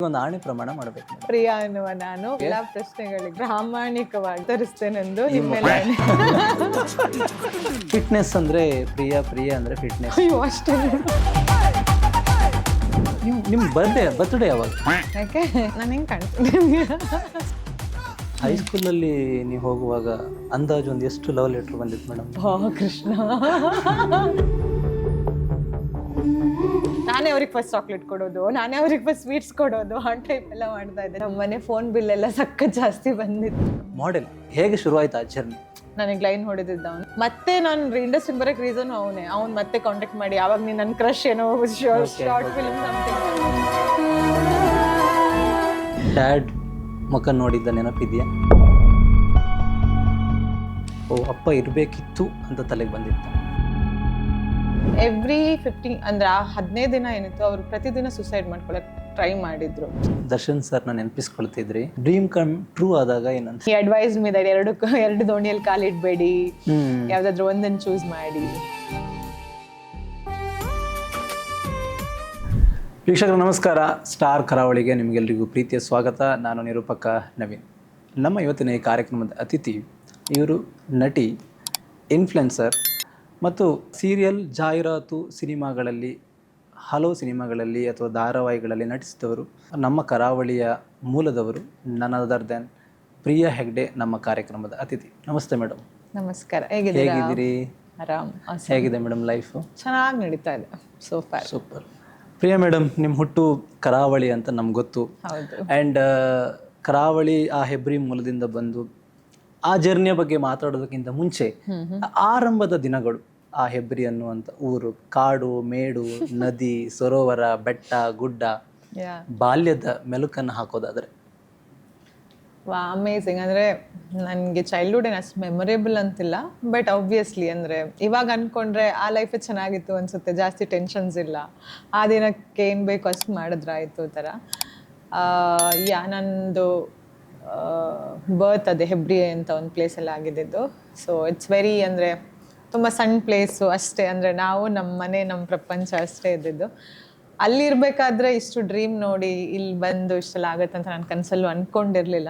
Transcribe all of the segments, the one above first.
ಒಂದು ಆಣೆ ಪ್ರಮಾಣ ಮಾಡಬೇಕು. ಪ್ರಿಯಾ ಅನ್ನುವ ನಾನು ಎಲ್ಲ ಪ್ರಶ್ನೆಗಳಿಗೆ ಪ್ರಾಮಾಣಿಕವಾಗಿ ಉತ್ತರಿಸ್ತೇನೆಂದು ನಿಮ್ಮೆಲ್ಲ ಫಿಟ್ನೆಸ್ ಅಂದ್ರೆ ಪ್ರಿಯಾ ಅಂದ್ರೆ ಫಿಟ್ನೆಸ್. ಅಯ್ಯೋ ಅಷ್ಟೇ. ನಿಮ್ಮ ಬರ್ತ್ಡೇ ಯಾವಾಗ? ಯಾಕೆ ನಾನು ಹೆಂಗೆ ಕಾಣ್ತೀನಿ? ಹೈಸ್ಕೂಲಲ್ಲಿ ನೀವು ಹೋಗುವಾಗ ಅಂದಾಜು ಒಂದು ಎಷ್ಟು ಲವ್ ಲೆಟರ್ ಬಂದಿತ್ತು ಮೇಡಮ್? ಕೃಷ್ಣ, ನಾನೇ ಅವ್ರಿಗೆ ಫಸ್ಟ್ ಚಾಕ್ಲೇಟ್ ಕೊಡೋದು, ನಾನೇ ಅವ್ರಿಗೆ ಫಸ್ಟ್ ಸ್ವೀಟ್ಸ್ ಕೊಡೋದು, ಆ ಟೈಪ್ ಎಲ್ಲ ಮಾಡ್ತಾ ಇದ್ದೆ. ನಮ್ಮ ಮನೆ ಫೋನ್ ಬಿಲ್ ಎಲ್ಲ ಸಖತ್ ಜಾಸ್ತಿ ಬಂದಿತ್ತು. ಮಾಡೆಲ್ ಹೇಗೆ ಶುರುವಾಯ್ತು ಆ ಜರ್ನಿ? ನನಗೆ ಲೈನ್ ಹೊಡೆದಿದ್ದ ಅವನು. ಮತ್ತೆ ನಾನು ಇಂಡಸ್ಟ್ರಿಗೆ ಬರೋಕ್ಕೆ ರೀಸನ್ ಅವನೇ. ಅವ್ನು ಮತ್ತೆ ಕಾಂಟ್ಯಾಕ್ಟ್ ಮಾಡಿ ಯಾವಾಗ ನೀನು ನನ್ನ ಕ್ರಶ್ ಏನೋ ಶಾರ್ಟ್ ಫಿಲ್ಮ್ ಸಮಥಿಂಗ್. ಡ್ಯಾಡ್ ಮುಖ ನೋಡಿದ್ದ ನೆನಪಿದೆಯಾ? ಓ ಅಪ್ಪ ಇರಬೇಕಿತ್ತು ಅಂತ ತಲೆಗೆ ಬಂದಿತ್ತು. ಎವ್ರಿ 15 ಅಂದ್ರೆ ಆ 15 ದಿನ ಏನಿತ್ತು, ಅವ್ರು ಪ್ರತಿದಿನ ಸುಸೈಡ್ ಮಾಡ್ಕೊಳಕ್ ಟ್ರೈ ಮಾಡಿದ್ರು. ದರ್ಶನ್ ಸರ್ ನಾನು ನೆನಪಿಸ್ಕೊಳ್ತಿದ್ರಿ, ಡ್ರೀಮ್ ಕಮ್ ಟ್ರೂ ಆದಾಗ ಏನಂತ ಈ ಅಡ್ವೈಸ್ ಮೇಲೆ ಎರಡು ದೋಣಿಯಲ್ಲಿ ಕಾಲಿಡ್ಬೇಡಿ, ಯಾವ್ದಾದ್ರು ಒಂದನ್ನು ಚೂಸ್ ಮಾಡಿ. ವೀಕ್ಷಕರು ನಮಸ್ಕಾರ, ಸ್ಟಾರ್ ಕರಾವಳಿಗೆ ನಿಮಗೆಲ್ಲರಿಗೂ ಪ್ರೀತಿಯ ಸ್ವಾಗತ. ನಾನು ನಿರೂಪಕ ನವೀನ್. ನಮ್ಮ ಇವತ್ತಿನ ಈ ಕಾರ್ಯಕ್ರಮದ ಅತಿಥಿ ಇವರು ನಟಿ, ಇನ್ಫ್ಲುಯೆನ್ಸರ್ ಮತ್ತು ಸೀರಿಯಲ್, ಜಾಹೀರಾತು, ಸಿನಿಮಾಗಳಲ್ಲಿ, ಹಲವು ಸಿನಿಮಾಗಳಲ್ಲಿ ಅಥವಾ ಧಾರಾವಾಹಿಗಳಲ್ಲಿ ನಟಿಸಿದವರು, ನಮ್ಮ ಕರಾವಳಿಯ ಮೂಲದವರು. ನನ್ ಅದರ್ ದೆನ್ ಪ್ರಿಯಾ ಹೆಗ್ಡೆ ನಮ್ಮ ಕಾರ್ಯಕ್ರಮದ ಅತಿಥಿ. ನಮಸ್ತೆ ಮೇಡಮ್. ನಮಸ್ಕಾರ, ಹೇಗಿದ್ದೀರಿ? ಆರಾಮ್. ಹೇಗಿದೆ ಮೇಡಮ್ ಲೈಫು? ಚೆನ್ನಾಗಿ ನಡೀತಾ ಇದೆ. ಸೂಪರ್. ಪ್ರಿಯಾ ಮೇಡಮ್, ನಿಮ್ಮ ಹುಟ್ಟು ಕರಾವಳಿ ಅಂತ ನಮ್ಗೆ ಗೊತ್ತು. ಹೌದು. ಆ್ಯಂಡ್ ಕರಾವಳಿ ಆ ಹೆಬ್ರಿ ಮೂಲದಿಂದ ಬಂದು ಆ ಜರ್ನಿಯ ಬಗ್ಗೆ ಮಾತಾಡೋದಕ್ಕಿಂತ ಮುಂಚೆ ಆರಂಭದ ದಿನಗಳು, ಆ ಹೆಬ್ರಿ ಅನ್ನುವಂಥ ಊರು, ಕಾಡು ಮೇಡು, ನದಿ, ಸರೋವರ, ಬೆಟ್ಟ ಗುಡ್ಡ, ಬಾಲ್ಯದ ಮೆಲುಕನ್ನು ಹಾಕೋದಾದ್ರೆ? ಅಮೇಝಿಂಗ್. ಅಂದರೆ ನನಗೆ ಚೈಲ್ಡ್ಹುಡ್ ಏನು ಅಷ್ಟು ಮೆಮೊರೇಬಲ್ ಅಂತಿಲ್ಲ, ಬಟ್ ಆಬ್ವಿಯಸ್ಲಿ ಅಂದರೆ ಇವಾಗ ಅಂದ್ಕೊಂಡ್ರೆ ಆ ಲೈಫೇ ಚೆನ್ನಾಗಿತ್ತು ಅನಿಸುತ್ತೆ. ಜಾಸ್ತಿ ಟೆನ್ಷನ್ಸ್ ಇಲ್ಲ, ಆ ದಿನಕ್ಕೆ ಏನು ಬೇಕು ಅಷ್ಟು ಮಾಡಿದ್ರಾಯ್ತು ಥರ. ನಂದು ಬರ್ತ್ ಅದೇ ಹೆಬ್ರಿ ಅಂತ ಒಂದು ಪ್ಲೇಸಲ್ಲಿ ಆಗಿದ್ದು. ಸೊ ಇಟ್ಸ್ ವೆರಿ ಅಂದರೆ ತುಂಬ ಸಣ್ಣ ಪ್ಲೇಸು ಅಷ್ಟೇ. ಅಂದರೆ ನಾವು ನಮ್ಮ ಮನೆ, ನಮ್ಮ ಪ್ರಪಂಚ ಅಷ್ಟೇ ಇದ್ದಿದ್ದು. ಅಲ್ಲಿರಬೇಕಾದ್ರೆ ಇಷ್ಟು ಡ್ರೀಮ್ ನೋಡಿ ಇಲ್ಲಿ ಬಂದು ಇಷ್ಟೆಲ್ಲ ಆಗುತ್ತೆ ಅಂತ ನಾನು ಕನಸಲ್ಲೂ ಅಂದ್ಕೊಂಡಿರಲಿಲ್ಲ.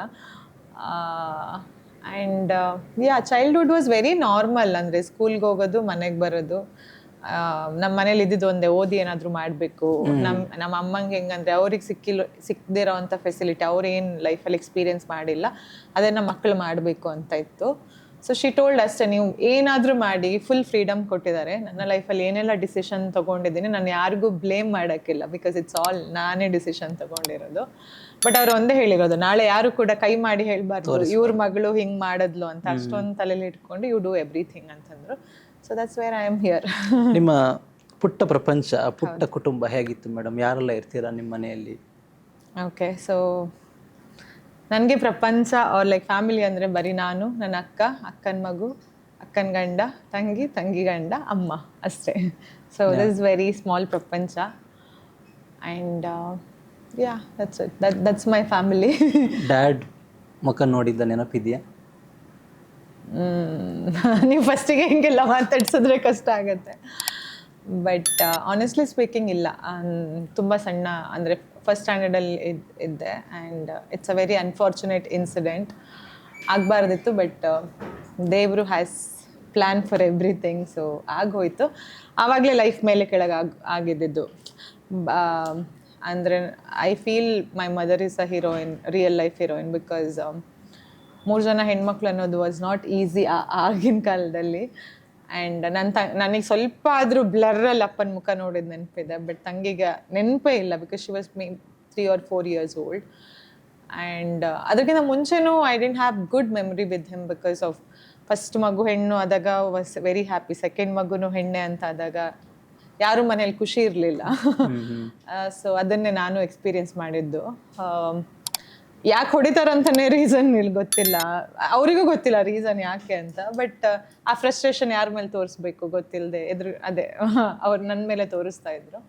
And childhood was very normal. ಅಂದರೆ ಸ್ಕೂಲ್ಗೆ ಹೋಗೋದು, ಮನೆಗೆ ಬರೋದು. ನಮ್ಮ ಮನೇಲಿ ಇದ್ದಿದ್ದು ಒಂದೇ, ಓದಿ ಏನಾದರೂ ಮಾಡಬೇಕು. ನಮ್ಮ ಅಮ್ಮಂಗೆ ಹೆಂಗಂದರೆ ಅವ್ರಿಗೆ ಸಿಕ್ಕದಿರೋ ಅಂಥ ಫೆಸಿಲಿಟಿ, ಅವ್ರೇನು ಲೈಫಲ್ಲಿ ಎಕ್ಸ್ಪೀರಿಯೆನ್ಸ್ ಮಾಡಿಲ್ಲ, ಅದೇ ನಮ್ಮ ಮಕ್ಕಳು ಮಾಡಬೇಕು ಅಂತ ಇತ್ತು. ಸೊ ಶಿ ಟೋಲ್ಡ್ ಅಷ್ಟೇ, ನೀವು ಏನಾದರೂ ಮಾಡಿ, ಫುಲ್ ಫ್ರೀಡಮ್ ಕೊಟ್ಟಿದ್ದಾರೆ. ನನ್ನ ಲೈಫಲ್ಲಿ ಏನೆಲ್ಲ ಡಿಸಿಷನ್ ತೊಗೊಂಡಿದ್ದೀನಿ, ನಾನು ಯಾರಿಗೂ ಬ್ಲೇಮ್ ಮಾಡೋಕ್ಕಿಲ್ಲ, ಬಿಕಾಸ್ ಇಟ್ಸ್ ಆಲ್ ನಾನೇ ಡಿಸಿಷನ್ ತೊಗೊಂಡಿರೋದು. ಬಟ್ ಅವ್ರು ಒಂದೇ ಹೇಳಿರೋದು, ನಾಳೆ ಯಾರು ಕೂಡ ಕೈ ಮಾಡಿ ಹೇಳಬಾರ್ದು ಇವ್ರ ಮಗಳು ಹಿಂಗೆ ಮಾಡಿದ್ಲು ಅಂತ. ಅಷ್ಟೊಂದು ತಲೆಯಲ್ಲಿ ಇಟ್ಕೊಂಡು ಯು ಡೂ ಎವ್ರಿಥಿಂಗ್ ಅಂತಂದರು. So that's where I am here. ನಿಮ್ಮ ಪುಟ್ಟ ಪ್ರಪಂಚ, ಪುಟ್ಟ ಕುಟುಂಬ ಹೇಗಿತ್ತು ಮೇಡಮ್? ಯಾರೆಲ್ಲ ಇರ್ತೀರಾ ನಿಮ್ಮ ಮನೆಯಲ್ಲಿ? ಓಕೆ, ಸೊ ನನಗೆ ಪ್ರಪಂಚ ಅವ್ರ ಲೈಕ್ ಫ್ಯಾಮಿಲಿ ಅಂದರೆ ಬರೀ ನಾನು, ನನ್ನ ಅಕ್ಕ, ಅಕ್ಕನ ಮಗು, ಅಕ್ಕನ ಗಂಡ, ತಂಗಿ ಗಂಡ, ಅಮ್ಮ ಅಷ್ಟೇ. So this is very small ಪ್ರಪಂಚ. And that's my family. Dad ಮುಖ ನೋಡಿದ್ದ ನೆನಪಿದೆಯಾ? ನೀವು ಫಸ್ಟಿಗೆ ಹಿಂಗೆಲ್ಲ ಮಾತಾಡ್ಸಿದ್ರೆ ಕಷ್ಟ ಆಗುತ್ತೆ. ಬಟ್ ಆನೆಸ್ಟ್ಲಿ ಸ್ಪೀಕಿಂಗ್ ಇಲ್ಲ. ತುಂಬ ಸಣ್ಣ, ಅಂದರೆ ಫಸ್ಟ್ ಸ್ಟ್ಯಾಂಡರ್ಡಲ್ಲಿ ಇದ್ದೆ. And it's a very unfortunate incident. ಆಗಬಾರ್ದಿತ್ತು, ಬಟ್ ದೇವರು has plan for everything. So ಆಗೋಯ್ತು. ಆವಾಗಲೇ ಲೈಫ್ ಮೇಲೆ ಕೆಳಗೆ ಆಗಿದ್ದಿದ್ದು. ಅಂದರೆ I feel my mother is a heroine, real life heroine. Because 3 ಜನ ಹೆಣ್ಮಕ್ಳು ಅನ್ನೋದು ವಾಸ್ ನಾಟ್ ಈಸಿ ಆಗಿನ ಕಾಲದಲ್ಲಿ. ಆ್ಯಂಡ್ ನನಗೆ ಸ್ವಲ್ಪ ಆದರೂ ಬ್ಲರ್ರಲ್ಲಿ ಅಪ್ಪನ ಮುಖ ನೋಡಿದ ನೆನಪಿದೆ, ಬಟ್ ತಂಗಿಗೆ ನೆನಪೇ ಇಲ್ಲ, because she was 3 or 4 years old. And ಅದಕ್ಕಿಂತ ಮುಂಚೆನೂ I didn't have good memory with him, because of first ಮಗು ಹೆಣ್ಣು ಆದಾಗ ವಾಸ್ ವೆರಿ ಹ್ಯಾಪಿ. ಸೆಕೆಂಡ್ ಮಗುನು ಹೆಣ್ಣೆ ಅಂತ ಆದಾಗ ಯಾರೂ ಮನೇಲಿ ಖುಷಿ ಇರಲಿಲ್ಲ. ಸೊ ಅದನ್ನೇ ನಾನು ಎಕ್ಸ್ಪೀರಿಯೆನ್ಸ್ ಮಾಡಿದ್ದು. ಯಾಕೆ ಹೊಡಿತಾರಂತಲೇ ರೀಸನ್ ಇಲ್ಲಿ ಗೊತ್ತಿಲ್ಲ, ಅವರಿಗೂ ಗೊತ್ತಿಲ್ಲ ರೀಸನ್ ಯಾಕೆ ಅಂತ. ಬಟ್ ಆ ಫ್ರಸ್ಟ್ರೇಷನ್ ಯಾರ ಮೇಲೆ ತೋರಿಸ್ಬೇಕು ಗೊತ್ತಿಲ್ಲದೆ ಅದೇ ಅವ್ರು ನನ್ನ ಮೇಲೆ ತೋರಿಸ್ತಾ ಇದ್ರು.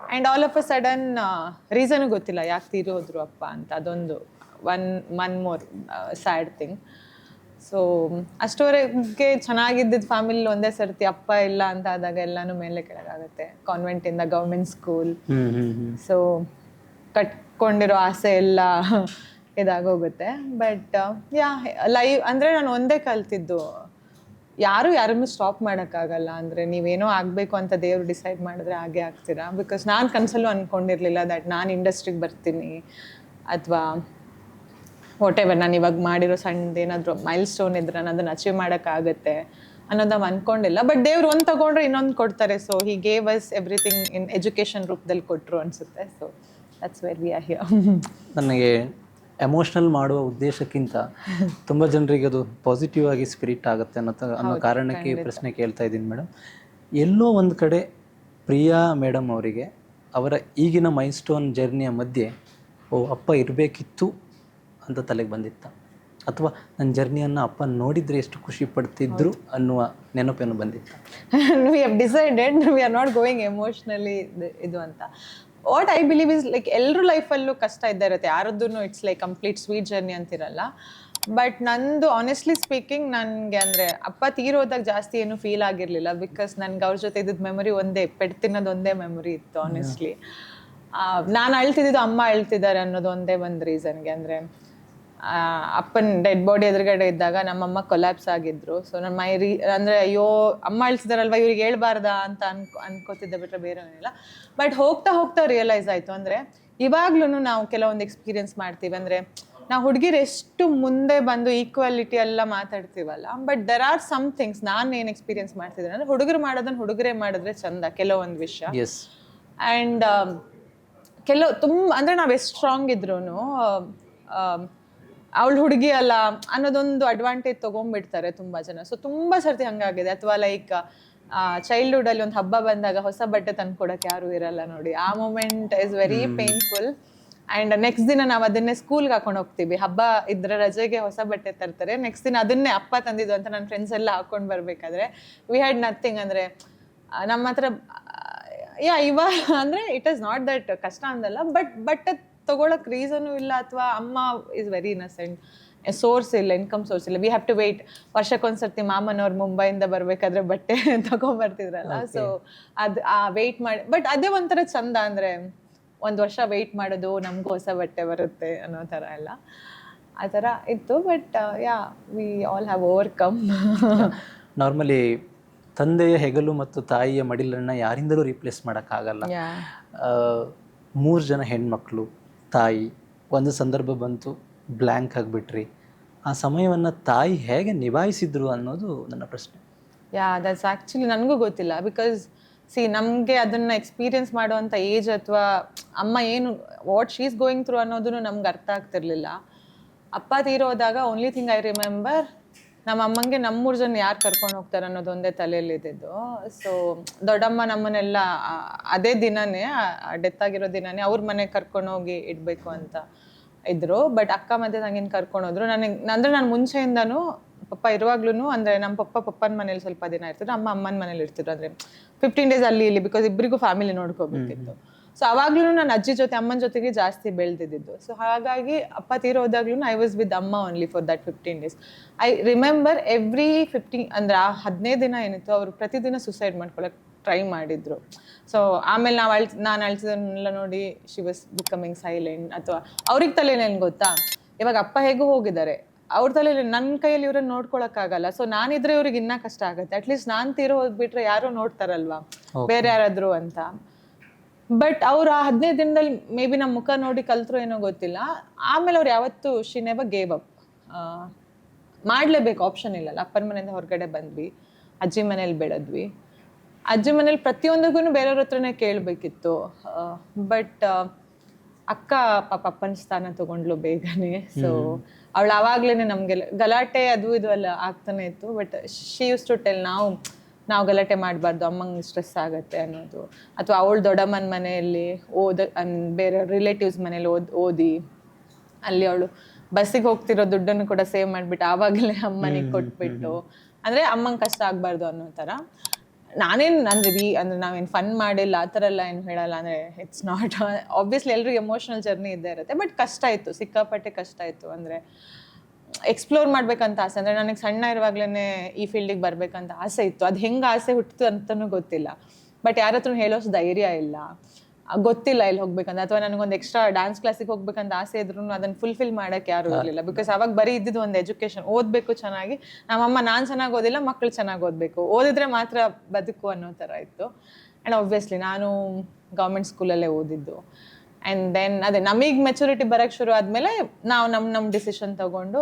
And all of a sudden reason ಗೊತ್ತಿಲ್ಲ ಯಾಕೆ ತೀರೋದ್ರು ಅಪ್ಪ ಅಂತ. ಅದೊಂದು one more sad thing. So ಅಷ್ಟವರೆಗೆ ಚೆನ್ನಾಗಿದ್ದಿದ್ದು ಫ್ಯಾಮಿಲಿ ಒಂದೇ ಸರ್ತಿ ಅಪ್ಪ ಇಲ್ಲ ಅಂತ ಆದಾಗ ಎಲ್ಲಾನು ಮೇಲೆ ಕೆಳಗಾಗುತ್ತೆ. ಕಾನ್ವೆಂಟಿಂದ ಗೌರ್ಮೆಂಟ್ ಸ್ಕೂಲ್. ಸೊ ಕಟ್ಕೊಂಡಿರೋ ಆಸೆ ಎಲ್ಲ ಇದಾಗೋಗುತ್ತೆ. ಬಟ್ ಲೈವ್ ಅಂದರೆ ನಾನು ಒಂದೇ ಕಲ್ತಿದ್ದು, ಯಾರನ್ನು ಸ್ಟಾಪ್ ಮಾಡೋಕ್ಕಾಗಲ್ಲ. ಅಂದರೆ ನೀವೇನೋ ಆಗಬೇಕು ಅಂತ ದೇವ್ರು ಡಿಸೈಡ್ ಮಾಡಿದ್ರೆ ಹಾಗೆ ಆಗ್ತೀರಾ. ಬಿಕಾಸ್ ನಾನು ಕನಸಲ್ಲೂ ಅಂದ್ಕೊಂಡಿರಲಿಲ್ಲ ದಟ್ ನಾನು ಇಂಡಸ್ಟ್ರಿಗೆ ಬರ್ತೀನಿ ಅಥವಾ ವಾಟ್ ಎವರ್ ನಾನು ಇವಾಗ ಮಾಡಿರೋ ಸಣ್ಣದೇನಾದರೂ ಮೈಲ್ ಸ್ಟೋನ್ ಇದ್ರೆ ನಾನು ಅದನ್ನು ಅಚೀವ್ ಮಾಡೋಕ್ಕಾಗತ್ತೆ ಅನ್ನೋದು ನಾವು ಅಂದ್ಕೊಂಡಿಲ್ಲ. ಬಟ್ ದೇವ್ರು ಒಂದು ತಗೊಂಡ್ರೆ ಇನ್ನೊಂದು ಕೊಡ್ತಾರೆ. So he gave us everything in education ರೂಪದಲ್ಲಿ ಕೊಟ್ಟರು ಅನಿಸುತ್ತೆ. So that's where we are here. ನನಗೆ ಎಮೋಷ್ನಲ್ ಮಾಡುವ ಉದ್ದೇಶಕ್ಕಿಂತ ತುಂಬ ಜನರಿಗೆ ಅದು ಪಾಸಿಟಿವ್ ಆಗಿ ಸ್ಪಿರಿಟ್ ಆಗುತ್ತೆ ಅನ್ನೋ ಕಾರಣಕ್ಕೆ ಈ ಪ್ರಶ್ನೆ ಕೇಳ್ತಾ ಇದ್ದೀನಿ ಮೇಡಮ್. ಎಲ್ಲೋ ಒಂದು ಕಡೆ ಪ್ರಿಯಾ ಮೇಡಮ್ ಅವರಿಗೆ ಅವರ ಈಗಿನ ಮೈಲ್ ಸ್ಟೋನ್ ಜರ್ನಿಯ ಮಧ್ಯೆ ಅಪ್ಪ ಇರಬೇಕಿತ್ತು ಅಂತ ತಲೆಗೆ ಬಂದಿತ್ತ, ಅಥವಾ ನನ್ನ ಜರ್ನಿಯನ್ನು ಅಪ್ಪ ನೋಡಿದರೆ ಎಷ್ಟು ಖುಷಿ ಪಡ್ತಿದ್ರು ಅನ್ನುವ ನೆನಪೇನು ಬಂದಿತ್ತು? We have decided we are not going emotionally ಇದು ಅಂತ. What I believe is like ಎಲ್ಲರೂ ಲೈಫಲ್ಲೂ ಕಷ್ಟ ಇದ್ದೇ ಇರುತ್ತೆ, ಯಾರದ್ದೂ it's like complete sweet journey ಅಂತಿರಲ್ಲ. ಬಟ್ ನಂದು ಆನೆಸ್ಟ್ಲಿ ಸ್ಪೀಕಿಂಗ್ ನನಗೆ ಅಂದರೆ ಅಪ್ಪ ತೀರೋದಾಗ ಜಾಸ್ತಿ ಏನು ಫೀಲ್ ಆಗಿರಲಿಲ್ಲ. ಬಿಕಾಸ್ ನನಗೆ ಅವ್ರ ಜೊತೆ ಇದ್ದಿದ್ದು ಮೆಮೊರಿ ಒಂದೇ, ಪೆಟ್ಟು ತಿನ್ನೋದು ಒಂದೇ ಮೆಮೊರಿ ಇತ್ತು ಆನೆಸ್ಟ್ಲಿ. ನಾನು ಅಳ್ತಿದ್ದು ಅಮ್ಮ ಅಳ್ತಿದ್ದಾರೆ ಅನ್ನೋದು ಒಂದೇ ಒಂದು ರೀಸನ್ಗೆ. ಅಂದರೆ ಅಪ್ಪನ ಡೆಡ್ ಬಾಡಿ ಎದುರುಗಡೆ ಇದ್ದಾಗ ನಮ್ಮಮ್ಮ ಕೊಲ್ಯಾಪ್ಸ್ ಆಗಿದ್ರು. ಸೊ ನನ್ನ ಅಂದರೆ ಅಯ್ಯೋ ಅಮ್ಮ ಅಳ್ತಿದಾರಲ್ವ ಇವ್ರಿಗೆ ಹೇಳ್ಬಾರ್ದಾ ಅಂತ ಅನ್ಕೋತಿದ್ದೆ ಬಿಟ್ಟರೆ ಬೇರೆ ಏನಿಲ್ಲ. ಬಟ್ ಹೋಗ್ತಾ ಹೋಗ್ತಾ ರಿಯಲೈಸ್ ಆಯಿತು. ಅಂದರೆ ಇವಾಗ್ಲೂ ನಾವು ಕೆಲವೊಂದು ಎಕ್ಸ್ಪೀರಿಯನ್ಸ್ ಮಾಡ್ತೀವಿ. ಅಂದರೆ ನಾವು ಹುಡುಗಿರು ಎಷ್ಟು ಮುಂದೆ ಬಂದು ಈಕ್ವಾಲಿಟಿ ಎಲ್ಲ ಮಾತಾಡ್ತೀವಲ್ಲ, but there are some things ನಾನು ಏನು ಎಕ್ಸ್ಪೀರಿಯನ್ಸ್ ಮಾಡ್ತಿದ್ದೇನೆ ಅಂದರೆ ಹುಡುಗರು ಮಾಡೋದನ್ನು ಹುಡುಗರೇ ಮಾಡಿದ್ರೆ ಚಂದ ಕೆಲವೊಂದು ವಿಷಯ. ಆ್ಯಂಡ್ ತುಂಬ ಅಂದರೆ ನಾವು ಎಷ್ಟು ಸ್ಟ್ರಾಂಗ್ ಇದ್ರೂ ಅವಳು ಹುಡುಗಿ ಅಲ್ಲ ಅನ್ನೋದೊಂದು ಅಡ್ವಾಂಟೇಜ್ ತೊಗೊಂಡ್ಬಿಡ್ತಾರೆ ತುಂಬ ಜನ. ಸೊ ತುಂಬ ಸರ್ತಿ ಹಂಗಾಗಿದೆ. ಅಥವಾ ಲೈಕ್ ಚೈಲ್ಡ್ಹುಡಲ್ಲಿ ಒಂದು ಹಬ್ಬ ಬಂದಾಗ ಹೊಸ ಬಟ್ಟೆ ತಂದ್ಕೊಡೋಕೆ ಯಾರೂ ಇರಲ್ಲ ನೋಡಿ, ಆ moment is very painful. And next ದಿನ ನಾವು ಅದನ್ನೇ ಸ್ಕೂಲ್ಗೆ ಹಾಕೊಂಡು ಹೋಗ್ತೀವಿ. ಹಬ್ಬ ಇದ್ರೆ ರಜೆಗೆ ಹೊಸ ಬಟ್ಟೆ ತರ್ತಾರೆ, ನೆಕ್ಸ್ಟ್ ದಿನ ಅದನ್ನೇ ಅಪ್ಪ ತಂದಿದ್ದು ಅಂತ ನನ್ನ ಫ್ರೆಂಡ್ಸ್ ಎಲ್ಲ ಹಾಕೊಂಡು ಬರಬೇಕಾದ್ರೆ ವಿ ಹ್ಯಾಡ್ ನಥಿಂಗ್. ಅಂದರೆ ನಮ್ಮ ಹತ್ರ ಇವಾಗ ಅಂದರೆ ಇಟ್ ಈಸ್ ನಾಟ್ ದಟ್ ಕಷ್ಟ ಅಂದಲ್ಲ, ಬಟ್ ತೊಗೊಳಕ್ಕೆ ರೀಸನು ಇಲ್ಲ. ಅಥವಾ ಅಮ್ಮ ಇಸ್ ವೆರಿ ಇನ್ನಸೆಂಟ್, ಸೋರ್ಸ್ ಇಲ್ಲ, ಇನ್ಕಮ್ ಸೋರ್ಸ್ ಇಲ್ಲ. We have to wait. ವರ್ಷಕ್ಕೊಂದ್ಸರ್ತಿ ಮಾಮನವ್ರು ಮುಂಬೈಯಿಂದ ಬರಬೇಕಾದ್ರೆ ಬಟ್ಟೆ ತೊಗೊಂಬರ್ತಿದ್ರಲ್ಲ. ಸೊ ವೆಯ್ಟ್ ಮಾಡಿ, ಬಟ್ ಅದೇ ಒಂಥರ ಚಂದ. ಅಂದರೆ ಒಂದು ವರ್ಷ ವೆಯ್ಟ್ ಮಾಡೋದು, ನಮಗೂ ಹೊಸ ಬಟ್ಟೆ ಬರುತ್ತೆ ಅನ್ನೋ ಥರ ಎಲ್ಲ ಆ ಥರ ಇತ್ತು. But we all have overcome. Normally ತಂದೆಯ ಹೆಗಲು ಮತ್ತು ತಾಯಿಯ ಮಡಿಲನ್ನು ಯಾರಿಂದಲೂ ರೀಪ್ಲೇಸ್ ಮಾಡೋಕ್ಕಾಗಲ್ಲ. 3 ಜನ ಹೆಣ್ಮಕ್ಳು, ತಾಯಿ, ಒಂದು ಸಂದರ್ಭ ಬಂತು ಬ್ಲ್ಯಾಂಕ್ ಆಗಿಬಿಟ್ರಿ. ಆ ಸಮಯವನ್ನು ತಾಯಿ ಹೇಗೆ ನಿಭಾಯಿಸಿದ್ರು ಅನ್ನೋದು ನನ್ನ ಪ್ರಶ್ನೆ. ದಟ್ಸ್ ಆ್ಯಕ್ಚುಲಿ ನನಗೂ ಗೊತ್ತಿಲ್ಲ. ಬಿಕಾಸ್ ನಮಗೆ ಅದನ್ನು ಎಕ್ಸ್ಪೀರಿಯನ್ಸ್ ಮಾಡುವಂಥ ಏಜ್ ಅಥವಾ ಅಮ್ಮ ಏನು what she is going through ಅನ್ನೋದನ್ನು ನಮ್ಗೆ ಅರ್ಥ ಆಗ್ತಿರ್ಲಿಲ್ಲ. ಅಪ್ಪ ತೀರೋದಾಗ ಓನ್ಲಿ ಥಿಂಗ್ ಐ ರಿಮೆಂಬರ್, ನಮ್ಮ ಅಮ್ಮಂಗೆ 3 ಜನ ಯಾರು ಕರ್ಕೊಂಡು ಹೋಗ್ತಾರೆ ಅನ್ನೋದು ಒಂದೇ ತಲೆಯಲ್ಲಿ ಇದ್ದಿದ್ದು. ಸೊ ದೊಡ್ಡಮ್ಮ ನಮ್ಮನ್ನೆಲ್ಲ ಅದೇ ದಿನನೇ, ಡೆತ್ ಆಗಿರೋ ದಿನನೇ ಅವ್ರ ಮನೆಗೆ ಕರ್ಕೊಂಡೋಗಿ ಇಡಬೇಕು ಅಂತ ಇದ್ರು. ಬಟ್ ಅಕ್ಕ ಮತ್ತೆ ತಂಗಿನ ಕರ್ಕೊಂಡೋದ್ರು. ಅಂದರೆ ನಾನು ಮುಂಚೆಯಿಂದನೂ ಪಪ್ಪ ಇರುವಾಗ್ಲೂ ಅಂದರೆ ನಮ್ಮ ಪಪ್ಪನ ಮನೇಲಿ ಸ್ವಲ್ಪ ದಿನ ಇರ್ತಿದ್ರು, ಅಮ್ಮನ ಮನೇಲಿ ಇರ್ತಿದ್ರು. ಅಂದರೆ 15 days ಅಲ್ಲಿ ಇಲ್ಲಿ, ಬಿಕಾಸ್ ಇಬ್ಬರಿಗೂ ಫ್ಯಾಮಿಲಿ ನೋಡ್ಕೋಬೇಕಿತ್ತು. ಸೊ ಅವಾಗ್ಲೂ ನಾನು ಅಜ್ಜಿ ಜೊತೆ ಅಮ್ಮನ ಜೊತೆಗೆ ಜಾಸ್ತಿ ಬೆಳೆದಿದ್ದು. ಸೊ ಹಾಗಾಗಿ ಅಪ್ಪ ತೀರೋದಾಗ್ಲೂ ಐ ವಾಸ್ ವಿತ್ ಅಮ್ಮ only for that 15 days. I remember every 15 ಅಂದರೆ ಆ 15 ದಿನ ಏನಿತ್ತು ಅವರು ಪ್ರತಿದಿನ ಸುಸೈಡ್ ಮಾಡ್ಕೊಳಕ್ಕೆ ಟ್ರೈ ಮಾಡಿದ್ರು. ಸೊ ಆಮೇಲೆ ನಾನು ಅಳ್ತಿದ್ದನ್ನೆಲ್ಲ ನೋಡಿ ಶಿ ವಾಸ್ ಬಿಕಮಿಂಗ್ ಸೈಲೆಂಟ್. ಅಥವಾ ಅವ್ರಿಗೆ ತಲೆನೇನು ಗೊತ್ತಾ, ಇವಾಗ ಅಪ್ಪ ಹೇಗೂ ಹೋಗಿದ್ದಾರೆ, ಅವ್ರ ತಲೆಯಲ್ಲಿ ನನ್ನ ಕೈಯಲ್ಲಿ ಇವ್ರನ್ನ ನೋಡ್ಕೊಳಕ್ಕಾಗಲ್ಲ. ಸೊ ನಾನಿದ್ರೆ ಇವ್ರಿಗೆ ಇನ್ನೂ ಕಷ್ಟ ಆಗುತ್ತೆ. ಅಟ್ಲೀಸ್ಟ್ ನಾನು ತೀರೋ ಹೋಗ್ಬಿಟ್ರೆ ಯಾರೋ ನೋಡ್ತಾರಲ್ವಾ ಬೇರೆ ಯಾರಾದ್ರು ಅಂತ. ಬಟ್ ಅವ್ರು ಆ 15 ದಿನದಲ್ಲಿ ಮೇ ಬಿ ನಮ್ಮ ಮುಖ ನೋಡಿ ಕಲ್ತ್ರು ಏನೋ ಗೊತ್ತಿಲ್ಲ. ಆಮೇಲೆ ಅವ್ರು ಯಾವತ್ತೂ ಶಿ ನೆವರ್ ಗೇವ್ ಅಪ್. ಮಾಡಲೇಬೇಕು, ಆಪ್ಷನ್ ಇಲ್ಲಲ್ಲ. ಅಪ್ಪನ ಮನೆಯಿಂದ ಹೊರಗಡೆ ಬಂದ್ವಿ, ಅಜ್ಜಿ ಮನೇಲಿ ಬೆಳೆದ್ವಿ. ಅಜ್ಜಿ ಮನೇಲಿ ಪ್ರತಿಯೊಂದಿಗೂ ಬೇರೆಯವ್ರ ಹತ್ರನೇ ಕೇಳಬೇಕಿತ್ತು. ಬಟ್ ಅಕ್ಕ ಪಾಪ ಅಪ್ಪನ ಸ್ಥಾನ ತಗೊಂಡ್ಲು ಬೇಗನೆ. ಸೊ ಅವಳು ಆವಾಗ್ಲೇ ನಮಗೆ ಗಲಾಟೆ ಅದು ಇದು ಎಲ್ಲ ಆಗ್ತಾನೆ ಇತ್ತು. But she used to tell ನಾವು ಗಲಾಟೆ ಮಾಡಬಾರ್ದು, ಅಮ್ಮಂಗೆ ಸ್ಟ್ರೆಸ್ ಆಗುತ್ತೆ ಅನ್ನೋದು. ಅಥವಾ ಅವಳು ದೊಡ್ಡಮ್ಮನ ಮನೆಯಲ್ಲಿ ಬೇರೆ ರಿಲೇಟಿವ್ಸ್ ಮನೇಲಿ ಓದಿ ಅಲ್ಲಿ ಅವಳು ಬಸ್ಸಿಗೆ ಹೋಗ್ತಿರೋ ದುಡ್ಡನ್ನು ಕೂಡ ಸೇವ್ ಮಾಡಿಬಿಟ್ಟು ಆವಾಗಲೇ ಅಮ್ಮನಿಗೆ ಕೊಟ್ಬಿಟ್ಟು, ಅಂದರೆ ಅಮ್ಮಂಗೆ ಕಷ್ಟ ಆಗಬಾರ್ದು ಅನ್ನೋ ಥರ. ನಾನೇನು ಅಂದರೆ ನಾವೇನು ಫನ್ ಮಾಡಿಲ್ಲ ಆ ಥರ ಎಲ್ಲ ಏನು ಹೇಳಲ್ಲ. ಅಂದರೆ ಇಟ್ಸ್ ನಾಟ್ ಆಬ್ವಿಯಸ್ಲಿ ಎಲ್ರಿಗೂ ಎಮೋಷ್ನಲ್ ಜರ್ನಿ ಇದ್ದೇ ಇರುತ್ತೆ. ಬಟ್ ಕಷ್ಟ ಇತ್ತು, ಸಿಕ್ಕಾಪಟ್ಟೆ ಕಷ್ಟ ಇತ್ತು. ಅಂದರೆ ಎಕ್ಸ್ಪ್ಲೋರ್ ಮಾಡ್ಬೇಕಂತ ಆಸೆ. ಅಂದರೆ ನನಗೆ ಸಣ್ಣ ಇರುವಾಗಲೇ ಈ ಫೀಲ್ಡಿಗೆ ಬರಬೇಕಂತ ಆಸೆ ಇತ್ತು. ಅದು ಹೆಂಗೆ ಆಸೆ ಹುಟ್ಟಿತು ಅಂತಲೂ ಗೊತ್ತಿಲ್ಲ. ಬಟ್ ಯಾರ ಹತ್ರ ಹೇಳೋಷ್ಟು ಧೈರ್ಯ ಇಲ್ಲ. ಗೊತ್ತಿಲ್ಲ ಇಲ್ಲಿ ಹೋಗ್ಬೇಕಂತ, ಅಥವಾ ನನಗೊಂದು ಎಕ್ಸ್ಟ್ರಾ ಡ್ಯಾನ್ಸ್ ಕ್ಲಾಸಿಗೆ ಹೋಗ್ಬೇಕಂತ ಆಸೆ ಇದ್ರು ಅದನ್ನ ಫುಲ್ಫಿಲ್ ಮಾಡಕ್ಕೆ ಯಾರು ಇರಲಿಲ್ಲ. ಬಿಕಾಸ್ ಅವಾಗ ಬರೀ ಇದ್ದಿದ್ದು ಒಂದು ಎಜುಕೇಶನ್, ಓದಬೇಕು ಚೆನ್ನಾಗಿ. ನಮ್ಮಮ್ಮ ನಾನು ಚೆನ್ನಾಗಿ ಓದಿಲ್ಲ, ಮಕ್ಕಳು ಚೆನ್ನಾಗಿ ಓದಬೇಕು, ಓದಿದ್ರೆ ಮಾತ್ರ ಬದುಕು ಅನ್ನೋ ಥರ ಇತ್ತು. ಆ್ಯಂಡ್ ಆಬ್ವಿಯಸ್ಲಿ ನಾನು ಗೌರ್ಮೆಂಟ್ ಸ್ಕೂಲಲ್ಲೇ ಓದಿದ್ದು. ಆ್ಯಂಡ್ ದೆನ್ ಅದೇ ನಮಗೆ ಮೆಚುರಿಟಿ ಬರೋಕ್ಕೆ ಶುರು ಆದಮೇಲೆ ನಾವು ನಮ್ಮ ಡಿಸಿಷನ್ ತಗೊಂಡು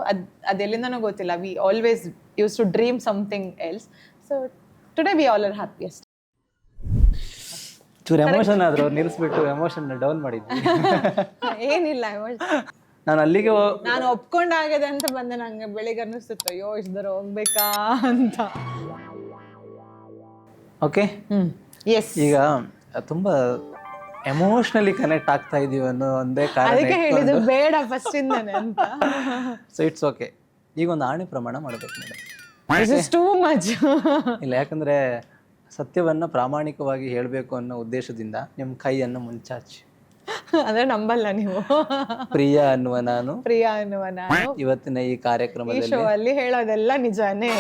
ಅದೆಲ್ಲಿಂದನೂ ಗೊತ್ತಿಲ್ಲ. We always use to dream something else. So today we all are happiest. ಚೂರು ಎಮೋಷನ್ ಆದ್ರು ನಿಲ್ಲಿಸ್ಬಿಟ್ಟು ಎಮೋಷನ್ ಡೌನ್ ಮಾಡಿದ್ವಿ. ಏನಿಲ್ಲ, ನಾನು ಅಲ್ಲಿಗೆ ನಾನು ಒಪ್ಕೊಂಡಾಗಿದೆ ಅಂತ ಬಂದೆ. ನಂಗೆ ಬೆಳಿಗ್ಗೆ ಅನ್ನಿಸ್ತಿತ್ತು, ಅಯ್ಯೋ ಇಷ್ಟ್ದರ ಹೋಗ್ಬೇಕಾ ಅಂತ. ಓಕೆ, ಎಸ್, ಈಗ ತುಂಬಾ ಎಮೋಷನಲಿ ಕನೆಕ್ಟ್ ಆಗ್ತಾ ಇದೀವಿ ಅನ್ನೋ ಒಂದೇ ಅದಕ್ಕೆ ಕಾರಣ. ಹೇಳಿದ್ದು ಬೇಡ ಫಸ್ಟ್ ಇಂದಾನೆ ಅಂತ. So it's okay. ಈಗ ಒಂದು ಆಣೆ ಪ್ರಮಾಣ ಮಾಡ್ಬೇಕು madam. This is too much. ಇಲ್ಲ, ಯಾಕಂದ್ರೆ ಸತ್ಯವನ್ನ ಪ್ರಾಮಾಣಿಕವಾಗಿ ಹೇಳಬೇಕು ಅನ್ನೋ ಉದ್ದೇಶದಿಂದ ನಿಮ್ಮ ಕೈಯನ್ನು ಮುಂಚಾಚಿ. ಅಂದ್ರೆ ನಂಬಲ್ಲ ನೀವು. ಪ್ರಿಯ ಅನ್ನುವ ನಾನು, ಪ್ರಿಯಾ ಅನ್ನುವ ನಾನು ಇವತ್ತಿನ ಈ ಈ ಕಾರ್ಯಕ್ರಮದಲ್ಲಿ ಶೋ ಅಲ್ಲಿ ಹೇಳೋದೆಲ್ಲ ನಿಜಾನೇ.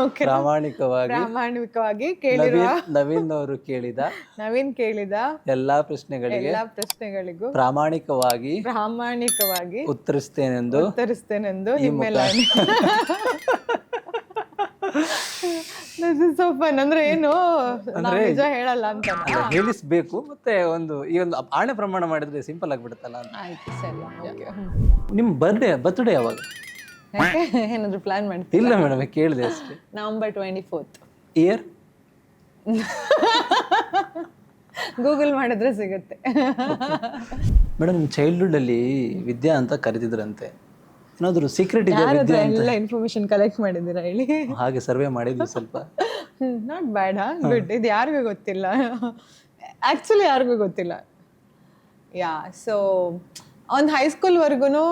Okay. ಪ್ರಾಮಾಣಿಕವಾಗಿ ಕೇಳಿರುವ ನವೀನ್ ಅವರು ಕೇಳಿದ ನವೀನ್ ಕೇಳಿದ ಎಲ್ಲಾ ಪ್ರಶ್ನೆಗಳಿಗೆ ಪ್ರಾಮಾಣಿಕವಾಗಿ ಉತ್ತರಿಸ್ತೇನೆಂದು ನಿಮ್ಮೆಲ್ಲ so fun. ಅಂದ್ರೆ ಏನು, ನಾವು ನಿಜ ಹೇಳಲ್ಲ ಅಂತ ಹೇಳಿಸ್ಬೇಕು. ಮತ್ತೆ ಈ ಒಂದು ಆಣೆ ಪ್ರಮಾಣ ಮಾಡಿದ್ರೆ ಸಿಂಪಲ್ ಆಗ್ಬಿಡುತ್ತಲ್ಲ ಅಂತ. ಆಯ್ತು, ಸರಿ. ನಿಮ್ ಬರ್ತ್ಡೇ ಯಾವಾಗ? ಏನಾದ್ರು ಪ್ಲಾನ್ ಮಾಡ್ತೀವಿ? ಇಲ್ಲ ಮೇಡಮ್, ಕೇಳಿದೆ ಅಷ್ಟೇ. November 24th. ಇಯರ್ ಗೂಗಲ್ ಮಾಡಿದ್ರೆ ಸಿಗುತ್ತೆ. ಮೇಡಮ್, ಚೈಲ್ಡ್ಹುಡ್ ಅಲ್ಲಿ ವಿದ್ಯಾ ಅಂತ ಕರೆದಿದ್ರಂತೆ. ಏನಾದ್ರು ಸೀಕ್ರೆಟ್ ಇದೆ ವಿದ್ಯಾ ಅಂತ? ಎಲ್ಲ ಇನ್ಫಾರ್ಮೇಶನ್ ಕಲೆಕ್ಟ್ ಮಾಡಿದ್ದೀರಾ ಹೇಳಿ? ಹಾಗೆ ಸರ್ವೆ ಮಾಡಿದ್ವಿ ಸ್ವಲ್ಪ. Not bad, good. ಇದು ಯಾರಿಗೂ ಗೊತ್ತಿಲ್ಲ, ಆ್ಯಕ್ಚುಲಿ ಯಾರಿಗೂ ಗೊತ್ತಿಲ್ಲ. ಯಾ, ಸೊ ಒಂದು ಹೈಸ್ಕೂಲ್ವರೆಗೂ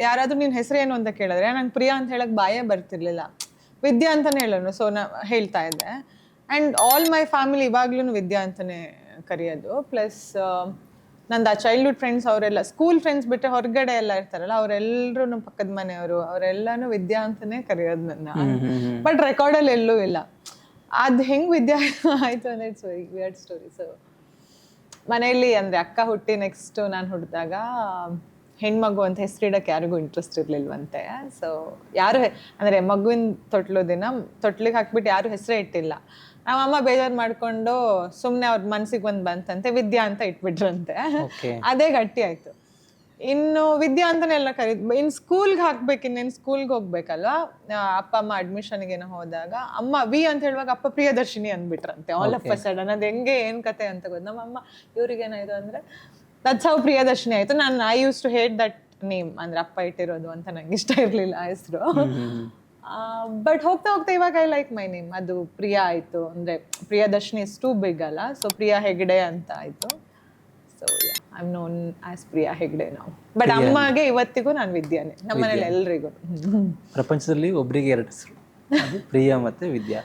ಯಾರಾದರೂ ನಿನ್ನ ಹೆಸರೇನು ಅಂತ ಕೇಳಿದ್ರೆ ನಂಗೆ ಪ್ರಿಯಾ ಅಂತ ಹೇಳಕ್ಕೆ ಬಾಯೇ ಬರ್ತಿರ್ಲಿಲ್ಲ, ವಿದ್ಯಾ ಅಂತಲೇ ಹೇಳೋನು. ಸೊ ನಾ ಹೇಳ್ತಾ ಇದ್ದೆ. ಆ್ಯಂಡ್ ಆಲ್ ಮೈ ಫ್ಯಾಮಿಲಿ ಇವಾಗ್ಲೂ ವಿದ್ಯಾ ಅಂತಲೇ ಕರೆಯೋದು. ಪ್ಲಸ್ ನಂದು ಆ ಚೈಲ್ಡ್ಹುಡ್ ಫ್ರೆಂಡ್ಸ್ ಅವರೆಲ್ಲ, ಸ್ಕೂಲ್ ಫ್ರೆಂಡ್ಸ್ ಬಿಟ್ಟರೆ ಹೊರಗಡೆ ಎಲ್ಲ ಇರ್ತಾರಲ್ಲ, ಅವರೆಲ್ಲರೂ ನಮ್ಮ ಪಕ್ಕದ ಮನೆಯವರು, ಅವರೆಲ್ಲನೂ ವಿದ್ಯಾ ಅಂತಲೇ ಕರೆಯೋದು ನನ್ನ. ಬಟ್ ರೆಕಾರ್ಡಲ್ಲಿ ಎಲ್ಲೂ ಇಲ್ಲ. ಅದು ಹೆಂಗೆ ವಿದ್ಯಾ ಆಯಿತು ಅಂದರೆ it's very weird story. So ಮನೆಯಲ್ಲಿ ಅಂದರೆ ಅಕ್ಕ ಹುಟ್ಟಿ ನೆಕ್ಸ್ಟು ನಾನು ಹುಟ್ಟಿದಾಗ ಹೆಣ್ಮಗು ಅಂತ ಹೆಸರಿಡಕ್ಕೆ ಯಾರಿಗೂ ಇಂಟ್ರೆಸ್ಟ್ ಇರಲಿಲ್ವಂತೆ. ಸೊ ಯಾರು ಅಂದರೆ ಮಗುವಿನ ತೊಟ್ಲಿಗೆ ಹಾಕ್ಬಿಟ್ಟು ಯಾರು ಹೆಸರೇ ಇಟ್ಟಿಲ್ಲ. ನಮ್ಮಮ್ಮ ಬೇಜಾರು ಮಾಡಿಕೊಂಡು ಸುಮ್ಮನೆ ಅವ್ರ ಮನ್ಸಿಗೆ ಒಂದು ಬಂತಂತೆ, ವಿದ್ಯಾ ಅಂತ ಇಟ್ಬಿಟ್ರಂತೆ. ಅದೇ ಗಟ್ಟಿ ಆಯಿತು. ಇನ್ನು ವಿದ್ಯಾ ಅಂತಲೇ ಎಲ್ಲ ಕರೀದು. ಇನ್ನು ಸ್ಕೂಲ್ಗೆ ಹಾಕ್ಬೇಕು, ಇನ್ನೇನು ಸ್ಕೂಲ್ಗೆ ಹೋಗ್ಬೇಕಲ್ವ, ಅಪ್ಪ ಅಮ್ಮ ಅಡ್ಮಿಷನ್ಗೇನೋ ಹೋದಾಗ ಅಮ್ಮ ವಿ ಅಂತ ಹೇಳುವಾಗ ಅಪ್ಪ ಪ್ರಿಯದರ್ಶಿನಿ ಅಂದ್ಬಿಟ್ರಂತೆ ಆಲ್ ಆಫ್ ಅ ಸಡನ್. ಅದು ಹೆಂಗೆ ಏನು ಕತೆ ಅಂತ ಗೊತ್ತು. ನಮ್ಮಮ್ಮ ಇವ್ರಿಗೇನಾಯಿತು ಅಂದರೆ ದಟ್ಸ್ ಹೌ ಪ್ರಿಯದರ್ಶಿನಿ ಆಯಿತು. I use to hate that name, ಅಂದರೆ ಅಪ್ಪ ಇಟ್ಟಿರೋದು ಅಂತ ನಂಗೆ ಇಷ್ಟ ಇರಲಿಲ್ಲ ಆ ಹೆಸರು. ಬಟ್ ಹೋಗ್ತಾ ಇವಾಗ ಐ ಲೈಕ್ ಮೈ ನೇಮ್. ಅದು ಪ್ರಿಯಾ ಆಯಿತು, ಅಂದರೆ ಪ್ರಿಯದರ್ಶಿನಿ ಇಸ್ ಟೂ ಬಿಗ್ ಅಲ್ಲ, ಸೊ ಪ್ರಿಯಾ ಹೆಗ್ಡೆ ಅಂತ ಆಯಿತು. So I am known as Priya Hegde ನಾವು. ಬಟ್ ಅಮ್ಮಗೆ ಇವತ್ತಿಗೂ ನಾನು ವಿದ್ಯಾನೆ, ನಮ್ಮ ಮನೇಲಿ ಎಲ್ರಿಗೂ. ಪ್ರಪಂಚದಲ್ಲಿ ಒಬ್ಬರಿಗೆ 2 ಹೆಸರು, ಅದು ಪ್ರಿಯಾ ಮತ್ತೆ ವಿದ್ಯಾ.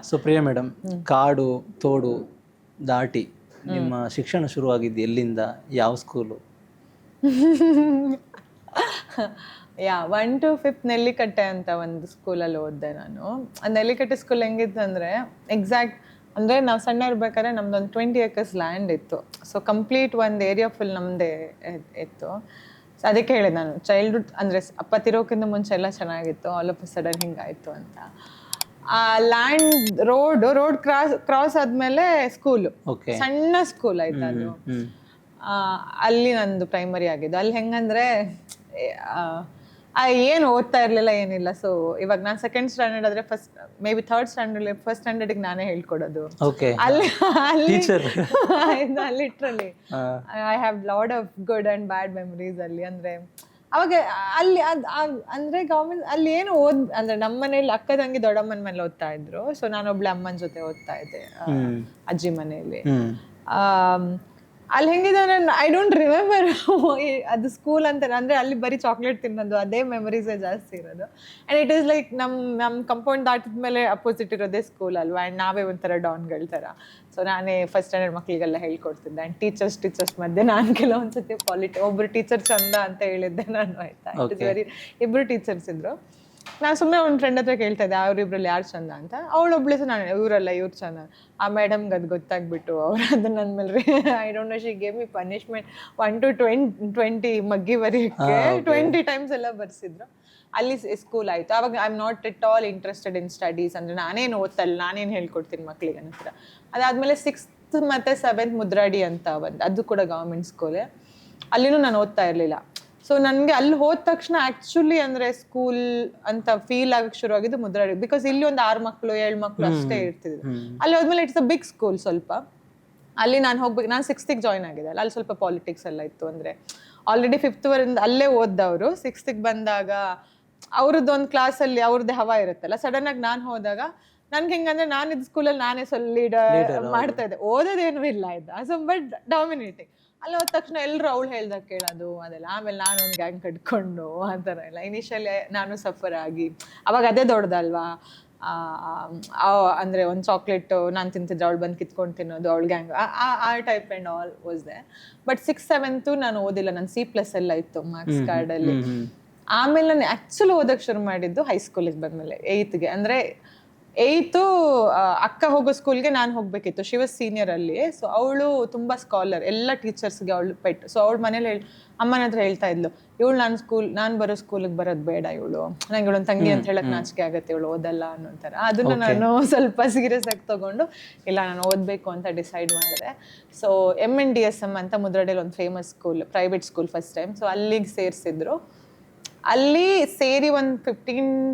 ಸೊ ಪ್ರಿಯಾ ಮೇಡಮ್, ಕಾಡು ತೋಡು ದಾಟಿ ನಿಮ್ಮ ಶಿಕ್ಷಣ ಶುರುವಾಗಿದ್ದು ಎಲ್ಲಿಂದ, ಯಾವ school? Yeah, 1 to 5th Nellikatte ಅಂತ ಒಂದು ಸ್ಕೂಲಲ್ಲಿ ಓದಿದೆ ನಾನು. ಆ ನೆಲ್ಲಿಕಟ್ಟೆ ಸ್ಕೂಲ್ ಹೆಂಗಿತ್ತು ಅಂದರೆ ಎಕ್ಸಾಕ್ಟ್, ಅಂದರೆ ನಾವು ಸಣ್ಣ ಇರ್ಬೇಕಾದ್ರೆ ನಮ್ದೊಂದು 20 acres ಲ್ಯಾಂಡ್ ಇತ್ತು. ಸೊ ಕಂಪ್ಲೀಟ್ ಒಂದು ಏರಿಯಾ ಫುಲ್ ನಮ್ಮದೇ ಇತ್ತು. ಸೊ ಅದಕ್ಕೆ ಹೇಳಿದೆ ನಾನು, ಚೈಲ್ಡ್ಹುಡ್ ಅಂದರೆ ಅಪ್ಪ ತಿರೋಕ್ಕಿಂತ ಮುಂಚೆ ಎಲ್ಲ ಚೆನ್ನಾಗಿತ್ತು, ಆಲ್ ಆಫ್ ಅ ಸಡನ್ ಹಿಂಗಾಯಿತು ಅಂತ. ಆ ಲ್ಯಾಂಡ್ ರೋಡ್ ಕ್ರಾಸ್ ಆದಮೇಲೆ ಸ್ಕೂಲು, ಸಣ್ಣ ಸ್ಕೂಲ್ ಆಯ್ತು ಅದು. ಅಲ್ಲಿ ನಂದು ಪ್ರೈಮರಿ ಆಗಿದ್ದು. ಅಲ್ಲಿ ಹೆಂಗಂದರೆ ಏನು ಓದ್ತಾ ಇರಲಿಲ್ಲ, ಏನಿಲ್ಲ. ಸೊ ಇವಾಗ ನಾನು 2nd ಸ್ಟ್ಯಾಂಡರ್ಡ್ ಆದರೆ may be 3rd standard, 1st ಸ್ಟ್ಯಾಂಡರ್ಡಿಗೆ ನಾನೇ ಹೇಳ್ಕೊಡೋದು. ಅಲ್ಲಿ literally I have lot of good and bad memories ಅಲ್ಲಿ. ಅಂದರೆ ಅವಾಗ ಅಲ್ಲಿ ಅಂದರೆ ಗೌರ್ಮೆಂಟ್ ಅಲ್ಲಿ ಏನು ಅಂದರೆ ನಮ್ಮ ಮನೇಲಿ ಅಕ್ಕ ತಂಗಿ ದೊಡ್ಡಮ್ಮನ ಮನೇಲಿ ಓದ್ತಾ ಇದ್ರು. ಸೊ ನಾನೊಬ್ಳೆ ಅಮ್ಮನ ಜೊತೆ ಓದ್ತಾ ಇದ್ದೆ ಅಜ್ಜಿ ಮನೆಯಲ್ಲಿ. ಅಲ್ಲಿ ಹೆಂಗಿದೆ ನಾನು ಐ ಡೋಂಟ್ ರಿಮೆಂಬರ್ ಅದು ಸ್ಕೂಲ್ ಅಂತ. ಅಂದರೆ ಅಲ್ಲಿ ಬರೀ ಚಾಕ್ಲೇಟ್ ತಿನ್ನೋದು, ಅದೇ ಮೆಮರೀಸೇ ಜಾಸ್ತಿ ಇರೋದು. ಆ್ಯಂಡ್ ಇಟ್ ಈಸ್ ಲೈಕ್ ನಮ್ಮ ಕಂಪೌಂಡ್ ದಾಟಿದ ಮೇಲೆ ಅಪೋಸಿಟ್ ಇರೋದೇ ಸ್ಕೂಲ್ ಅಲ್ವಾ. ಆ್ಯಂಡ್ ನಾವೇ ಒಂಥರ ಡಾನ್ಗಳ ಥರ. ಸೊ ನಾನೇ 1st ಸ್ಟ್ಯಾಂಡರ್ಡ್ ಮಕ್ಕಳಿಗೆಲ್ಲ ಹೇಳ್ಕೊಡ್ತಿದ್ದೆ. ಆ್ಯಂಡ್ ಟೀಚರ್ಸ್ ಮಧ್ಯೆ ನಾನು ಕೆಲವೊಂದ್ಸತಿ ಒಬ್ಬರು ಟೀಚರ್ ಚಂದ ಅಂತ ಹೇಳಿದ್ದೆ ನಾನು, ಆಯ್ತಾ. ಇಟ್ ಇಸ್ ವೆರಿ, ಇಬ್ಬರು ಟೀಚರ್ಸ್ ಇದ್ರು. ನಾನು ಸುಮ್ಮನೆ ಒಂದು ಫ್ರೆಂಡ್ ಹತ್ರ ಕೇಳ್ತಾ ಇದ್ದೆ ಅವ್ರಿಬ್ರಲ್ಲಿ ಯಾರು ಚಂದ ಅಂತ. ಅವಳೊಬ್ಳೆ ನಾನು ಇವರಲ್ಲ ಇವ್ರು ಚಂದ. ಆ ಮೇಡಮ್ಗೆ ಅದು ಗೊತ್ತಾಗ್ಬಿಟ್ಟು ಅವ್ರು ಅದನ್ನ ನನ್ನ ಮೇಲೆ I don't no she gave me punishment 1 to 20 ಮಗ್ಗಿ ಬರೆಯೋಕ್ಕೆ 20 ಟೈಮ್ಸ್ ಎಲ್ಲ ಬರ್ಸಿದ್ರು. ಅಲ್ಲಿ ಸ್ಕೂಲ್ ಆಯಿತು. ಅವಾಗ I am not at all interested in studies, ಅಂದರೆ ನಾನೇನು ಓದ್ತಲ್ಲ, ನಾನೇನು ಹೇಳ್ಕೊಡ್ತೀನಿ ಮಕ್ಳಿಗೆ ಅನ್ನೋ. ಅದಾದಮೇಲೆ 6th ಮತ್ತು 7th ಮುದ್ರಾಡಿ ಅಂತ ಅದು ಕೂಡ ಗೌರ್ಮೆಂಟ್ ಸ್ಕೂಲೇ. ಅಲ್ಲಿನೂ ನಾನು ಓದ್ತಾ ಇರಲಿಲ್ಲ. ಸೊ ನನಗೆ ಅಲ್ಲಿ ಹೋದ ತಕ್ಷಣ ಆ್ಯಕ್ಚುಲಿ ಅಂದರೆ ಸ್ಕೂಲ್ ಅಂತ ಫೀಲ್ ಆಗಕ್ಕೆ ಶುರುವಾಗಿದ್ದು ಮುದ್ರಾಡಿ. ಬಿಕಾಸ್ ಇಲ್ಲಿ ಒಂದು 6 ಮಕ್ಕಳು 7 ಮಕ್ಕಳು ಅಷ್ಟೇ ಇರ್ತಿದ್ರು. ಅಲ್ಲಿ ಹೋದ್ಮೇಲೆ ಇಟ್ಸ್ ಅ ಬಿಗ್ ಸ್ಕೂಲ್ ಸ್ವಲ್ಪ. ಅಲ್ಲಿ ನಾನು ಹೋಗ್ಬೇಕು, ನಾನು 6th ಜಾಯ್ನ್ ಆಗಿದೆ. ಅಲ್ಲಿ ಸ್ವಲ್ಪ ಪಾಲಿಟಿಕ್ಸ್ ಎಲ್ಲ ಇತ್ತು. ಅಂದರೆ ಆಲ್ರೆಡಿ 5th ವರೆಯಿಂದ ಅಲ್ಲೇ ಓದ್ದವರು 6th ಬಂದಾಗ ಅವ್ರದ್ದು ಒಂದು ಕ್ಲಾಸಲ್ಲಿ ಅವ್ರದ್ದೇ ಹವಾ ಇರುತ್ತಲ್ಲ. ಸಡನ್ನಾಗಿ ನಾನು ಹೋದಾಗ ನನ್ಗೆ ಹೆಂಗಂದ್ರೆ ನಾನು ಇದು ಸ್ಕೂಲಲ್ಲಿ ನಾನೇ ಸ್ವಲ್ಪ ಲೀಡರ್ ಮಾಡ್ತಾ ಇದ್ದೆ, ಓದೋದೇನೂ ಇಲ್ಲ ಆಯ್ತಾ. So but dominating. ಅಲ್ಲಿ ಹೋದ ತಕ್ಷಣ ಎಲ್ಲರೂ ಅವಳು ಹೇಳ್ದಾಗ ಕೇಳೋದು ಅದೆಲ್ಲ. ಆಮೇಲೆ ನಾನು ಒಂದು ಗ್ಯಾಂಗ್ ಕಟ್ಕೊಂಡು ಆ ಥರ ಎಲ್ಲ ಇನಿಷಿಯಲಿ ನಾನು ಸಫರ್ ಆಗಿ, ಅವಾಗ ಅದೇ ದೊಡ್ಡದಲ್ವಾ. ಅಂದರೆ ಒಂದು ಚಾಕ್ಲೇಟು ನಾನು ತಿಂತಿದ್ರೆ ಅವಳು ಬಂದು ಕಿತ್ಕೊಂಡು ತಿನ್ನೋದು, ಅವಳು ಗ್ಯಾಂಗ್ ಆ type and all was they. But 6th 7th ನಾನು ಓದಿಲ್ಲ. ನಾನು C+ ಎಲ್ಲ ಇತ್ತು ಮಾರ್ಕ್ಸ್ ಕಾರ್ಡಲ್ಲಿ. ಆಮೇಲೆ ನಾನು ಆ್ಯಕ್ಚುಲಿ ಓದೋಕ್ಕೆ ಶುರು ಮಾಡಿದ್ದು ಹೈಸ್ಕೂಲಿಗೆ ಬಂದಮೇಲೆ 8th. ಅಂದರೆ 8th ಅಕ್ಕ ಹೋಗೋ ಸ್ಕೂಲ್ಗೆ ನಾನು ಹೋಗಬೇಕಿತ್ತು. ಶಿ ವಾಸ್ ಸೀನಿಯರ್ ಅಲ್ಲಿ. ಸೊ ಅವಳು ತುಂಬ ಸ್ಕಾಲರ್, ಎಲ್ಲ ಟೀಚರ್ಸ್ಗೆ ಅವಳು ಪೆಟ್. ಸೊ ಅವಳು ಮನೇಲಿ ಅಮ್ಮನ ಹತ್ರ ಹೇಳ್ತಾ ಇದ್ಲು, ಇವಳು ನಾನು ಬರೋ ಸ್ಕೂಲಿಗೆ ಬರೋದು ಬೇಡ, ಇವಳು ನಂಗೆ ಇವಳೊಂದು ತಂಗಿ ಅಂತ ಹೇಳಕ್ ನಾಚಿಕೆ ಆಗುತ್ತೆ, ಇವಳು ಓದಲ್ಲ ಅನ್ನೋ ಥರ. ಅದನ್ನು ನಾನು ಸ್ವಲ್ಪ ಸೀರಿಯಸ್ ಆಗಿ ತೊಗೊಂಡು ಇಲ್ಲ ನಾನು ಓದಬೇಕು ಅಂತ ಡಿಸೈಡ್ ಮಾಡಿದೆ. ಸೊ MNDSM ಅಂತ ಮುದ್ರಾಡಿಯಲ್ಲಿ ಒಂದು famous school, private school first time. So ಅಲ್ಲಿಗೆ ಸೇರಿಸಿದ್ರು. ಅಲ್ಲಿ ಸೇರಿ ಒಂದು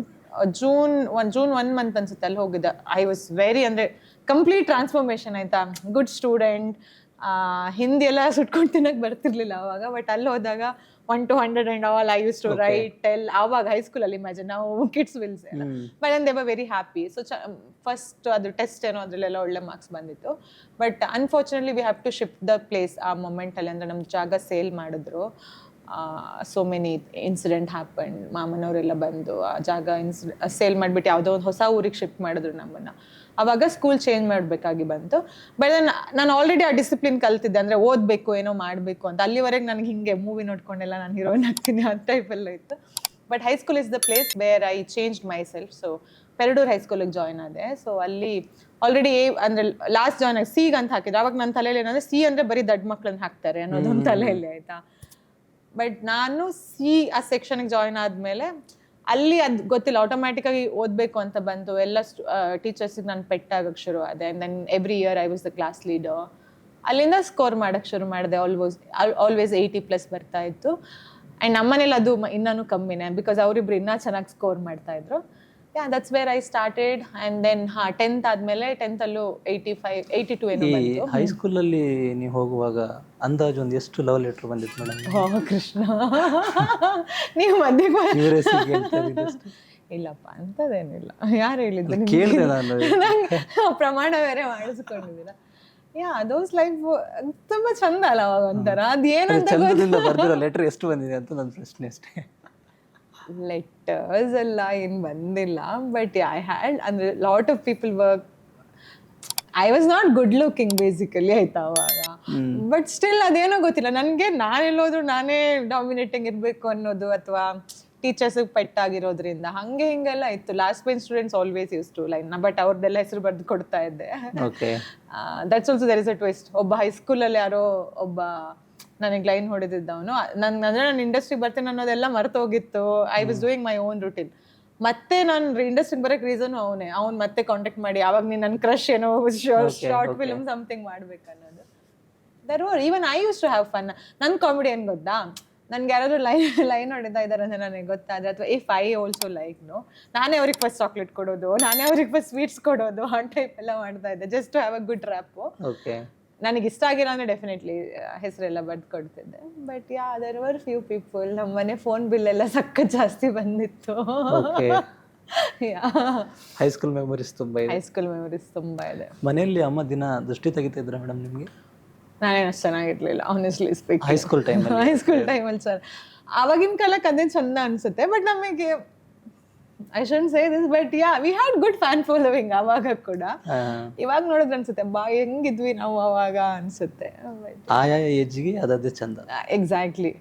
ಜೂನ್ 1 ಮಂತ್ ಅನ್ಸುತ್ತೆ ಅಲ್ಲಿ ಹೋಗಿದ್ದೆ. ಐ ವಾಸ್ ವೆರಿ ಅಂದರೆ ಕಂಪ್ಲೀಟ್ ಟ್ರಾನ್ಸ್ಫಾರ್ಮೇಷನ್ ಆಯಿತಾ. Good student. ಹಿಂದಿ ಎಲ್ಲ ಸುಟ್ಕೊಂಡು ತಿನ್ನಕ್ಕೆ ಬರ್ತಿರ್ಲಿಲ್ಲ ಅವಾಗ. ಬಟ್ ಅಲ್ಲಿ ಹೋದಾಗ 1 to 100 and all I use to write till. ಆವಾಗ ಹೈಸ್ಕೂಲಲ್ಲಿ ಇಮ್ಯಾಜಿನ್ ನಾವು ಕಿಡ್ಸ್ ವಿಲ್ಸ್ ಎಲ್ಲ. But then they were very happy. So first ಅದು ಟೆಸ್ಟ್ ಏನೋ ಅದರಲ್ಲೆಲ್ಲ ಒಳ್ಳೆ ಮಾರ್ಕ್ಸ್ ಬಂದಿತ್ತು. But unfortunately we have to shift the place ಆ ಮೊಮೆಂಟಲ್ಲಿ. ಅಂದರೆ ನಮ್ಮ ಜಾಗ ಸೇಲ್ ಮಾಡಿದ್ರು. So many incident happen. ಮಾಮನವರೆಲ್ಲ ಬಂದು ಆ ಜಾಗ ಸೇಲ್ ಮಾಡಿಬಿಟ್ಟು ಯಾವುದೋ ಒಂದು ಹೊಸ ಊರಿಗೆ ಶಿಫ್ಟ್ ಮಾಡಿದ್ರು ನಮ್ಮನ್ನು. ಆವಾಗ ಸ್ಕೂಲ್ ಚೇಂಜ್ ಮಾಡಬೇಕಾಗಿ ಬಂತು. ಬಟ್ ನಾನು ಆಲ್ರೆಡಿ ಆ ಡಿಸಿಪ್ಲಿನ್ ಕಲ್ತಿದ್ದೆ, ಅಂದರೆ ಓದಬೇಕು ಏನೋ ಮಾಡಬೇಕು ಅಂತ. ಅಲ್ಲಿವರೆಗೆ ನನಗೆ ಹಿಂಗೆ ಮೂವಿ ನೋಡ್ಕೊಂಡೆಲ್ಲ ನಾನು ಹೀರೋಯಿನ್ ಆಗ್ತೀನಿ ಆ ಟೈಪ್ ಎಲ್ಲ ಇತ್ತು. But high school is the place where I changed myself. So Perdur ಹೈಸ್ಕೂಲಿಗೆ ಜಾಯ್ನ್ ಆದೆ. ಸೊ ಅಲ್ಲಿ ಆಲ್ರೆಡಿ ಅಂದರೆ ಲಾಸ್ಟ್ ಜಾಯ್ನ್ ಆಗಿ C ಅಂತ ಹಾಕಿದ್ರು. ಆವಾಗ ನನ್ನ ತಲೆಯಲ್ಲಿ ಏನಂದರೆ C ಅಂದರೆ ಬರೀ ದೊಡ್ಡ ಮಕ್ಳನ್ನ ಹಾಕ್ತಾರೆ ಅನ್ನೋದೊಂದು ತಲೆಯಲ್ಲಿ ಆಯಿತಾ. ಬಟ್ ನಾನು ಆ ಸೆಕ್ಷನ್ಗೆ ಜಾಯ್ನ್ ಆದಮೇಲೆ ಅಲ್ಲಿ ಅದು ಗೊತ್ತಿಲ್ಲ, ಆಟೋಮ್ಯಾಟಿಕ್ಕಾಗಿ ಓದಬೇಕು ಅಂತ ಬಂತು. ಎಲ್ಲ ಟೀಚರ್ಸಿಗೆ ನಾನು ಪೆಟ್ಟಾಗಕ್ಕೆ ಶುರು ಆದೆ. And then every year I was the class leader. ಅಲ್ಲಿಂದ ಸ್ಕೋರ್ ಮಾಡೋಕ್ಕೆ ಶುರು ಮಾಡಿದೆ. ಆಲ್ವೇಸ್ 80+ ಬರ್ತಾ ಇತ್ತು. ಆ್ಯಂಡ್ ನಮ್ಮನೇಲಿ ಅದು ಇನ್ನೂ ಕಮ್ಮಿನೇ, ಬಿಕಾಸ್ ಅವರಿಬ್ರು ಇನ್ನೂ ಚೆನ್ನಾಗಿ ಸ್ಕೋರ್ ಮಾಡ್ತಾಯಿದ್ರು. That's where I started. And then 10th ಆದಮೇಲೆ 10th ಅಲ್ಲೂ 85 82 ಏನೋ ಬಂತು. ಹೈಸ್ಕೂಲಲ್ಲಿ ನೀವು ಹೋಗುವಾಗ ಅಂದಾಜು ಒಂದು ಎಷ್ಟು ಲವ್ ಲೆಟರ್ ಬಂದಿತ್ತು ಮೇಡಮ್? ಓ ಕೃಷ್ಣ, ನೀವು ಮಧ್ಯೆ ಇಲ್ಲಪ್ಪ ಅಂಥದ್ದೇನಿಲ್ಲ. ಯಾರು ಹೇಳಿದ್ದು? ಕೇಳಿದೆ ನಾನು. ನಂಗೆ ಪ್ರಮಾಣ ಬೇರೆ ಮಾಡಿಸ್ಕೊಂಡಿದ್ದೀರ. ದೋಸ್ ಲೈಫ್ ತುಂಬ ಚಂದ ಅಲ್ಲ ಅವಾಗ ಒಂಥರ. ಅದೇನಂತ ಬರ್ದಿರೋ ಲೆಟರ್ ಎಷ್ಟು ಬಂದಿದೆ ಅಂತ ನನ್ನ ಪ್ರಶ್ನೆ ಅಷ್ಟೇ. ಲೆಟರ್ಸ್ ಎಲ್ಲ ಏನು ಬಂದಿಲ್ಲ. ಬಟ್ ಐ ಹ್ಯಾಡ್ ಅಂದರೆ lot of people work. I was not good looking basically ಆಯ್ತಾ ಅವಾಗ. ಬಟ್ ಸ್ಟಿಲ್ ಅದೇನೋ ಗೊತ್ತಿಲ್ಲ ನನಗೆ, ನಾನೆಲ್ಲೋದ್ರು ನಾನೇ ಡಾಮಿನೇಟಿಂಗ್ ಇರಬೇಕು ಅನ್ನೋದು, ಅಥವಾ ಟೀಚರ್ಸಿಗೆ ಪೆಟ್ಟಾಗಿರೋದ್ರಿಂದ ಹಾಗೆ ಹಿಂಗೆಲ್ಲ ಇತ್ತು. Last bench students always use to line. But ಅವ್ರದ್ದೆಲ್ಲ ಹೆಸರು ಬರೆದು ಕೊಡ್ತಾ ಇದ್ದೆ. That's also there is a twist. ಒಬ್ಬ ಹೈಸ್ಕೂಲಲ್ಲಿ ಯಾರೋ ಒಬ್ಬ ನನಗೆ ಲೈನ್ ಹೊಡೆದಿದ್ದವನು. ಅಂದರೆ ನಾನು ಇಂಡಸ್ಟ್ರಿಗೆ ಬರ್ತೀನಿ ಅನ್ನೋದೆಲ್ಲ ಮರ್ತೋಗಿತ್ತು. I was doing my own routine. ಮತ್ತೆ ನಾನು ಇಂಡಸ್ಟ್ರಿಗೆ ಬರೋಕ್ಕೆ ರೀಸನು ಅವ್ನು ಮತ್ತೆ ಕಾಂಟ್ಯಾಕ್ಟ್ ಮಾಡಿ ಅವಾಗ ನೀನು ನನ್ನ ಕ್ರಶ್ ಏನೋ ಶಾರ್ಟ್ ಫಿಲ್ಮ್ ಸಮಥಿಂಗ್ ಮಾಡ್ಬೇಕು ಅನ್ನೋದು. There were even I use to have fun. ನನ್ನ ಕಾಮಿಡಿ ಏನು ಗೊತ್ತಾ, ನನಗೆ ಯಾರಾದರೂ ಲೈನ್ ಹೊಡಿತಾ ಇದ್ದಾರೆ ಅಂದರೆ ನನಗೆ ಗೊತ್ತಾದರೆ, ಅಥವಾ ಇಫ್ ಐ ಆಲ್ಸೋ ಲೈಕ್ ನಾನೇ ಅವ್ರಿಗೆ ಫಸ್ಟ್ ಚಾಕ್ಲೇಟ್ ಕೊಡೋದು, ನಾನೇ ಅವ್ರಿಗೆ ಫಸ್ಟ್ ಸ್ವೀಟ್ಸ್ ಕೊಡೋದು, ಆ ಟೈಪ್ ಎಲ್ಲ ಮಾಡ್ತಾ ಇದ್ದೆ just to have a good rap. ನನಗೆ ಇಷ್ಟ ಆಗಿಲ್ಲ ಅಂದರೆ ಡೆಫಿನೆಟ್ಲಿ ಹೆಸರೆಲ್ಲ ಬರ್ದು ಕೊಡ್ತಿದ್ದೆ. But there were few people. ನಮ್ಮ ಮನೆ ಫೋನ್ ಬಿಲ್ ಎಲ್ಲ ಸಖತ್ ಜಾಸ್ತಿ ಬಂದಿತ್ತು. ಹೈಸ್ಕೂಲ್ ಮೆಮೊರೀಸ್ ತುಂಬ ಇದೆ. ಮನೆಯಲ್ಲಿ ಅಮ್ಮ ದಿನ ದೃಷ್ಟಿ ತೆಗಿತಿದ್ರ ಮೇಡಮ್ ನಿಮಗೆ? ನಾನೇನು ಅಷ್ಟು ಚೆನ್ನಾಗಿರ್ಲಿಲ್ಲ ಆನೆಸ್ಟ್ಲಿ ಸ್ಪೀಕಿಂಗ್. ಹೈಸ್ಕೂಲ್ ಟೈಮಲ್ಲಿ ಸರ್ ಆವಾಗಿನ ಕಾಲಕ್ಕೆ ಅದೇ ಚಂದ ಅನ್ಸುತ್ತೆ. ಬಟ್ ನಮಗೆ I shouldn't say this, but we had good fan following ಅವಾಗ ಕೂಡ. ಇವಾಗ ನೋಡಿದ್ರೆ ಅನ್ಸುತ್ತೆ ಹೆಂಗಿದ್ವಿ ನಾವು ಅವಾಗ ಅನ್ಸುತ್ತೆ. ಆಯಾ ಏಜ್ಗೆ ಅದೇ ಚಂದ. ಎಕ್ಸಾಕ್ಟ್ಲಿ.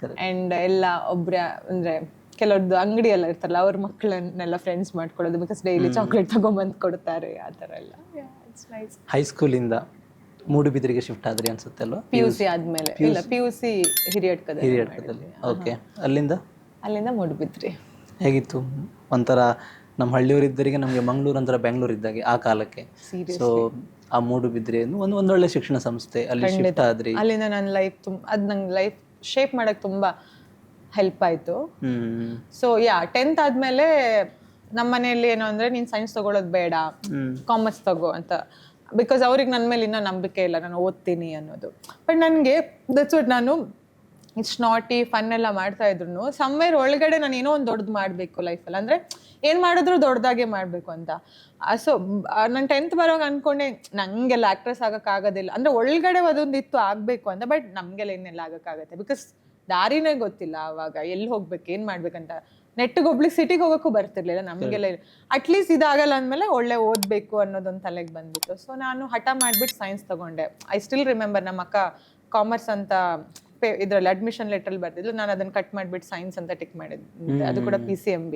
ಆ್ಯಂಡ್ ಎಲ್ಲ ಒಬ್ರೆ ಅಂದರೆ ಕೆಲವ್ರದ್ದು ಅಂಗಡಿ ಎಲ್ಲ ಇರ್ತಾರಲ್ಲ ಅವ್ರ ಮಕ್ಕಳನ್ನೆಲ್ಲ ಫ್ರೆಂಡ್ಸ್ ಮಾಡ್ಕೊಳ್ಳೋದು, ಬಿಕಾಸ್ ಡೈಲಿ ಚಾಕ್ಲೇಟ್ ತಗೊಂಬಂದು ಕೊಡ್ತಾರೆ, ಆ ಥರ ಎಲ್ಲ. It's nice. ಹೈಸ್ಕೂಲಿಂದ ಮೂಡುಬಿದ್ರಿಗೆ ಶಿಫ್ಟ್ ಆದ್ರಿ ಅನ್ಸುತ್ತೆ ಅಲ್ವಾ? PUC ಆದ್ಮೇಲೆ ಇಲ್ಲ, PUC ಹಿರಿಯಡ್ಕದಲ್ಲಿ. ಓಕೆ. ಅಲ್ಲಿಂದ ಮೂಡುಬಿದ್ರಿ. ಹೇಗಿತ್ತು? ಒಂಥರ ನಮ್ಮ ಹಳ್ಳಿಯವರಿದ್ದರಿಗೆ ನಮಗೆ ಮಂಗಳೂರು ಅಂತರ ಬೆಂಗಳೂರು ಇದ್ದಾಗೆ ಆ ಕಾಲಕ್ಕೆ. ಸೊ ಆ ಮೂಡುಬಿದ್ರೆ ಒಂದೊಳ್ಳೆ ಶಿಕ್ಷಣ ಸಂಸ್ಥೆ, ಅಲ್ಲಿ ಶಿಫ್ಟ್ ಆದ್ರಿ. ಅಲ್ಲಿಂದ ನನ್ನ ಲೈಫ್ ಅದು ನಂಗೆ ಲೈಫ್ ಶೇಪ್ ಮಾಡಕ್ಕೆ ತುಂಬ ಹೆಲ್ಪ್ ಆಯಿತು. ಸೊ 10th ಆದಮೇಲೆ ನಮ್ಮ ಮನೆಯಲ್ಲಿ ಏನು ಅಂದರೆ, ನೀನು ಸೈನ್ಸ್ ತೊಗೊಳೋದು ಬೇಡ, ಕಾಮರ್ಸ್ ತಗೋ ಅಂತ. ಬಿಕಾಸ್ ಅವ್ರಿಗೆ ನನ್ನ ಮೇಲೆ ಇನ್ನೂ ನಂಬಿಕೆ ಇಲ್ಲ, ನಾನು ಓದ್ತೀನಿ ಅನ್ನೋದು. ಬಟ್ ನನಗೆ ದಟ್ಸ್ ವಾಟ್, ನಾನು ಇಟ್ಸ್ ನಾಟಿ ಫನ್ ಎಲ್ಲ ಮಾಡ್ತಾ ಇದ್ರು ಸಮ್ವೇರ್ ಒಳಗಡೆ ನಾನು ಏನೋ ಒಂದು ದೊಡ್ಡದು ಮಾಡಬೇಕು ಲೈಫಲ್ಲಿ, ಅಂದರೆ ಏನು ಮಾಡಿದ್ರು ದೊಡ್ಡದಾಗೆ ಮಾಡಬೇಕು ಅಂತ. ಸೊ ನಾನು 10th ಬರೋವಾಗ ಅಂದ್ಕೊಂಡೆ ನನಗೆಲ್ಲ ಆ್ಯಕ್ಟ್ರೆಸ್ ಆಗೋಕ್ಕಾಗೋದಿಲ್ಲ, ಅಂದರೆ ಒಳಗಡೆ ಅದೊಂದು ಇತ್ತು ಆಗಬೇಕು ಅಂತ. ಬಟ್ ನಮಗೆಲ್ಲ ಏನೆಲ್ಲ ಆಗೋಕ್ಕಾಗತ್ತೆ, ಬಿಕಾಸ್ ದಾರಿನೇ ಗೊತ್ತಿಲ್ಲ ಆವಾಗ, ಎಲ್ಲಿ ಹೋಗ್ಬೇಕು ಏನು ಮಾಡ್ಬೇಕಂತ. ನೆಟ್ಟಿಗೆ ಒಬ್ಳಿಗೆ ಸಿಟಿಗೆ ಹೋಗೋಕ್ಕೂ ಬರ್ತಿರ್ಲಿಲ್ಲ ನಮಗೆಲ್ಲ. ಅಟ್ಲೀಸ್ಟ್ ಇದಾಗಲ್ಲ ಅಂದಮೇಲೆ ಒಳ್ಳೆ ಓದಬೇಕು ಅನ್ನೋದೊಂದು ತಲೆಗೆ ಬಂದ್ಬಿಟ್ಟು. ಸೊ ನಾನು ಹಠ ಮಾಡಿಬಿಟ್ಟು ಸೈನ್ಸ್ ತೊಗೊಂಡೆ. ಐ ಸ್ಟಿಲ್ ರಿಮೆಂಬರ್, ನಮ್ಮ ಅಕ್ಕ ಕಾಮರ್ಸ್ ಅಂತ ಇದರಲ್ಲಿ ಅಡ್ಮಿಷನ್ ಲೆಟ್ರಲ್ಲಿ ಬರ್ತಿದ್ಲು, ನಾನು ಅದನ್ನು ಕಟ್ ಮಾಡಿಬಿಟ್ಟು ಸೈನ್ಸ್ ಅಂತ ಟಿಕ್ ಮಾಡಿದ್ದೆ. ಅದು ಕೂಡ PCMB.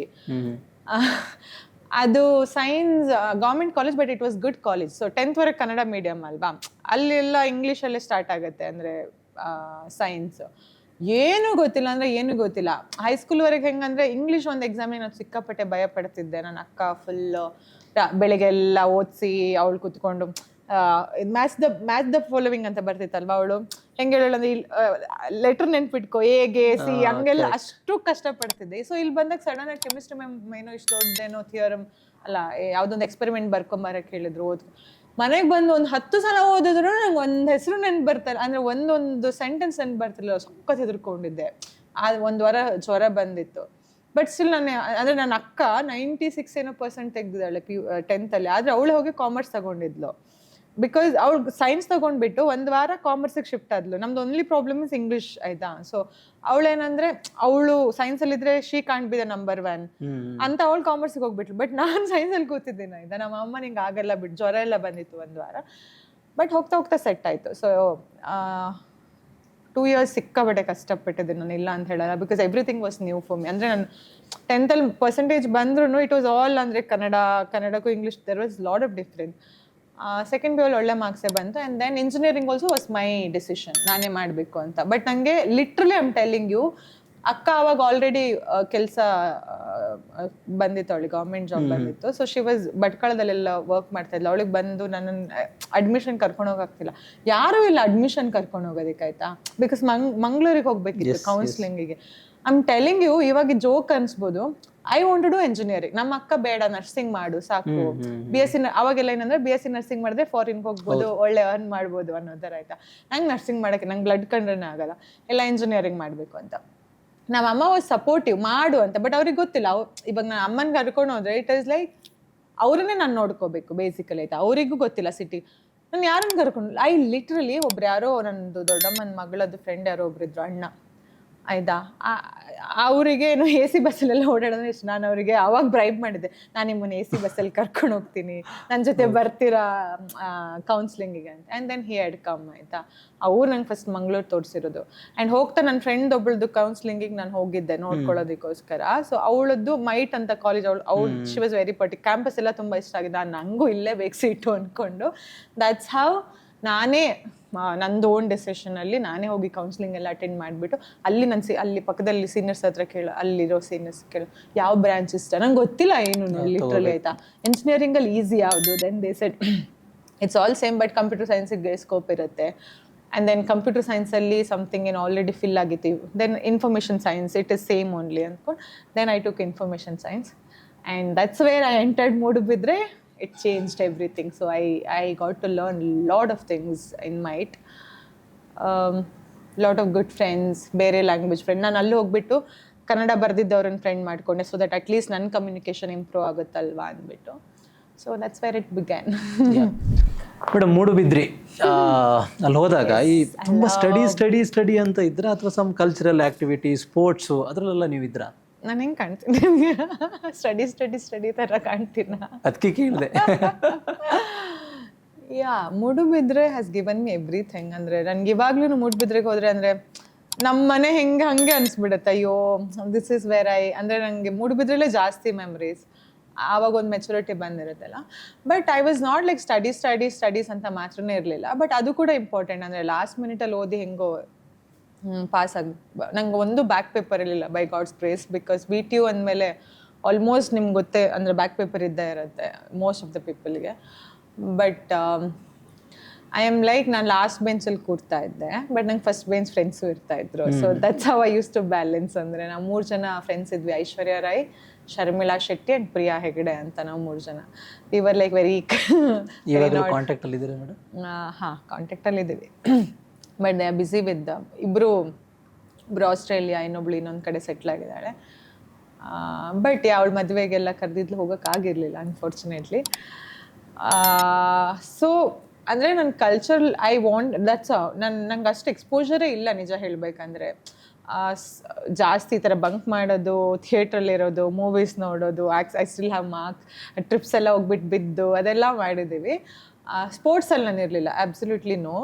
ಅದು science government college, but it was good college. So 10th ವರೆಗೆ ಕನ್ನಡ ಮೀಡಿಯಮ್ ಅಲ್ವಾ, ಅಲ್ಲೆಲ್ಲ ಇಂಗ್ಲೀಷಲ್ಲೇ ಸ್ಟಾರ್ಟ್ ಆಗುತ್ತೆ. ಅಂದರೆ ಸೈನ್ಸ್ ಏನೂ ಗೊತ್ತಿಲ್ಲ ಅಂದರೆ ಏನೂ ಗೊತ್ತಿಲ್ಲ. ಹೈಸ್ಕೂಲ್ವರೆಗೆ ಹೆಂಗಂದರೆ ಇಂಗ್ಲೀಷ್ ಒಂದು ಎಕ್ಸಾಮಿಗೆ ನಾನು ಸಿಕ್ಕಾಪಟ್ಟೆ ಭಯ ಪಡ್ತಿದ್ದೆ. ನನ್ನ ಅಕ್ಕ ಫುಲ್ಲು ಬೆಳಗ್ಗೆಲ್ಲ ಓದಿಸಿ ಅವಳು ಕೂತ್ಕೊಂಡು ಮ್ಯಾಚ್ ದ ಫಾಲೋವಿಂಗ್ ಅಂತ ಬರ್ತಿತ್ತಲ್ವ, ಅವಳು ಹೆಂಗೆ ಹೇಳೋದಂದ್ರೆ ಲೆಟರ್ ನೆನ್ಪಿಟ್ಕೋ A C ಹಂಗೆಲ್ಲ ಅಷ್ಟು ಕಷ್ಟಪಡ್ತಿದ್ದೆ. ಸೊ ಇಲ್ಲಿ ಬಂದಾಗ ಸಡನ್ ಆಗಿ ಕೆಮಿಸ್ಟ್ರಿ ಮ್ಯಾಮ್ ಏನೋ ಇಷ್ಟು ದೊಡ್ಡದೇನೋ ಥಿಯರಮ್ ಅಲ್ಲ ಯಾವುದೊಂದು ಎಕ್ಸ್ಪೆರಿಮೆಂಟ್ ಬರ್ಕೊಂಬರಕ್ಕೆ ಹೇಳಿದ್ರು. ಮನೆಗೆ ಬಂದು ಒಂದು 10 ಸಲ ಓದಿದ್ರು ನಂಗೆ ಒಂದು ಹೆಸರು ನೆನ್ಪು ಬರ್ತಾರೆ, ಅಂದರೆ ಒಂದೊಂದು ಸೆಂಟೆನ್ಸ್ ನೆನ್ಪು ಬರ್ತಿರ್ಲಿಲ್ಲ. ಸೊಕ್ಕತ್ ಹೆದರ್ಕೊಂಡಿದ್ದೆ. ಒಂದು ವಾರ ಜ್ವರ ಬಂದಿತ್ತು. ಬಟ್ ಸ್ಟಿಲ್ ನಾನು, ಅಂದರೆ ನನ್ನ ಅಕ್ಕ 96 ಏನೋ % ತೆಗ್ದಿದ್ದಾಳೆ 10th ಅಲ್ಲಿ. ಆದರೆ ಅವಳು ಹೋಗಿ ಕಾಮರ್ಸ್ ತಗೊಂಡಿದ್ಲು. ಬಿಕಾಸ್ ಅವಳು ಸೈನ್ಸ್ ತೊಗೊಂಡ್ಬಿಟ್ಟು ಒಂದು ವಾರ ಕಾಮರ್ಸಿಗೆ ಶಿಫ್ಟ್ ಆದ್ಲು. ನಮ್ದು ಓನ್ಲಿ ಪ್ರಾಬ್ಲಮ್ ಇಸ್ ಇಂಗ್ಲೀಷ್ ಆಯ್ತಾ. ಸೊ ಅವಳೇನಂದ್ರೆ, ಅವಳು ಸೈನ್ಸಲ್ಲಿದ್ದರೆ she can't be the number 1 ಅಂತ ಅವಳು ಕಾಮರ್ಸಿಗೆ ಹೋಗ್ಬಿಟ್ಲು. ಬಟ್ ನಾನು ಸೈನ್ಸಲ್ಲಿ ಕೂತಿದ್ದೀನಿ ಆಯ್ತಾ. ನಮ್ಮ ಅಮ್ಮ ನಿಂಗೆ ಆಗೆಲ್ಲ ಬಿಟ್ಟು ಜ್ವರ ಎಲ್ಲ ಬಂದಿತ್ತು ಒಂದು ವಾರ. ಬಟ್ ಹೋಗ್ತಾ ಹೋಗ್ತಾ ಸೆಟ್ ಆಯಿತು. ಸೊ 2 years ಸಿಕ್ಕಾಬಟ್ಟೆ ಕಷ್ಟಪಟ್ಟಿದ್ದೆ ನಾನು, ಇಲ್ಲ ಅಂತ ಹೇಳಲ್ಲ. Because everything was new for me. ಅಂದರೆ ನಾನು 10th ಅಲ್ಲಿ % ಬಂದ್ರೂ ಇಟ್ ವಾಸ್ ಆಲ್, ಅಂದರೆ ಕನ್ನಡಕ್ಕೂ English there was lot of difference. Second P ಒಳ್ಳೆ ಮಾರ್ಕ್ಸೇ ಬಂತು. And then engineering also was my decision, ನಾನೇ ಮಾಡಬೇಕು ಅಂತ. ಬಟ್ ನನಗೆ literally I am telling you, ಅಕ್ಕ ಅವಾಗ ಆಲ್ರೆಡಿ ಕೆಲಸ ಬಂದಿತ್ತು, ಅವಳಿಗೆ ಗೌರ್ಮೆಂಟ್ ಜಾಬ್ ಬಂದಿತ್ತು. ಸೊ ಶಿ ವಾಸ್ ಭಟ್ಕಳದಲ್ಲೆಲ್ಲ ವರ್ಕ್ ಮಾಡ್ತಾ ಇದ್ಲು. ಅವಳಿಗೆ ಬಂದು ನನ್ನನ್ನು ಅಡ್ಮಿಷನ್ ಕರ್ಕೊಂಡು ಹೋಗಾಗ್ತಿಲ್ಲ, ಯಾರೂ ಇಲ್ಲ ಅಡ್ಮಿಷನ್ ಕರ್ಕೊಂಡು ಹೋಗೋದಕ್ಕೆ ಆಯ್ತಾ. ಬಿಕಾಸ್ ಮಂಗಳೂರಿಗೆ ಹೋಗ್ಬೇಕಿತ್ತು ಕೌನ್ಸಿಲಿಂಗಿಗೆ. ಐ ಆಮ್ ಟೆಲ್ಲಿಂಗ್ ಯು, ಇವಾಗ ಜೋಕ್ ಅನ್ಸ್ಬೋದು, I want to do engineering. ನಮ್ಮ ಅಕ್ಕ ಬೇಡ ನರ್ಸಿಂಗ್ ಮಾಡು ಸಾಕು, BSc ಅವಾಗೆಲ್ಲ ಏನಂದ್ರೆ BSc ನರ್ಸಿಂಗ್ ಮಾಡಿದ್ರೆ ಫಾರಿನ್ಗೆ ಹೋಗ್ಬೋದು, ಒಳ್ಳೆ ಅರ್ನ್ ಮಾಡ್ಬೋದು ಅನ್ನೋ ಥರ ಆಯ್ತಾ. ನಂಗೆ ನರ್ಸಿಂಗ್ ಮಾಡೋಕ್ಕೆ ನಂಗೆ ಬ್ಲಡ್ ಕಂಡ್ರೆ ಆಗಲ್ಲ, ಎಲ್ಲ ಇಂಜಿನಿಯರಿಂಗ್ ಮಾಡಬೇಕು ಅಂತ. ನಮ್ಮ ಅಮ್ಮ ವಾಸ್ ಸಪೋರ್ಟಿವ್, ಮಾಡು ಅಂತ. ಬಟ್ ಅವ್ರಿಗೆ ಗೊತ್ತಿಲ್ಲ, ಇವಾಗ ನಾನು ಅಮ್ಮನ ಕರ್ಕೊಂಡು ಹೋದ್ರೆ ಇಟ್ ಈಸ್ ಲೈಕ್ ಅವ್ರನ್ನೇ ನಾನು ನೋಡ್ಕೋಬೇಕು ಬೇಸಿಕಲಿ ಆಯ್ತಾ. ಅವರಿಗೂ ಗೊತ್ತಿಲ್ಲ ಸಿಟಿ, ನಾನು ಯಾರನ್ನು ಕರ್ಕೊಂಡು. ಐ ಲಿಟ್ರಲಿ ಒಬ್ರು ಯಾರೋ ನನ್ನದು ದೊಡ್ಡಮ್ಮನ ಮಗಳದ್ದು ಫ್ರೆಂಡ್ ಯಾರೋ ಒಬ್ರಿದ್ರು ಅಣ್ಣ ಆಯ್ತಾ. ಅವರಿಗೆ ಏನು AC ಬಸ್ಸಲ್ಲೆಲ್ಲ ಓಡಾಡೋದ್ರೆ ಇಷ್ಟು. ನಾನು ಅವರಿಗೆ ಅವಾಗ ಬ್ರೈಬ್ ಮಾಡಿದ್ದೆ, ನಾನು ನಿಮ್ಮನ್ನು AC ಬಸ್ಸಲ್ಲಿ ಕರ್ಕೊಂಡು ಹೋಗ್ತೀನಿ, ನನ್ನ ಜೊತೆ ಬರ್ತೀರಾ ಕೌನ್ಸ್ಲಿಂಗಿಗೆ ಅಂತ. And then he had come ಆಯಿತಾ. ಅವ್ರು ನಂಗೆ ಫಸ್ಟ್ ಮಂಗಳೂರು ತೋರಿಸಿರೋದು. ಆ್ಯಂಡ್ ಹೋಗ್ತಾ ನನ್ನ ಫ್ರೆಂಡ್ ಒಬ್ಬಳದು ಕೌನ್ಸ್ಲಿಂಗಿಗೆ ನಾನು ಹೋಗಿದ್ದೆ ನೋಡ್ಕೊಳ್ಳೋದಕ್ಕೋಸ್ಕರ. ಸೊ ಅವಳದ್ದು ಮೈಟ್ ಅಂತ ಕಾಲೇಜ್, ಅವಳು ಶಿ ವಾಸ್ ವೆರಿ ಕ್ಯಾಂಪಸ್ ಎಲ್ಲ ತುಂಬ ಇಷ್ಟ ಆಗಿದೆ. ನನಗೂ ಇಲ್ಲೇ ಬೇಕು ಸೀಟು ಅಂದ್ಕೊಂಡು, ದ್ಯಾಟ್ಸ್ ಹೌ ನಾನೇ ನಂದು ಓನ್ ಡೆಸಿಷನಲ್ಲಿ ನಾನೇ ಹೋಗಿ ಕೌನ್ಸಿಲಿಂಗ್ ಎಲ್ಲ ಅಟೆಂಡ್ ಮಾಡಿಬಿಟ್ಟು ಅಲ್ಲಿ ಅಲ್ಲಿ ಪಕ್ಕದಲ್ಲಿ ಸೀನಿಯರ್ಸ್ ಹತ್ರ ಅಲ್ಲಿರೋ ಸೀನಿಯರ್ಸ್ ಯಾವ ಬ್ರಾಂಚ್ ಇಷ್ಟ, ನಂಗೆ ಗೊತ್ತಿಲ್ಲ ಏನು ಲಿಟ್ರಲಿ ಆಯ್ತಾ. ಇಂಜಿನಿಯರಿಂಗಲ್ಲಿ ಈಸಿ ಯಾವುದು, then they said it's all same, but computer ಸೈನ್ಸಿಗೆ ಸ್ಕೋಪ್ ಇರುತ್ತೆ. ಆ್ಯಂಡ್ ದೆನ್ ಕಂಪ್ಯೂಟರ್ ಸೈನ್ಸಲ್ಲಿ ಸಮಥಿಂಗ್ ಏನು ಆಲ್ರೆಡಿ ಫಿಲ್ ಆಗಿತ್ತು. Then information science it is same only ಅಂದ್ಕೊಂಡು then I took information science. And that's where I entered Moodbidri. It changed everything. So I got to learn lot of things in MIT. Lot of good friends, ಬೇರೆ language friend. ನಾನು ಅಲ್ಲಿ ಹೋಗ್ಬಿಟ್ಟು Kannada ಬರ್ದಿದ್ದವ್ರನ್ನ friend ಮಾಡ್ಕೊಂಡೆ, so that at least ನನ್ನ communication improve ಆಗುತ್ತಲ್ವಾ ಅಂದ್ಬಿಟ್ಟು. So that's where it began. Madam Moodbidri ಅಲ್ಲಿ ಹೋದಾಗ ಈ ತುಂಬ ಸ್ಟಡಿ ಅಂತ ಇದ್ರ, ಅಥವಾ ಸಮ್ ಕಲ್ಚರಲ್ ಆಕ್ಟಿವಿಟಿ, ಸ್ಪೋರ್ಟ್ಸು ಅದರಲ್ಲೆಲ್ಲ ನೀವು ಇದ್ರ? ನಾನು ಹೆಂಗೆ ಕಾಣ್ತೀನಿ ನಿಮಗೆ? ಸ್ಟಡಿ ಥರ ಕಾಣ್ತೀನ? ಅದಕ್ಕೆ ಕೇಳಿದೆ. Moodbidri has given me everything. ಅಂದರೆ ನನಗೆ ಇವಾಗ್ಲೂ ಮೂಡುಬಿದ್ರೆಗೆ ಹೋದರೆ ಅಂದರೆ ನಮ್ಮ ಮನೆ ಹಂಗೆ ಅನ್ಸ್ಬಿಡುತ್ತೆ. ಅಯ್ಯೋ ದಿಸ್ ಇಸ್ ವೇರ್ ಅಂದರೆ ನನಗೆ ಮೂಡುಬಿದ್ರಲ್ಲೇ ಜಾಸ್ತಿ ಮೆಮ್ರೀಸ್. ಆವಾಗ ಒಂದು ಮೆಚುರಿಟಿ ಬಂದಿರುತ್ತಲ್ಲ. But I was not like studies ಅಂತ ಮಾತ್ರನೇ ಇರಲಿಲ್ಲ. ಬಟ್ ಅದು ಕೂಡ ಇಂಪಾರ್ಟೆಂಟ್. ಅಂದರೆ ಲಾಸ್ಟ್ ಮಿನಿಟಲ್ಲಿ ಓದಿ ಹೆಂಗೋ ಪಾಸ್ ನಂಗೆ ಒಂದು ಬ್ಯಾಕ್ ಪೇಪರ್ ಇರಲಿಲ್ಲ by God's grace. Because BTU ಅಂದಮೇಲೆ ಆಲ್ಮೋಸ್ಟ್ ನಿಮ್ಗೆ ಗೊತ್ತೇ, ಅಂದರೆ ಬ್ಯಾಕ್ ಪೇಪರ್ ಇದ್ದೇ ಇರುತ್ತೆ ಮೋಸ್ಟ್ ಆಫ್ ದ ಪೀಪಲ್ಗೆ. ಬಟ್ ಐ ಆಮ್ ಲೈಕ್, ನಾನು ಲಾಸ್ಟ್ ಬೆಂಚಲ್ಲಿ ಕೂರ್ತಾ ಇದ್ದೆ, ಬಟ್ ನಂಗೆ ಫಸ್ಟ್ ಬೆಂಚ್ ಫ್ರೆಂಡ್ಸು ಇರ್ತಾಯಿದ್ರು. So that's how I use to balance. ಅಂದರೆ ನಾವು 3 ಜನ ಫ್ರೆಂಡ್ಸ್ ಇದ್ವಿ, ಐಶ್ವರ್ಯ ರೈ, ಶರ್ಮಿಳಾ ಶೆಟ್ಟಿ ಆ್ಯಂಡ್ ಪ್ರಿಯಾ ಹೆಗಡೆ ಅಂತ. ನಾವು 3 ಜನ ವಿ ವರ್ ಲೈಕ್ ವೆರಿ ಕಾಂಟ್ಯಾಕ್ಟಲ್ಲಿ ಇದ್ದೀರಾ ಮೇಡಮ್? ಹಾಂ, ಕಾಂಟ್ಯಾಕ್ಟಲ್ಲಿ ಇದ್ದೀವಿ. But they are busy with ಇಬ್ಬರು ಆಸ್ಟ್ರೇಲಿಯಾ, ಇನ್ನೊಂದು ಕಡೆ ಸೆಟ್ಲ್ ಆಗಿದ್ದಾಳೆ. ಬಟ್ ಅವಳ ಮದುವೆಗೆಲ್ಲ ಕರೆದಿದ್ಲು, ಹೋಗೋಕ್ಕಾಗಿರಲಿಲ್ಲ ಅನ್ಫಾರ್ಚುನೇಟ್ಲಿ. ಸೊ ಅಂದರೆ ನನ್ನ ಕಲ್ಚರ್ ಐ ವಾಂಟ್ ದಟ್ಸ್ ನಂಗೆ ಅಷ್ಟು ಎಕ್ಸ್ಪೋಜರೇ ಇಲ್ಲ ನಿಜ ಹೇಳಬೇಕಂದ್ರೆ. ಜಾಸ್ತಿ ಈ ಥರ ಬಂಕ್ ಮಾಡೋದು, ಥಿಯೇಟ್ರಲ್ಲಿರೋದು, ಮೂವೀಸ್ ನೋಡೋದು, I still have marks, trips ಎಲ್ಲ ಹೋಗ್ಬಿಟ್ಟು ಬಿದ್ದು ಅದೆಲ್ಲ ಮಾಡಿದ್ದೀವಿ. ಸ್ಪೋರ್ಟ್ಸಲ್ಲಿ ನಾನು ಇರಲಿಲ್ಲ, ಅಬ್ಸಲ್ಯೂಟ್ಲಿ ನೋ.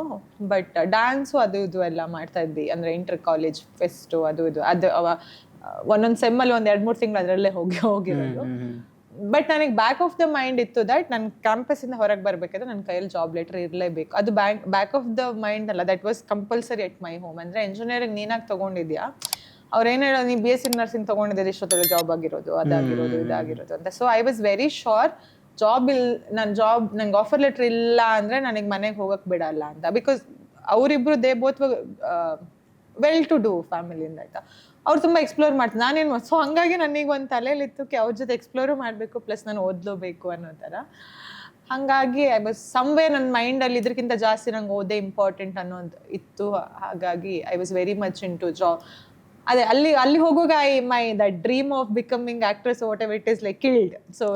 ಬಟ್ ಡ್ಯಾನ್ಸು ಅದು ಇದು ಎಲ್ಲ ಮಾಡ್ತಾಯಿದ್ವಿ. ಅಂದರೆ ಇಂಟರ್ ಕಾಲೇಜ್ ಫೆಸ್ಟು ಅದು ಒಂದೊಂದು ಸೆಮ್ಮಲ್ಲಿ 1-2-3 ತಿಂಗಳು ಅದರಲ್ಲೇ ಹೋಗಿರೋದು. ಬಟ್ ನನಗೆ ಬ್ಯಾಕ್ ಆಫ್ ದ ಮೈಂಡ್ ಇತ್ತು ದಟ್ ನನ್ನ ಕ್ಯಾಂಪಸ್ಸಿಂದ ಹೊರಗೆ ಬರಬೇಕಾದ್ರೆ ನನ್ನ ಕೈಯಲ್ಲಿ ಜಾಬ್ ಲೆಟರ್ ಇರಲೇಬೇಕು. ಅದು ಬ್ಯಾಕ್ ಆಫ್ ದ ಮೈಂಡ್ ಅಲ್ಲ, that was compulsory at my home. ಅಂದರೆ ಇಂಜಿನಿಯರಿಂಗ್ ನೀನಾಗಿ ತೊಗೊಂಡಿದ್ಯಾ, ಅವ್ರೇನು ಹೇಳೋದು, ನೀ BSc ನರ್ಸಿಂಗ್ ತೊಗೊಂಡಿದ್ದೀರಿ, ಇಷ್ಟೊತ್ತಲ್ಲಿ ಜಾಬ್ ಆಗಿರೋದು, ಅದಾಗಿರೋದು, ಇದಾಗಿರೋದು ಅಂತ. So I was very sure ನಂಗೆ ಆಫರ್ ಲೆಟ್ರ್ ಇಲ್ಲ ಅಂದರೆ ನನಗೆ ಮನೆಗೆ ಹೋಗೋಕ್ಕೆ ಬಿಡಲ್ಲ ಅಂತ. ಬಿಕಾಸ್ ಅವರಿಬ್ಬರು they both well to do ಫ್ಯಾಮಿಲಿಯಿಂದ, ಆಯಿತಾ. ಅವ್ರು ತುಂಬ ಎಕ್ಸ್ಪ್ಲೋರ್ ಮಾಡ್ತಾರೆ, ನಾನೇನು. ಸೊ ಹಾಗಾಗಿ ನನಗೆ ಒಂದು ತಲೆಯಲ್ಲಿತ್ತು ಅವ್ರ ಜೊತೆ ಎಕ್ಸ್ಪ್ಲೋರು ಮಾಡಬೇಕು, ಪ್ಲಸ್ ನಾನು ಓದಲೇಬೇಕು ಅನ್ನೋ ಥರ. ಹಾಗಾಗಿ ಐ ವಾಸ್ ಸಮ್ವೇರ್ ನನ್ನ ಮೈಂಡಲ್ಲಿ ಇದಕ್ಕಿಂತ ಜಾಸ್ತಿ ನಂಗೆ ಓದೇ ಇಂಪಾರ್ಟೆಂಟ್ ಅನ್ನೋದು ಇತ್ತು. ಹಾಗಾಗಿ I was very much into job. ಅದೇ ಅಲ್ಲಿ ಹೋಗುವಾಗ that dream of becoming actress whatever it is like killed. So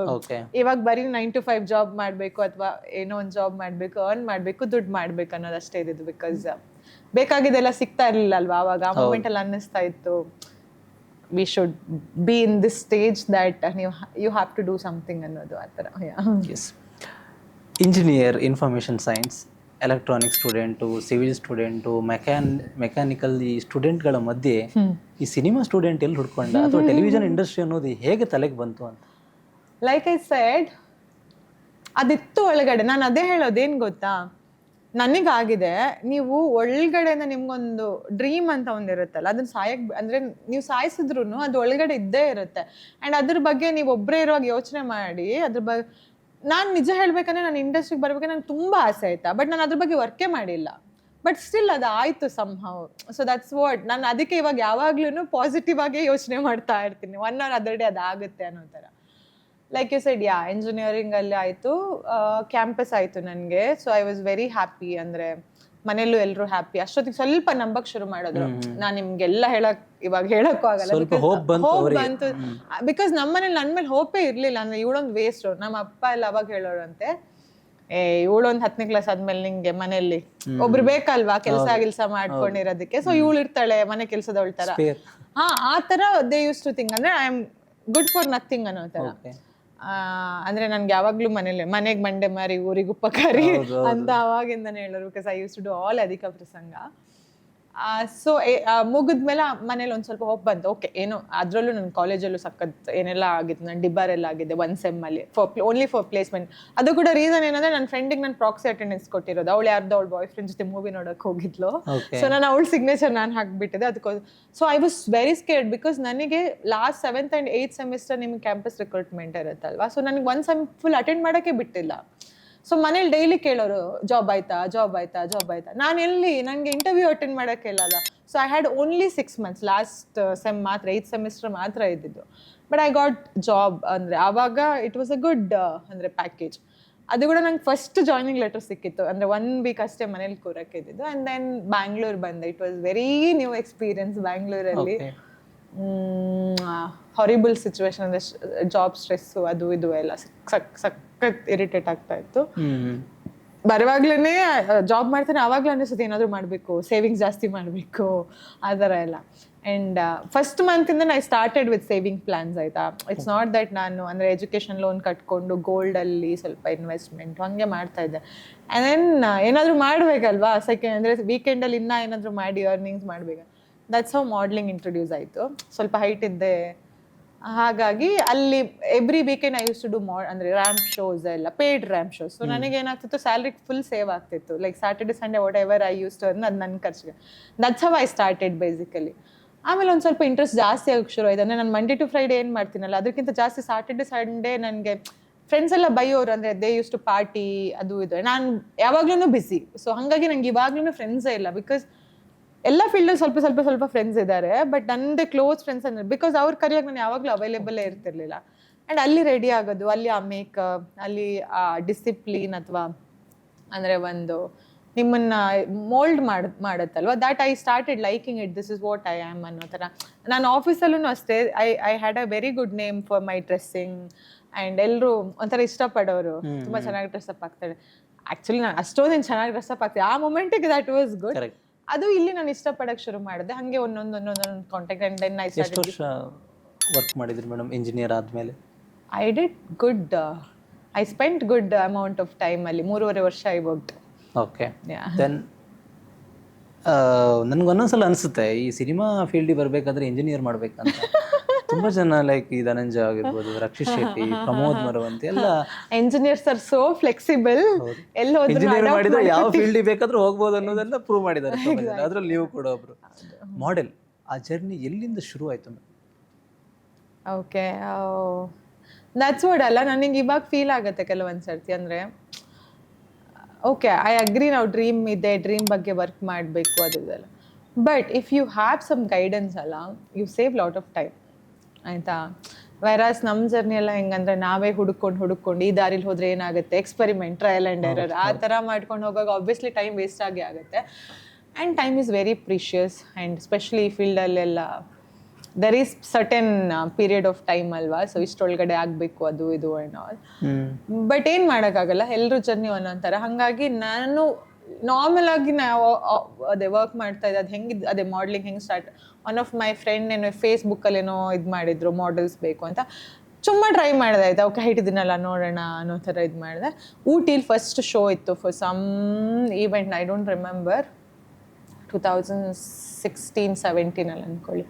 ಇವಾಗ ಬರೀ 9 to 5 ಜಾಬ್ ಮಾಡಬೇಕು ಅಥವಾ ಏನೋ ಒಂದು ಜಾಬ್ ಮಾಡಬೇಕು, ಅರ್ನ್ ಮಾಡಬೇಕು, ದುಡ್ಡು ಮಾಡಬೇಕು ಅನ್ನೋದಷ್ಟೇ ಇದ್ದಿದ್ದು. ಬಿಕಾಸ್ ಬೇಕಾಗಿದ್ದೆಲ್ಲ ಸಿಗ್ತಾ ಇರಲಿಲ್ಲ ಅಲ್ವಾ ಆವಾಗ. ಆ ಮೂಮೆಂಟಲ್ಲಿ ಅನ್ನಿಸ್ತಾ ಇತ್ತು we should be in this stage that you have to do something ಅನ್ನೋದು ಆ ಥರ. Engineer, information science, electronic student, civil student, mechanical, ಈ ಸ್ಟೂಡೆಂಟ್ಗಳ ಮಧ್ಯೆ ಈ ಸಿನಿಮಾ ಸ್ಟೂಡೆಂಟ್ ಎಲ್ಲಿ ಹುಡ್ಕೊಂಡ, ಅಥವಾ ಟೆಲಿವಿಷನ್ ಇಂಡಸ್ಟ್ರಿ ಅನ್ನೋದು ಹೇಗೆ ತಲೆಗೆ ಬಂತು ಅಂತ? ಲೈಕ್ ಐ ಸೆಡ್, ಅದಿತ್ತು ಒಳಗಡೆ. ನಾನು ಅದೇ ಹೇಳೋದೇನು ಗೊತ್ತಾ, ನನಗಾಗಿದೆ, ನೀವು ಒಳಗಡೆಯಿಂದ ನಿಮ್ಗೊಂದು ಡ್ರೀಮ್ ಅಂತ ಒಂದಿರುತ್ತಲ್ಲ, ಅದನ್ನ ಅಂದರೆ ನೀವು ಸಾಯಿಸಿದ್ರು ಅದು ಒಳಗಡೆ ಇದ್ದೇ ಇರುತ್ತೆ. ಆ್ಯಂಡ್ ಅದ್ರ ಬಗ್ಗೆ ನೀವು ಒಬ್ಬರೇ ಇರುವಾಗ ಯೋಚನೆ ಮಾಡಿ ಅದ್ರ ಬಗ್ಗೆ. ನಾನು ನಿಜ ಹೇಳ್ಬೇಕಂದ್ರೆ ನಾನು ಇಂಡಸ್ಟ್ರಿಗೆ ಬರ್ಬೇಕಂದ್ರೆ ನಂಗೆ ತುಂಬ ಆಸೆ ಆಯ್ತಾ, ಬಟ್ ನಾನು ಅದ್ರ ಬಗ್ಗೆ ವರ್ಕೇ ಮಾಡಿಲ್ಲ. ಬಟ್ ಸ್ಟಿಲ್ ಅದು ಆಯಿತು ಸಮ್ಹೌ. So that's what. ನಾನು ಅದಕ್ಕೆ ಇವಾಗ ಯಾವಾಗ್ಲೂ ಪಾಸಿಟಿವ್ ಆಗೇ ಯೋಚನೆ ಮಾಡ್ತಾ ಇರ್ತೀನಿ, 1 hour ಅದರ್ ಡೇ ಅದಾಗುತ್ತೆ ಅನ್ನೋ ಥರ. ಲೈಕ್ ಯು ಸೆಡ್, ಇಂಜಿನಿಯರಿಂಗಲ್ಲಿ ಆಯಿತು, ಕ್ಯಾಂಪಸ್ ಆಯಿತು ನನಗೆ. So I was very happy. ಅಂದರೆ ಮನೆಯಲ್ಲೂ ಎಲ್ಲರೂ ಹ್ಯಾಪಿ. ಅಷ್ಟೊತ್ತಿಗೆ ಸ್ವಲ್ಪ ನಂಬಕ್ ಶುರು ಮಾಡಿದ್ರು. ನಾನು ನಿಮ್ಗೆಲ್ಲ ಇವಾಗ ಹೇಳಕ್ಕೂ ಆಗಲ್ಲ, ಹೋಪ್ ಬಂತು. ಬಿಕಾಸ್ ನಮ್ಮನೇಲಿ ನನ್ನ ಮೇಲೆ ಹೋಪೇ ಇರಲಿಲ್ಲ. ಅಂದರೆ ಇವಳೊಂದು ವೇಸ್ಟ್. ನಮ್ಮ ಅಪ್ಪ ಎಲ್ಲ ಅವಾಗ ಹೇಳೋರಂತೆ, ಇವಳೊಂದು 10ನೇ ಕ್ಲಾಸ್ ಆದ್ಮೇಲೆ ನಿಂಗೆ ಮನೆಯಲ್ಲಿ ಒಬ್ರು ಬೇಕಲ್ವಾ ಕೆಲಸ ಮಾಡ್ಕೊಂಡಿರೋದಕ್ಕೆ. ಸೊ ಇವಳು ಇರ್ತಾಳೆ ಮನೆ ಕೆಲಸದವಳ ಥರ. ಆ ಥರ ದೇ ಯೂಸ್ ಟು ಥಿಂಕ್. ಅಂದರೆ I am good for nothing ಅನ್ನೋ ಥರ. ಅಂದ್ರೆ ನನ್ಗೆ ಯಾವಾಗ್ಲೂ ಮನೆಗೆ ಮಂಡೆ ಮಾರಿ ಊರಿಗೆ ಉಪಕಾರಿ ಅಂತ ಅವಾಗಿಂದಾನೆ ಹೇಳೋರು. Because I use to do all ಅಧಿಕ ಪ್ರಸಂಗ. ಸೊ ಮುಗಿದ್ಮೇಲೆ ಮನೇಲಿ ಒಂದು ಸ್ವಲ್ಪ ಹೋಪ್ ಬಂತು. ಓಕೆ, ಏನೋ ಅದರಲ್ಲೂ ನನ್ನ ಕಾಲೇಜಲ್ಲೂ ಸಖತ್ ಏನೆಲ್ಲ ಆಗಿತ್ತು. ನಾನು ಡಿಬಾರ್ ಎಲ್ಲ ಆಗಿದೆ 1 ಸೆಮ್ಮಲ್ಲಿ ಓನ್ಲಿ ಫಾರ್ ಪ್ಲೇಸ್ಮೆಂಟ್. ಅದು ಕೂಡ ರೀಸನ್ ಏನಂದ್ರೆ ನನ್ನ ಫ್ರೆಂಡಿಗೆ ನಾನು ಪ್ರಾಕ್ಸಿ ಅಟೆಂಡೆನ್ಸ್ ಕೊಟ್ಟಿರೋದು. ಅವಳು ಅವಳ ಬಾಯ್ ಫ್ರೆಂಡ್ ಜೊತೆ ಮೂವಿ ನೋಡೋಕೆ ಹೋಗಿದ್ಲು. ಸೊ ನಾನು ಅವಳ ಸಿಗ್ನೇಚರ್ ನಾನು ಹಾಕ್ಬಿಟ್ಟಿದೆ ಅದಕ್ಕೋಸ್ಕರ. So I was very scared. Because ನನಗೆ last 7th and 8th semester ನಿಮ್ಗೆ ಕ್ಯಾಂಪಸ್ ರಿಕ್ರೂಟ್ಮೆಂಟ್ ಇರುತ್ತಲ್ವಾ. ಸೊ ನನಗೆ 1 ಸೆಮ್ ಫುಲ್ ಅಟೆಂಡ್ ಮಾಡೋಕ್ಕೆ ಬಿಟ್ಟಿಲ್ಲ. ಸೊ ಮನೇಲಿ ಡೈಲಿ ಕೇಳೋರು, ಜಾಬ್ ಆಯ್ತಾ. ನಾನು ಎಲ್ಲಿ, ನನಗೆ ಇಂಟರ್ವ್ಯೂ ಅಟೆಂಡ್ ಮಾಡೋಕ್ಕೆ ಇಲ್ಲ. So I had only 6 months last sem ಮಾತ್ರ, 8th ಸೆಮಿಸ್ಟರ್ ಮಾತ್ರ ಇದ್ದಿದ್ದು. But I got job. ಅಂದರೆ ಆವಾಗ ಇಟ್ ವಾಸ್ ಅ ಗುಡ್ ಅಂದರೆ ಪ್ಯಾಕೇಜ್. ಅದು ಕೂಡ ನಂಗೆ ಫಸ್ಟ್ ಜಾಯ್ನಿಂಗ್ ಲೆಟರ್ ಸಿಕ್ಕಿತ್ತು. ಅಂದರೆ 1 week ಅಷ್ಟೇ ಮನೇಲಿ ಕೂರಕ್ಕೆ ಇದ್ದಿದ್ದು. ಆ್ಯಂಡ್ ದೆನ್ ಬ್ಯಾಂಗ್ಳೂರ್ ಬಂದೆ. It was very new experience ಬ್ಯಾಂಗ್ಳೂರಲ್ಲಿ. Horrible situation. ಅಂದರೆ ಜಾಬ್ ಸ್ಟ್ರೆಸ್ಸು ಅದು ಇದು ಎಲ್ಲ ಸಖತ್ ಇರಿಟೇಟ್ ಆಗ್ತಾ ಇತ್ತು. ಬರುವಾಗ್ಲೇ ಜಾಬ್ ಮಾಡ್ತಾನೆ ಆವಾಗಲೂ ಅನಿಸುತ್ತೆ ಏನಾದರೂ ಮಾಡಬೇಕು, ಸೇವಿಂಗ್ಸ್ ಜಾಸ್ತಿ ಮಾಡಬೇಕು, ಆ ಥರ ಎಲ್ಲ. ಆ್ಯಂಡ್ ಫಸ್ಟ್ ಮಂತಿಂದ I started with saving plans, ಆಯಿತಾ. ಇಟ್ಸ್ ನಾಟ್ ದಟ್ ನಾನು ಅಂದರೆ ಎಜುಕೇಷನ್ ಲೋನ್ ಕಟ್ಕೊಂಡು ಗೋಲ್ಡಲ್ಲಿ ಸ್ವಲ್ಪ ಇನ್ವೆಸ್ಟ್ಮೆಂಟ್ ಹಾಗೆ ಮಾಡ್ತಾ ಇದ್ದೆ. ಆ್ಯಂಡ್ ದೆನ್ ಏನಾದರೂ ಮಾಡಬೇಕಲ್ವಾ, ಅಂದರೆ ವೀಕೆಂಡಲ್ಲಿ ಇನ್ನೂ ಏನಾದರೂ ಮಾಡಿ ಅರ್ನಿಂಗ್ಸ್ ಮಾಡಬೇಕು. ದಟ್ಸ್ ಹೌ ಮಾಡ್ಲಿಂಗ್ ಇಂಟ್ರೊಡ್ಯೂಸ್ ಆಯಿತು. ಸ್ವಲ್ಪ ಹೈಟ್ ಇದ್ದೆ, ಹಾಗಾಗಿ ಅಲ್ಲಿ every weekend I use to do ಅಂದರೆ ರ್ಯಾಂಪ್ ಶೋಸ್ ಎಲ್ಲ, ಪೇಯ್ಡ್ ರ್ಯಾಂಪ್ ಶೋಸ್. ಸೊ ನನಗೇನಾಗ್ತಿತ್ತು, ಸ್ಯಾಲ್ರಿ ಫುಲ್ ಸೇವ್ ಆಗ್ತಿತ್ತು. Like Saturday Sunday whatever I use to earn, ಅದು ನನ್ನ ಖರ್ಚಿಗೆ. That's how I started basically. ಆಮೇಲೆ ಒಂದು ಸ್ವಲ್ಪ ಇಂಟ್ರೆಸ್ಟ್ ಜಾಸ್ತಿ ಆಗೋಕ್ಕೆ ಶುರು ಆಯ್ತು. ಅಂದರೆ ನಾನು ಮಂಡೇ ಟು ಫ್ರೈಡೇ ಏನು ಮಾಡ್ತೀನಲ್ಲ, ಅದಕ್ಕಿಂತ ಜಾಸ್ತಿ ಸ್ಯಾಟರ್ಡೆ ಸಂಡೇ ನನಗೆ ಫ್ರೆಂಡ್ಸ್ ಎಲ್ಲ ಬೈಯೋರು. ಅಂದರೆ ದೇ ಯೂಸ್ ಟು ಪಾರ್ಟಿ ಅದು ಇದು. ನಾನು ಯಾವಾಗ್ಲೂ ಬಿಸಿ. ಸೊ ಹಾಗಾಗಿ ನಂಗೆ ಇವಾಗ್ಲೂ ಫ್ರೆಂಡ್ಸೇ ಇಲ್ಲ. ಬಿಕಾಸ್ ಎಲ್ಲ ಫೀಲ್ಡಲ್ಲಿ ಸ್ವಲ್ಪ ಸ್ವಲ್ಪ ಸ್ವಲ್ಪ ಫ್ರೆಂಡ್ಸ್ ಇದ್ದಾರೆ, ಬಟ್ ನನ್ನದೇ ಕ್ಲೋಸ್ ಫ್ರೆಂಡ್ಸ್ ಅಂದರೆ ಬಿಕಾಸ್ ಅವ್ರ ಕರಿಯಾಗಿ ನಾನು ಯಾವಾಗಲೂ ಅವೈಲೇಬಲ್ಲೇ ಇರ್ತಿರ್ಲಿಲ್ಲ. ಆ್ಯಂಡ್ ಅಲ್ಲಿ ರೆಡಿ ಆಗೋದು, ಅಲ್ಲಿ ಆ ಮೇಕಪ್, ಅಲ್ಲಿ ಆ ಡಿಸಿಪ್ಲಿನ್ ಅಥವಾ ಅಂದರೆ ಒಂದು ನಿಮ್ಮನ್ನ ಮೋಲ್ಡ್ ಮಾಡುತ್ತಲ್ವ, that I started liking it. This is what I am ಅನ್ನೋ ಥರ. ನಾನು ಆಫೀಸಲ್ಲೂ ಅಷ್ಟೇ, I had a very good name for my dressing. And ಎಲ್ಲರೂ ಒಂಥರ ಇಷ್ಟಪಡೋರು, ತುಂಬ ಚೆನ್ನಾಗಿ ಡ್ರೆಸ್ಅಪ್ ಆಗ್ತಾಳೆ. ಆ್ಯಕ್ಚುಲಿ ನಾನು ಅಷ್ಟೊಂದೇನು ಚೆನ್ನಾಗಿ ಡ್ರೆಸ್ಅಪ್ ಆಗ್ತೀನಿ ಆ ಮೊಮೆಂಟಿಗೆ, ದ್ಯಾಟ್ ವಾಸ್ ಗುಡ್. ಅದು ಇಲ್ಲಿ ನಾನು ಇಷ್ಟಪಡಕ್ಕೆ ಶುರು ಮಾಡಿದೆ. ಹಾಗೆ ಒಂದೊಂದು ಕಾಂಟ್ಯಾಕ್ಟ್. ಆ್ಯಂಡ್ ದೆನ್ ಐ ಎಷ್ಟು ವರ್ಷ ವರ್ಕ್ ಮಾಡಿದ್ರಿ ಮೇಡಮ್ ಇಂಜಿನಿಯರ್ ಆದಮೇಲೆ? I did good, I spent good amount of time ಅಲ್ಲಿ. 3.5 ವರ್ಷ ಐ ವರ್ಕ್ಡ್. ಓಕೆ. ದೆನ್ ನನಗೆ ಒಂದೊಂದ್ಸಲ ಅನಿಸುತ್ತೆ, ಈ ಸಿನಿಮಾ ಫೀಲ್ಡಿಗೆ ಬರಬೇಕಾದ್ರೆ ಇಂಜಿನಿಯರ್ ಮಾಡ್ಬೇಕಂತ. ತುಂಬಾ ಜನ ಲೈಕ್ ಈ ಧನಂಜಯ ಆಗಿರ್ಬೋದು, ರಕ್ಷಿತ್ ಶೆಟ್ಟಿ, ಪ್ರಮೋದ್ ಮರವಂತಿ ಎಲ್ಲ engineers are so flexible. Yellow engineer ಮಾಡಿದ್ರೆ ಯಾವ ಫೀಲ್ಡಿಗೆ ಬೇಕಾದ್ರೂ ಹೋಗ್ಬೋದು ಅನ್ನೋದನ್ನ ಪ್ರೂವ್ ಮಾಡಿದ್ದಾರೆ. ಅದ್ರಲ್ಲಿ ನೀವು ಕೂಡ ಒಬ್ರು ಮಾಡೆಲ್. ಆ ಜರ್ನಿ ಎಲ್ಲಿಂದ ಶುರು ಆಯ್ತು? ಓಕೆ, ದಟ್ಸ್ ವಾಟ್ ಅಲ್ಲ, ನನಗೆ ಇವಾಗ ಫೀಲ್ ಆಗುತ್ತೆ ಕೆಲವೊಂದು ಸರ್ತಿ. ಅಂದರೆ ಓಕೆ, ಐ ಅಗ್ರಿ, ನಾವು ಡ್ರೀಮ್ ಇದೆ, ಡ್ರೀಮ್ ಬಗ್ಗೆ ವರ್ಕ್ ಮಾಡಬೇಕು ಅದೆಲ್ಲ. But if you have some guidance ಅಲ್ಲ, you save lot of time, ಆಯಿತಾ? ವೈರಾಸ್ ನಮ್ಮ ಜರ್ನಿ ಎಲ್ಲ ಹೆಂಗಂದ್ರೆ ನಾವೇ ಹುಡುಕೊಂಡು ಈ ದಾರಿಲಿ ಹೋದರೆ ಏನಾಗುತ್ತೆ, ಎಕ್ಸ್ಪೆರಿಮೆಂಟ್, ಟ್ರಯಲ್ ಆ್ಯಂಡ್ ಎರರ್ ಆ ಥರ ಮಾಡ್ಕೊಂಡು ಹೋಗುವಾಗ ಆಬ್ವಿಯಸ್ಲಿ ಟೈಮ್ ವೇಸ್ಟ್ ಆಗೇ ಆಗುತ್ತೆ. And time is very precious. And specially ಈ ಫೀಲ್ಡಲ್ಲೆಲ್ಲ there is certain period of time ಅಲ್ವಾ. ಸೊ ಇಷ್ಟೊಳಗಡೆ ಆಗಬೇಕು ಅದು ಇದು ಆ್ಯಂಡ್ ಆಲ್. ಬಟ್ ಏನು ಮಾಡೋಕ್ಕಾಗಲ್ಲ, ಎಲ್ಲರೂ ಜರ್ನಿ ಒಂದೊಂಥರ. ಹಾಗಾಗಿ ನಾನು ನಾರ್ಮಲ್ ಆಗಿ ನಾವು ಅದೇ ವರ್ಕ್ ಮಾಡ್ತಾ ಇದ್ದೆ. ಅದು ಹೆಂಗಿದ್ದು, ಅದೇ ಮಾಡ್ಲಿಂಗ್ ಹೆಂಗೆ start, one of my friend ಏನೋ ಫೇಸ್ಬುಕ್ಕಲ್ಲೇನೋ ಇದು ಮಾಡಿದ್ರು, ಮಾಡೆಲ್ಸ್ ಬೇಕು ಅಂತ. ತುಂಬ ಟ್ರೈ ಮಾಡಿದೆ, ಆಯ್ತಾ, ಓಕೆ ಹೈಟ್ ಇದೀನಲ್ಲ ನೋಡೋಣ ಅನ್ನೋ ಥರ ಇದು ಮಾಡಿದೆ. ಊಟಿಲಿ ಫಸ್ಟ್ ಶೋ ಇತ್ತು for some event, I don't remember, 2016-17 ಅನ್ಕೊಳ್ಳಿ.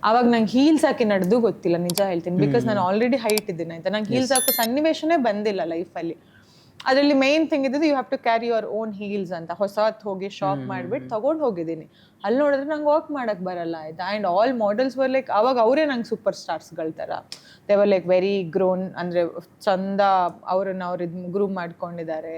ಆವಾಗ ನಂಗೆ ಹೀಲ್ಸ್ ಹಾಕಿ ನಡೆದು ಗೊತ್ತಿಲ್ಲ, ನಿಜ ಹೇಳ್ತೀನಿ. ಬಿಕಾಸ್ ನಾನು ಆಲ್ರೆಡಿ ಹೈಟ್ ಇದ್ದೀನಿ, ಆಯ್ತಾ. ನಂಗೆ ಹೀಲ್ಸ್ ಹಾಕೋ ಸನ್ನಿವೇಶನೇ ಬಂದಿಲ್ಲ ಲೈಫಲ್ಲಿ. ಅದರಲ್ಲಿ ಮೇನ್ ಥಿಂಗ್ ಇದ್ದಿದ್ದು you have to carry your own heels ಅಂತ. ಹೊಸತ್ತು ಹೋಗಿ ಶಾಪ್ ಮಾಡಿಬಿಟ್ಟು ತೊಗೊಂಡು ಹೋಗಿದ್ದೀನಿ. ಅಲ್ಲಿ ನೋಡಿದ್ರೆ ನಂಗೆ ವಾಕ್ ಮಾಡೋಕ್ಕೆ ಬರಲ್ಲ, ಆಯಿತಾ. And all models were like, ಆವಾಗ ಅವರೇ ನಂಗೆ ಸೂಪರ್ ಸ್ಟಾರ್ಸ್ಗಳ ಥರ. They were like very grown, ಅಂದರೆ ಚಂದ ಅವ್ರನ್ನ ಅವ್ರು ಇದು ಗ್ರೂಮ್ ಮಾಡ್ಕೊಂಡಿದ್ದಾರೆ.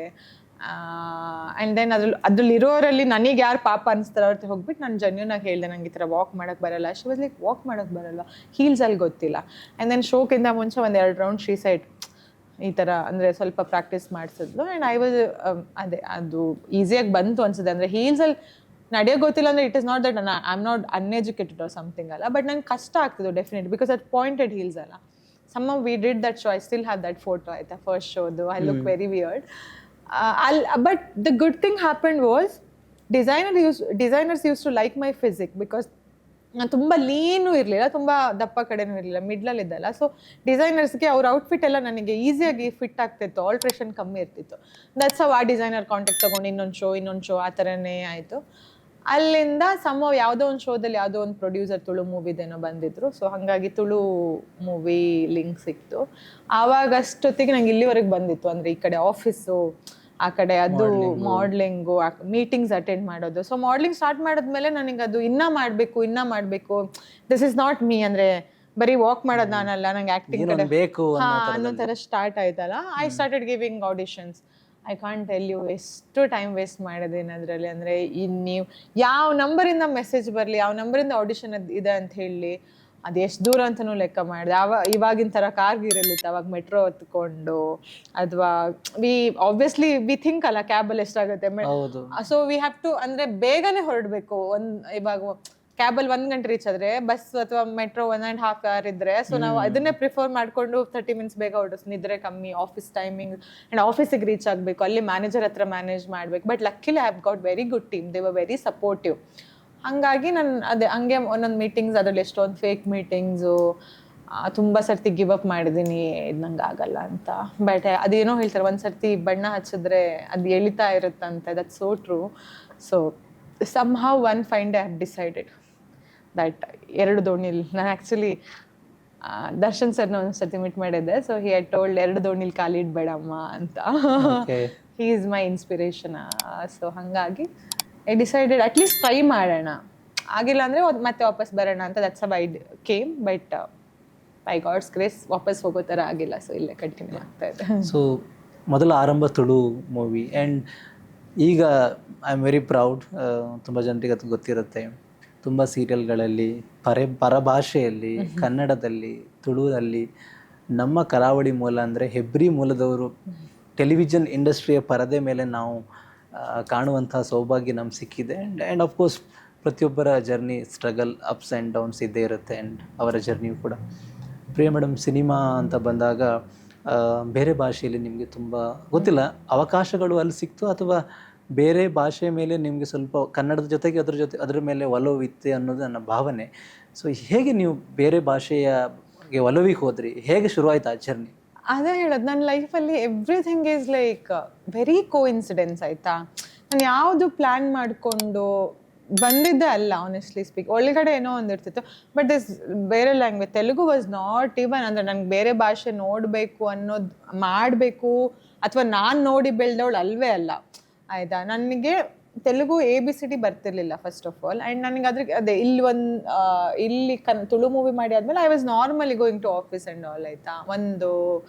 ಆ್ಯಂಡ್ ದೆನ್ ಅದ್ರಲ್ಲಿ ಇರೋರಲ್ಲಿ ನನಗೆ ಯಾರು ಪಾಪ ಅನಿಸ್ತಾರೆ ಅವ್ರ ಹೋಗ್ಬಿಟ್ಟು ನಾನು ಜೆನ್ಯೂನಾಗಿ ಹೇಳಿದೆ, ನಂಗೆ ಈ ಥರ ವಾಕ್ ಮಾಡೋಕ್ಕೆ ಬರಲ್ಲ. ಶಿ ವಾಸ್ ಲೈಕ್, ವಾಕ್ ಮಾಡೋಕ್ಕೆ ಬರಲ್ಲ, ಹೀಲ್ಸಲ್ಲಿ ಗೊತ್ತಿಲ್ಲ. ಆ್ಯಂಡ್ ದೆನ್ ಶೋಕಿಂತ ಮುಂಚೆ 1-2 ರೌಂಡ್ ಶೀ ಸೈಡ್ ಈ ಥರ ಅಂದರೆ ಸ್ವಲ್ಪ ಪ್ರಾಕ್ಟೀಸ್ ಮಾಡಿಸಿದ್ಲು. ಆ್ಯಂಡ್ ಐ ವಾಸ್ ಅದೇ ಅದು ಈಸಿಯಾಗಿ ಬಂತು ಅನ್ಸುತ್ತೆ. ಅಂದರೆ ಹೀಲ್ಸಲ್ಲಿ ನಡೆಯೋಕೆ ಗೊತ್ತಿಲ್ಲ ಅಂದರೆ it is not that I am not uneducated or something ಅಲ್ಲ. ಬಟ್ ನಂಗೆ ಕಷ್ಟ ಆಗ್ತಿದ್ದು ಡೆಫಿನೆಟ್, ಬಿಕಾಸ್ ಅದು ಪಾಯಿಂಟೆಡ್ ಹೀಲ್ಸ್ ಅಲ್ಲ. Some we did that show, I still have that photo, ಆಯಿತಾ, ಫಸ್ಟ್ ಶೋದು. I look very weird. But the good thing happened was designers used to like my physique because ನಾನು ತುಂಬ ಲೀನೂ ಇರಲಿಲ್ಲ, ತುಂಬ ದಪ್ಪ ಕಡೆನೂ ಇರಲಿಲ್ಲ, ಮಿಡ್ಲಲ್ಲಿ ಇದ್ದಲ್ಲ. ಸೊ ಡಿಸೈನರ್ಸ್ಗೆ ಅವ್ರ ಔಟ್ಫಿಟ್ ಎಲ್ಲ ನನಗೆ ಈಸಿಯಾಗಿ ಫಿಟ್ ಆಗ್ತಿತ್ತು, ಆಲ್ಟ್ರೇಷನ್ ಕಮ್ಮಿ ಇರ್ತಿತ್ತು. ದಟ್ಸ್ ಹೌ ಆ ಡಿಸೈನರ್ ಕಾಂಟ್ಯಾಕ್ಟ್ ತೊಗೊಂಡು ಇನ್ನೊಂದು ಶೋ ಆ ಥರನೇ ಆಯಿತು. ಅಲ್ಲಿಂದ ಯಾವುದೋ ಒಂದು ಶೋದಲ್ಲಿ ಯಾವುದೋ ಒಂದು ಪ್ರೊಡ್ಯೂಸರ್ ತುಳು ಮೂವಿದೇನೋ ಬಂದಿದ್ರು. ಸೊ ಹಾಗಾಗಿ ತುಳು ಮೂವಿ ಲಿಂಕ್ ಸಿಕ್ತು. ಆವಾಗಷ್ಟೊತ್ತಿಗೆ ನಂಗೆ ಇಲ್ಲಿವರೆಗೆ ಬಂದಿತ್ತು. ಅಂದರೆ ಈ ಕಡೆ ಆಫೀಸು, ಆ ಕಡೆ ಅದು ಮಾಡ್ಲಿಂಗು, ಮೀಟಿಂಗ್ಸ್ ಅಟೆಂಡ್ ಮಾಡೋದು. ಸೊ ಮಾಡ್ಲಿಂಗ್ ಸ್ಟಾರ್ಟ್ ಮಾಡಿದ್ಮೇಲೆ ನನಗೆ ಅದು ಇನ್ನೂ ಮಾಡಬೇಕು, ದಿಸ್ ಇಸ್ ನಾಟ್ ಮೀ. ಅಂದರೆ ಬರೀ ವಾಕ್ ಮಾಡೋದು ನಾನಲ್ಲ, ನಂಗೆ ಆ್ಯಕ್ಟಿಂಗ್ ಕಡೆ ಅನ್ನೋ ಥರ ಸ್ಟಾರ್ಟ್ ಆಯ್ತಲ್ಲ. I started giving auditions. I can't tell you ಎಷ್ಟು ಟೈಮ್ ವೇಸ್ಟ್ ಮಾಡಿದ್ದೀನಿ ಅದರಲ್ಲಿ. ಅಂದರೆ ನೀವು ಯಾವ ನಂಬರಿಂದ ಮೆಸೇಜ್ ಬರಲಿ, ಯಾವ ನಂಬರಿಂದ ಆಡಿಷನ್ ಇದೆ ಅಂತ ಹೇಳಿ, ಅದು ಎಷ್ಟು ದೂರ ಅಂತಲೂ ಲೆಕ್ಕ ಮಾಡಿದೆ. ಇವಾಗಿನ ಥರ ಕಾರ್ಗಿರಲಿತ್ತು, ಅವಾಗ ಮೆಟ್ರೋ ಹತ್ಕೊಂಡು, ಅಥವಾ ಆಬ್ವಿಯಸ್ಲಿ ವಿ ಥಿಂಕ್ ಅಲ್ಲ ಕ್ಯಾಬಲ್ಲಿ ಎಷ್ಟಾಗುತ್ತೆ. ಸೊ ವಿ ಹ್ಯಾವ್ ಟು, ಅಂದರೆ ಬೇಗನೆ ಹೊರಡಬೇಕು. ಇವಾಗ ಕ್ಯಾಬಲ್ಲಿ 1 ಗಂಟೆ ರೀಚ್ ಆದರೆ, ಬಸ್ ಅಥವಾ ಮೆಟ್ರೋ 1.5 hour ಇದ್ದರೆ, ಸೊ ನಾವು ಅದನ್ನೇ ಪ್ರಿಫರ್ ಮಾಡಿಕೊಂಡು 30 minutes ಬೇಗ ಹೊರಡಿಸ್, ನಿದ್ರೆ ಕಮ್ಮಿ, ಆಫೀಸ್ ಟೈಮಿಂಗ್ ಆ್ಯಂಡ್ ಆಫೀಸಿಗೆ ರೀಚ್ ಆಗಬೇಕು, ಅಲ್ಲಿ ಮ್ಯಾನೇಜರ್ ಹತ್ರ ಮ್ಯಾನೇಜ್ ಮಾಡಬೇಕು. But ಲಕ್ಕಿಲಿ I have got very good team, they were very supportive. ಹಾಗಾಗಿ ನಾನು ಅದೇ ಹಂಗೆ ಒಂದೊಂದು ಮೀಟಿಂಗ್ಸ್, ಅದರಲ್ಲಿ ಎಷ್ಟೊಂದು ಫೇಕ್ ಮೀಟಿಂಗ್ಸು, ತುಂಬ ಸರ್ತಿ ಗಿವ್ ಅಪ್ ಮಾಡಿದ್ದೀನಿ, ಇದು ನಂಗೆ ಆಗಲ್ಲ ಅಂತ. ಬಟ್ ಅದೇನೋ ಹೇಳ್ತಾರೆ, ಒಂದು ಸರ್ತಿ ಬಣ್ಣ ಹಚ್ಚಿದ್ರೆ ಅದು ಎಳಿತಾ ಇರುತ್ತಂತೆ. That's so true. So somehow one fine day I have decided that 2 ದೋಣಿಲಿ ನಾನು ಆ್ಯಕ್ಚುಲಿ ದರ್ಶನ್ ಸರ್ನ ಒಂದ್ಸತಿ ಮೀಟ್ ಮಾಡಿದ್ದೆ. ಸೊ ಹಿ ಹ್ಯಾಡ್ ಟೋಲ್ಡ್ 2 ದೋಣಿಲಿ ಕಾಲಿಡ್ಬೇಡಮ್ಮ ಅಂತ. He is my inspiration. So ಹಾಗಾಗಿ ಐ ಡಿಸೈಡೆಡ್ ಅಟ್ಲೀಸ್ಟ್ ಟ್ರೈ ಮಾಡೋಣ, ಆಗಿಲ್ಲ ಅಂದರೆ ಮತ್ತೆ ವಾಪಸ್ ಬರೋಣ ಅಂತ. That's how I came. But by God's grace ವಾಪಸ್ ಹೋಗೋ ಥರ ಆಗಿಲ್ಲ. ಸೊ ಇಲ್ಲೇ ಕಂಟಿನ್ಯೂ ಆಗ್ತಾ ಇದೆ. ಸೊ ಮೊದಲ ಆರಂಭ ತುಳು ಮೂವಿ, ಆ್ಯಂಡ್ ಈಗ ಐ ಆಮ್ ವೆರಿ ಪ್ರೌಡ್. ತುಂಬ ಜನರಿಗೆ ಅದು ಗೊತ್ತಿರುತ್ತೆ. ತುಂಬ ಸೀರಿಯಲ್ಗಳಲ್ಲಿ ಪರಭಾಷೆಯಲ್ಲಿ, ಕನ್ನಡದಲ್ಲಿ, ತುಳುವಲ್ಲಿ, ನಮ್ಮ ಕರಾವಳಿ ಮೂಲ ಅಂದರೆ ಹೆಬ್ರಿ ಮೂಲದವರು ಟೆಲಿವಿಷನ್ ಇಂಡಸ್ಟ್ರಿಯ ಪರದೆ ಮೇಲೆ ನಾವು ಕಾಣುವಂಥ ಸೌಭಾಗ್ಯ ನಮ್ಗೆ ಸಿಕ್ಕಿದೆ. ಆ್ಯಂಡ್ ಆಫ್ಕೋರ್ಸ್ ಪ್ರತಿಯೊಬ್ಬರ journey struggle, ups and downs ಇದ್ದೇ ಇರುತ್ತೆ. ಆ್ಯಂಡ್ ಅವರ ಜರ್ನಿಯು ಕೂಡ. ಪ್ರಿಯ ಮೇಡಮ್, ಸಿನಿಮಾ ಅಂತ ಬಂದಾಗ ಬೇರೆ ಭಾಷೆಯಲ್ಲಿ ನಿಮಗೆ ತುಂಬ ಗೊತ್ತಿಲ್ಲ ಅವಕಾಶಗಳು ಅಲ್ಲಿ ಸಿಕ್ತು, ಅಥವಾ ಬೇರೆ ಭಾಷೆ ಮೇಲೆ ನಿಮಗೆ ಸ್ವಲ್ಪ ಕನ್ನಡದ ಜೊತೆಗೆ ಅದರ ಮೇಲೆ ಒಲವಿತ್ತೆ ಅನ್ನೋದು ನನ್ನ ಭಾವನೆ. ಸೊ ಹೇಗೆ ನೀವು ಬೇರೆ ಭಾಷೆಗೆ ಒಲವಿಗೆ ಹೋದ್ರಿ, ಹೇಗೆ ಶುರುವಾಯ್ತು ಆ ಜರ್ನಿ? ಅದೇ ಹೇಳೋದು, ನನ್ನ ಲೈಫಲ್ಲಿ everything is like very coincidence ಆಯಿತಾ. ನಾನು ಯಾವುದು ಪ್ಲ್ಯಾನ್ ಮಾಡಿಕೊಂಡು ಬಂದಿದ್ದೆ ಅಲ್ಲ, ಆನೆಸ್ಟ್ಲಿ ಸ್ಪೀಕ್. ಒಳಗಡೆ ಏನೋ ಒಂದಿರ್ತಿತ್ತು. ಬಟ್ ದಿಸ್ ಬೇರೆ language, Telugu was not even. ಅಂದರೆ ನಂಗೆ ಬೇರೆ ಭಾಷೆ ನೋಡಬೇಕು ಅನ್ನೋದು, ಮಾಡಬೇಕು ಅಥವಾ ನಾನು ನೋಡಿ ಬೆಳೆದವಳು ಅಲ್ವೇ ಅಲ್ಲ ಆಯಿತಾ. ನನಗೆ ತೆಲುಗು ABCD ಬರ್ತಿರ್ಲಿಲ್ಲ ಫಸ್ಟ್ ಆಫ್ ಆಲ್. ಆ್ಯಂಡ್ ನನಗೆ ಅದೇ ಇಲ್ಲಿ ತುಳು ಮೂವಿ ಮಾಡಿ ಆದಮೇಲೆ I was normally going to office and all ಆಯಿತಾ. ಒಂದು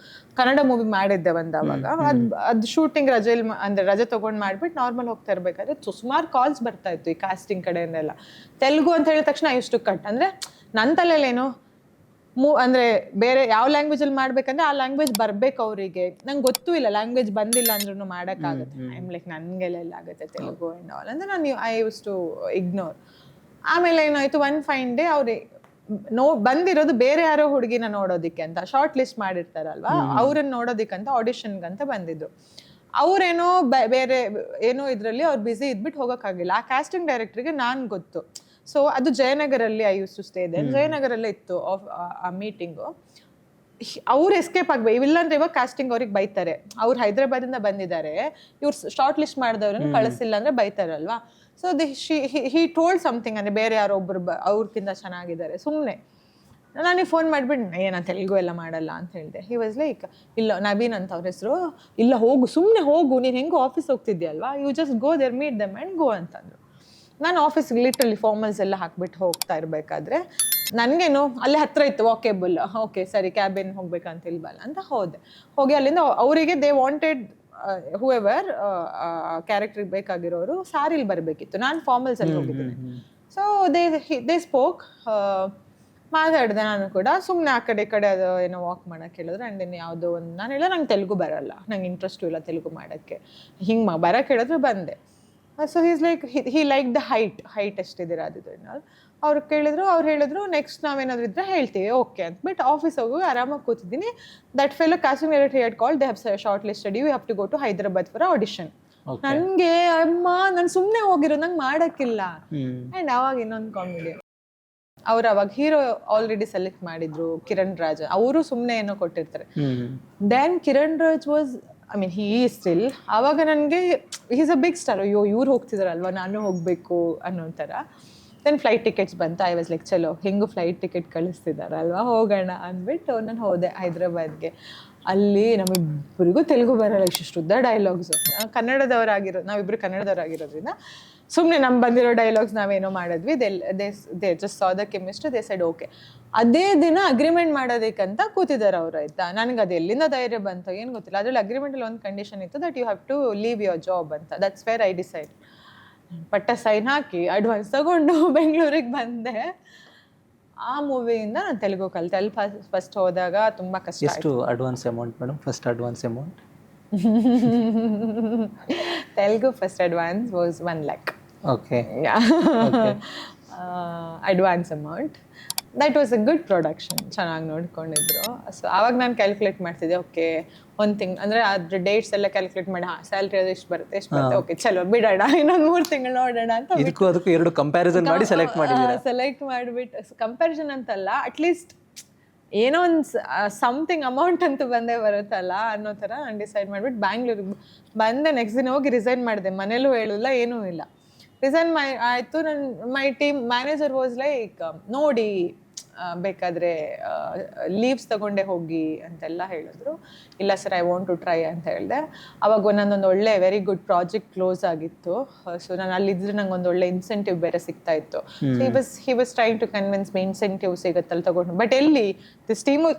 ಕನ್ನಡ ಮೂವಿ ಮಾಡಿದ್ದೆ ಒಂದು ಅವಾಗ. ಅದು ಶೂಟಿಂಗ್ ರಜೆಯಲ್ಲಿ ಅಂದರೆ ರಜೆ ತೊಗೊಂಡು ಮಾಡಿಬಿಟ್ಟು ನಾರ್ಮಲ್ ಹೋಗ್ತಾ ಇರಬೇಕಾದ್ರೆ ಸುಮಾರು ಕಾಲ್ಸ್ ಬರ್ತಾಯಿತ್ತು ಈ ಕಾಸ್ಟಿಂಗ್ ಕಡೆಯಿಂದೆಲ್ಲ. ತೆಲುಗು ಅಂತ ಹೇಳಿದ ತಕ್ಷಣ ಇಷ್ಟು ಕಟ್ ಅಂದರೆ ನನ್ನ ತಲೆಯಲ್ಲೇನು ಅಂದರೆ ಬೇರೆ ಯಾವ ಲ್ಯಾಂಗ್ವೇಜಲ್ಲಿ ಮಾಡ್ಬೇಕಂದ್ರೆ ಆ ಲ್ಯಾಂಗ್ವೇಜ್ ಬರಬೇಕು ಅವರಿಗೆ. ನಂಗೆ ಗೊತ್ತೂ ಇಲ್ಲ, ಲ್ಯಾಂಗ್ವೇಜ್ ಬಂದಿಲ್ಲ ಅಂದ್ರೂ ಮಾಡೋಕ್ಕಾಗುತ್ತೆ. ಐಮ್ ಲೈಕ್ ನನಗೆಲ್ಲ ಆಗುತ್ತೆ ತೆಲುಗು ಆ್ಯಂಡ್ ಆಲ್ ಅಂದರೆ ನಾನು ಐ ಯೂಸ್ ಟು ಇಗ್ನೋರ್. ಆಮೇಲೆ ಏನಾಯಿತು, ಒನ್ ಫೈನ್ ಡೇ ಅವ್ರಿಗೆ ಬಂದಿರೋದು ಬೇರೆ ಯಾರೋ ಹುಡುಗಿನ ನೋಡೋದಕ್ಕೆ ಅಂತ, ಶಾರ್ಟ್ ಲಿಸ್ಟ್ ಮಾಡಿರ್ತಾರಲ್ವಾ, ಅವ್ರನ್ನ ನೋಡೋದಕ್ಕಂತ ಆಡಿಷನ್ಗಂತ ಬಂದಿದ್ದು. ಅವರೇನೋ ಬೇರೆ ಏನೋ ಇದರಲ್ಲಿ ಅವ್ರು ಬ್ಯುಸಿ ಇದ್ಬಿಟ್ಟು ಹೋಗೋಕ್ಕಾಗಿಲ್ಲ. ಆ ಕ್ಯಾಸ್ಟಿಂಗ್ ಡೈರೆಕ್ಟ್ರಿಗೆ ನಾನು ಗೊತ್ತು. ಸೊ ಅದು ಜಯನಗರಲ್ಲಿ ಐ ಯೂಸ್ ಟು ಸ್ಟೇ ಇದೆ. ಜಯನಗರಲ್ಲೇ ಇತ್ತು ಆ ಮೀಟಿಂಗು. ಅವ್ರು ಎಸ್ಕೇಪ್ ಆಗಬೇಕು, ಇಲ್ಲಾಂದ್ರೆ ಇವಾಗ ಕಾಸ್ಟಿಂಗ್ ಅವ್ರಿಗೆ ಬೈತಾರೆ. ಅವ್ರು ಹೈದ್ರಾಬಾದಿಂದ ಬಂದಿದ್ದಾರೆ, ಇವ್ರು ಶಾರ್ಟ್ ಲಿಸ್ಟ್ ಮಾಡಿದವ್ರನ್ನ ಕಳಿಸಿಲ್ಲ ಅಂದರೆ ಬೈತಾರಲ್ವಾ. ಸೊ ಹಿ ಟೋಲ್ಡ್ ಸಮಥಿಂಗ್, ಅಂದರೆ ಬೇರೆ ಯಾರೋ ಒಬ್ಬರು ಅವ್ರಕ್ಕಿಂತ ಚೆನ್ನಾಗಿದ್ದಾರೆ. ಸುಮ್ಮನೆ ನನಗೆ ಫೋನ್ ಮಾಡಿಬಿಟ್ಟು ನಾನು ತೆಲುಗು ಎಲ್ಲ ಮಾಡಲ್ಲ ಅಂತ ಹೇಳಿದೆ. ಹಿ ವಾಸ್ ಲೈಕ್, ಇಲ್ಲ ನವೀನ್ ಅಂತ ಅವ್ರ ಹೆಸರು, ಇಲ್ಲ ಹೋಗು, ಸುಮ್ಮನೆ ಹೋಗು, ನೀನು ಹೆಂಗೂ ಆಫೀಸ್ ಹೋಗ್ತಿದ್ಯಲ್ವಾ, you just go there, meet them and go ಅಂತಂದರು. ನಾನು ಆಫೀಸ್ಗೆ ಲಿಟ್ರಲಿ ಫಾರ್ಮಲ್ಸ್ ಎಲ್ಲ ಹಾಕ್ಬಿಟ್ಟು ಹೋಗ್ತಾ ಇರಬೇಕಾದ್ರೆ ನನಗೇನು ಅಲ್ಲೇ ಹತ್ತಿರ ಇತ್ತು ವಾಕೇಬಲ್. ಓಕೆ ಸರಿ, ಕ್ಯಾಬಿನ್ ಹೋಗ್ಬೇಕಂತ ಇಲ್ವಲ್ಲ ಅಂತ ಹೋಗಿ ಅಲ್ಲಿಂದ ಅವರಿಗೆ ದೇ ವಾಂಟೆಡ್ ಹೂ ಎವರ್ ಕ್ಯಾರೆಕ್ಟ್ರಿಗೆ ಬೇಕಾಗಿರೋರು ಸ್ಯಾರಿಲಿ ಬರಬೇಕಿತ್ತು. ನಾನು ಫಾರ್ಮಲ್ಸಲ್ಲಿ ಹೋಗಿದ್ದೀನಿ. ಸೊ ದೇ ಸ್ಪೋಕ್, ಮಾತಾಡಿದೆ ನಾನು ಕೂಡ. ಸುಮ್ಮನೆ ಆ ಕಡೆ ಈ ಕಡೆ ಅದು ಏನೋ ವಾಕ್ ಮಾಡೋಕ್ಕೆ ಹೇಳಿದ್ರೆ. ಆ್ಯಂಡ್ ಇನ್ನು ಯಾವುದೋ ಒಂದು ನಾನು ಹೇಳಿದ್ರೆ ನಂಗೆ ತೆಲುಗು ಬರೋಲ್ಲ, ನಂಗೆ ಇಂಟ್ರೆಸ್ಟು ಇಲ್ಲ ತೆಲುಗು ಮಾಡೋಕ್ಕೆ. ಹಿಂಗೆ ಬರೋಕ್ಕೆ ಹೇಳಿದ್ರೆ ಬಂದೆ. So he's like he like the height ಎಷ್ಟಿದ್ದೀರ ಅದು ನಾವು ಅವ್ರು ಕೇಳಿದ್ರು. ಅವ್ರು ಹೇಳಿದ್ರು ನೆಕ್ಸ್ಟ್ ನಾವೇನಾದ್ರು ಇದ್ರೆ ಹೇಳ್ತೀವಿ ಓಕೆ ಅಂತ. ಬಟ್ ಆಫೀಸ್ ಹೋಗಿ ಆರಾಮಾಗಿ ಕೂತಿದ್ದೀನಿ. That fellow casting director had called, they have shortlisted you have to go to Hyderabad for audition. ನನಗೆ ಅಮ್ಮ, ನಾನು ಸುಮ್ಮನೆ ಹೋಗಿರೋ, ನಂಗೆ ಮಾಡೋಕ್ಕಿಲ್ಲ. ಆ್ಯಂಡ್ ಅವಾಗ ಇನ್ನೊಂದು ಕಾಮಿಡಿ, ಅವ್ರು ಅವಾಗ ಹೀರೋ ಆಲ್ರೆಡಿ ಸೆಲೆಕ್ಟ್ ಮಾಡಿದ್ರು, ಕಿರಣ್ ರಾಜ್. ಅವರು ಸುಮ್ಮನೆ ಏನೋ ಕೊಟ್ಟಿರ್ತಾರೆ. Then Kiran Raj was, I mean he is still. ಆವಾಗ ನನಗೆ ಈಸ್ ಅ ಬಿಗ್ ಸ್ಟಾರ್, ಅಯ್ಯೋ ಇವ್ರು ಹೋಗ್ತಿದಾರಲ್ವ ನಾನು ಹೋಗಬೇಕು ಅನ್ನೋ ಥರ. ದೆನ್ ಫ್ಲೈಟ್ ಟಿಕೆಟ್ಸ್ ಬಂತು. ಐ ವಾಸ್ ಲೈಕ್ ಚಲೋ, ಹೆಂಗೂ ಫ್ಲೈಟ್ ಟಿಕೆಟ್ ಕಳಿಸ್ತಿದ್ದಾರಲ್ವ, ಹೋಗೋಣ ಅಂದ್ಬಿಟ್ಟು ನಾನು ಹೋದೆ ಹೈದ್ರಾಬಾದ್ಗೆ. ಅಲ್ಲಿ ನಮ್ಮಿಬ್ಬರಿಗೂ ತೆಲುಗು ಬರೋಲ್ಲ, ಇಷ್ಟು ಉದ್ದ ಡೈಲಾಗ್ಸು. ನಾವಿಬ್ಬರು ಕನ್ನಡದವರಾಗಿರೋದ್ರಿಂದ ಸುಮ್ಮನೆ ನಮ್ಗೆ ಬಂದಿರೋ ಡೈಲಾಗ್ಸ್ ನಾವೇನೋ ಮಾಡಿದ್ವಿ. They just saw the chemistry, they said okay. ಅದೇ ದಿನ ಅಗ್ರಿಮೆಂಟ್ ಮಾಡೋದಕ್ಕಂತ ಕೂತಿದ್ದಾರೆ ಅವ್ರು ಆಯಿತಾ. ನನಗೆ ಅದು ಎಲ್ಲಿಂದ ಧೈರ್ಯ ಬಂತು ಏನು ಗೊತ್ತಿಲ್ಲ. ಅದರಲ್ಲಿ ಅಗ್ರಿಮೆಂಟಲ್ಲಿ ಒಂದು ಕಂಡೀಷನ್ ಇತ್ತು, that you have to leave your job ಅಂತ. That's where I decide. ಪಟ್ಟ ಸೈನ್ ಹಾಕಿ ಅಡ್ವಾನ್ಸ್ ತಗೊಂಡು ಬೆಂಗಳೂರಿಗೆ ಬಂದೆ. ಆ ಮೂವಿಯಿಂದ ನಾನು ತೆಲುಗು ಕಲಿತೆ. ಅಲ್ಲಿ ಫಸ್ಟ್ ಹೋದಾಗ ತುಂಬ ಕಷ್ಟ. ಎಷ್ಟು advance amount madam? First advance amount Telugu first advance was 1 lakh. Okay. Advance amount. That was a good production, ಚೆನ್ನಾಗಿ ನೋಡ್ಕೊಂಡಿದ್ರು. ಸೊ ಆವಾಗ ನಾನು ಕ್ಯಾಲ್ಕುಲೇಟ್ ಮಾಡ್ತಿದ್ದೆ, ಓಕೆ ಒಂದು ತಿಂಗ್ ಅಂದರೆ ಅದ್ರ ಡೇಟ್ಸ್ ಎಲ್ಲ ಕ್ಯಾಲ್ಕುಲೇಟ್ ಮಾಡಿ, ಸ್ಯಾಲ್ರಿ ಅದು ಎಷ್ಟು ಬರುತ್ತೆ, ಓಕೆ ಚಲೋ ಬಿಡೋಣ, ಇನ್ನೊಂದು 3 ತಿಂಗಳು ನೋಡೋಣ ಅಂತ. ಅದಕ್ಕೂ ಎರಡು ಕಂಪ್ಯಾರಿಸನ್ ಮಾಡಿ ಸೆಲೆಕ್ಟ್ ಮಾಡಿಬಿಟ್ಟು, ಕಂಪ್ಯಾರಿಸನ್ ಅಂತಲ್ಲ, ಅಟ್ಲೀಸ್ಟ್ ಏನೋ ಒಂದು ಸಮಥಿಂಗ್ ಅಮೌಂಟ್ ಅಂತೂ ಬಂದೇ ಬರುತ್ತಲ್ಲ ಅನ್ನೋ ಥರ ನಾನು ಡಿಸೈಡ್ ಮಾಡಿಬಿಟ್ಟು ಬ್ಯಾಂಗ್ಳೂರಿಗೆ ಬಂದೆ. ನೆಕ್ಸ್ಟ್ ದಿನ ಹೋಗಿ ರಿಸೈನ್ ಮಾಡಿದೆ. ಮನೇಲೂ ಹೇಳಿಲ್ಲ, ಏನೂ ಇಲ್ಲ. ರಿಸೈನ್ ಆಯಿತು. My team manager was like ನೋಡಿ ಬೇಕಾದರೆ ಲೀವ್ಸ್ ತಗೊಂಡೆ ಹೋಗಿ ಅಂತೆಲ್ಲ ಹೇಳಿದ್ರು. ಇಲ್ಲ sir, I want to try ಅಂತ ಹೇಳಿದೆ. ಅವಾಗ ಒಂದೊಂದು ಒಳ್ಳೆ ವೆರಿ ಗುಡ್ ಪ್ರಾಜೆಕ್ಟ್ ಕ್ಲೋಸ್ ಆಗಿತ್ತು. ಸೊ ನಾನು ಅಲ್ಲಿದ್ದರೆ ನಂಗೆ ಒಂದು ಒಳ್ಳೆ ಇನ್ಸೆಂಟಿವ್ ಬೇರೆ ಸಿಗ್ತಾ ಇತ್ತು. So he was trying to convince me incentive ಸಿಗುತ್ತಲ್ಲಿ ತಗೊಂಡು. ಬಟ್ ಎಲ್ಲಿ this team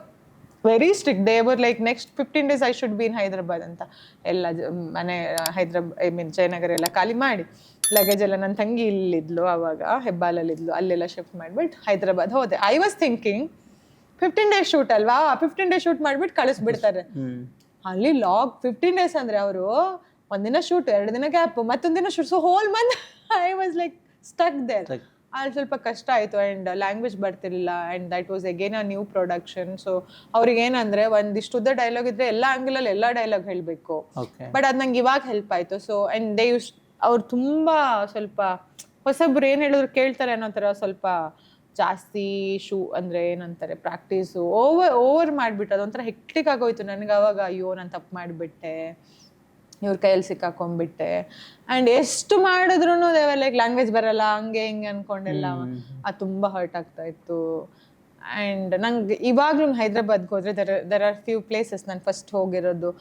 very strict. They were like next 15 days I should be in Hyderabad ಅಂತ. ಎಲ್ಲ ಮನೆ ಜಯನಗರ ಎಲ್ಲ ಖಾಲಿ ಮಾಡಿ ಲಗೇಜ್ ಎಲ್ಲ ನನ್ನ ತಂಗಿ ಇಲ್ಲಿದ್ಲು, ಆವಾಗ ಹೆಬ್ಬಾಲಲ್ಲಿದ್ಲು, ಅಲ್ಲೆಲ್ಲ ಶಿಫ್ಟ್ ಮಾಡಿಬಿಟ್ಟು ಹೈದ್ರಾಬಾದ್ ಹೋದೆ. I was thinking 15 days shoot ಅಲ್ವಾ, 15 days ಶೂಟ್ ಮಾಡಿಬಿಟ್ಟು ಕಳಿಸ್ಬಿಡ್ತಾರೆ. ಅಲ್ಲಿ 15 days ಅಂದರೆ ಅವರು ಒಂದಿನ ಶೂಟ್, 2 ದಿನ ಗ್ಯಾಪ್, ಮತ್ತೊಂದಿನ shoot. So whole month I was like stuck there. ಅಲ್ಲಿ ಸ್ವಲ್ಪ ಕಷ್ಟ ಆಯಿತು. ಆ್ಯಂಡ್ ಲ್ಯಾಂಗ್ವೇಜ್ ಬರ್ತಿರ್ಲಿಲ್ಲ. And that was again a new production. So ಅವ್ರಿಗೆ ಏನಂದರೆ ಒಂದಿಷ್ಟು ಉದ್ದ ಡೈಲಾಗ್ ಇದ್ದರೆ ಎಲ್ಲ ಆ್ಯಂಗಲಲ್ಲಿ ಎಲ್ಲ ಡೈಲಾಗ್ ಹೇಳಬೇಕು. ಬಟ್ ಅದು ನಂಗೆ ಇವಾಗ ಹೆಲ್ಪ್ ಆಯಿತು. ಸೊ ಆ್ಯಂಡ್ ದೇ ಯೂಸ್ ಅವ್ರು ತುಂಬ ಸ್ವಲ್ಪ ಹೊಸಬ್ರು ಏನು ಹೇಳಿದ್ರು ಕೇಳ್ತಾರೆ ಅನ್ನೋ ಥರ ಸ್ವಲ್ಪ ಜಾಸ್ತಿ ಅಂದರೆ ಏನಂತಾರೆ ಪ್ರಾಕ್ಟೀಸು ಓವರ್ ಮಾಡಿಬಿಟ್ಟು ಅದೊಂಥರ ಹೆಕ್ಟಿಕ್ ಆಗೋಯ್ತು ನನಗೆ. ಅವಾಗ ಅಯ್ಯೋ ನಾನು ತಪ್ಪು ಮಾಡಿಬಿಟ್ಟೆ, ಇವ್ರ ಕೈಯಲ್ಲಿ ಸಿಕ್ಕಾಕೊಂಡ್ಬಿಟ್ಟೆ. ಆ್ಯಂಡ್ ಎಷ್ಟು ಮಾಡಿದ್ರು ಲೈಕ್ ಲ್ಯಾಂಗ್ವೇಜ್ ಬರಲ್ಲ ಹಂಗೆ ಹಿಂಗೆ ಅಂದ್ಕೊಂಡೆಲ್ಲ ಅದು ತುಂಬ ಹರ್ಟ್ ಆಗ್ತಾ ಇತ್ತು. ಆ್ಯಂಡ್ ನಂಗೆ ಇವಾಗಲೂ ಹೈದ್ರಾಬಾದ್ಗೆ ಹೋದರೆ ದೆರ್ ಆರ್ ಫ್ಯೂ ಪ್ಲೇಸಸ್ ನಾನು ಫಸ್ಟ್ ಹೋಗಿರೋದು.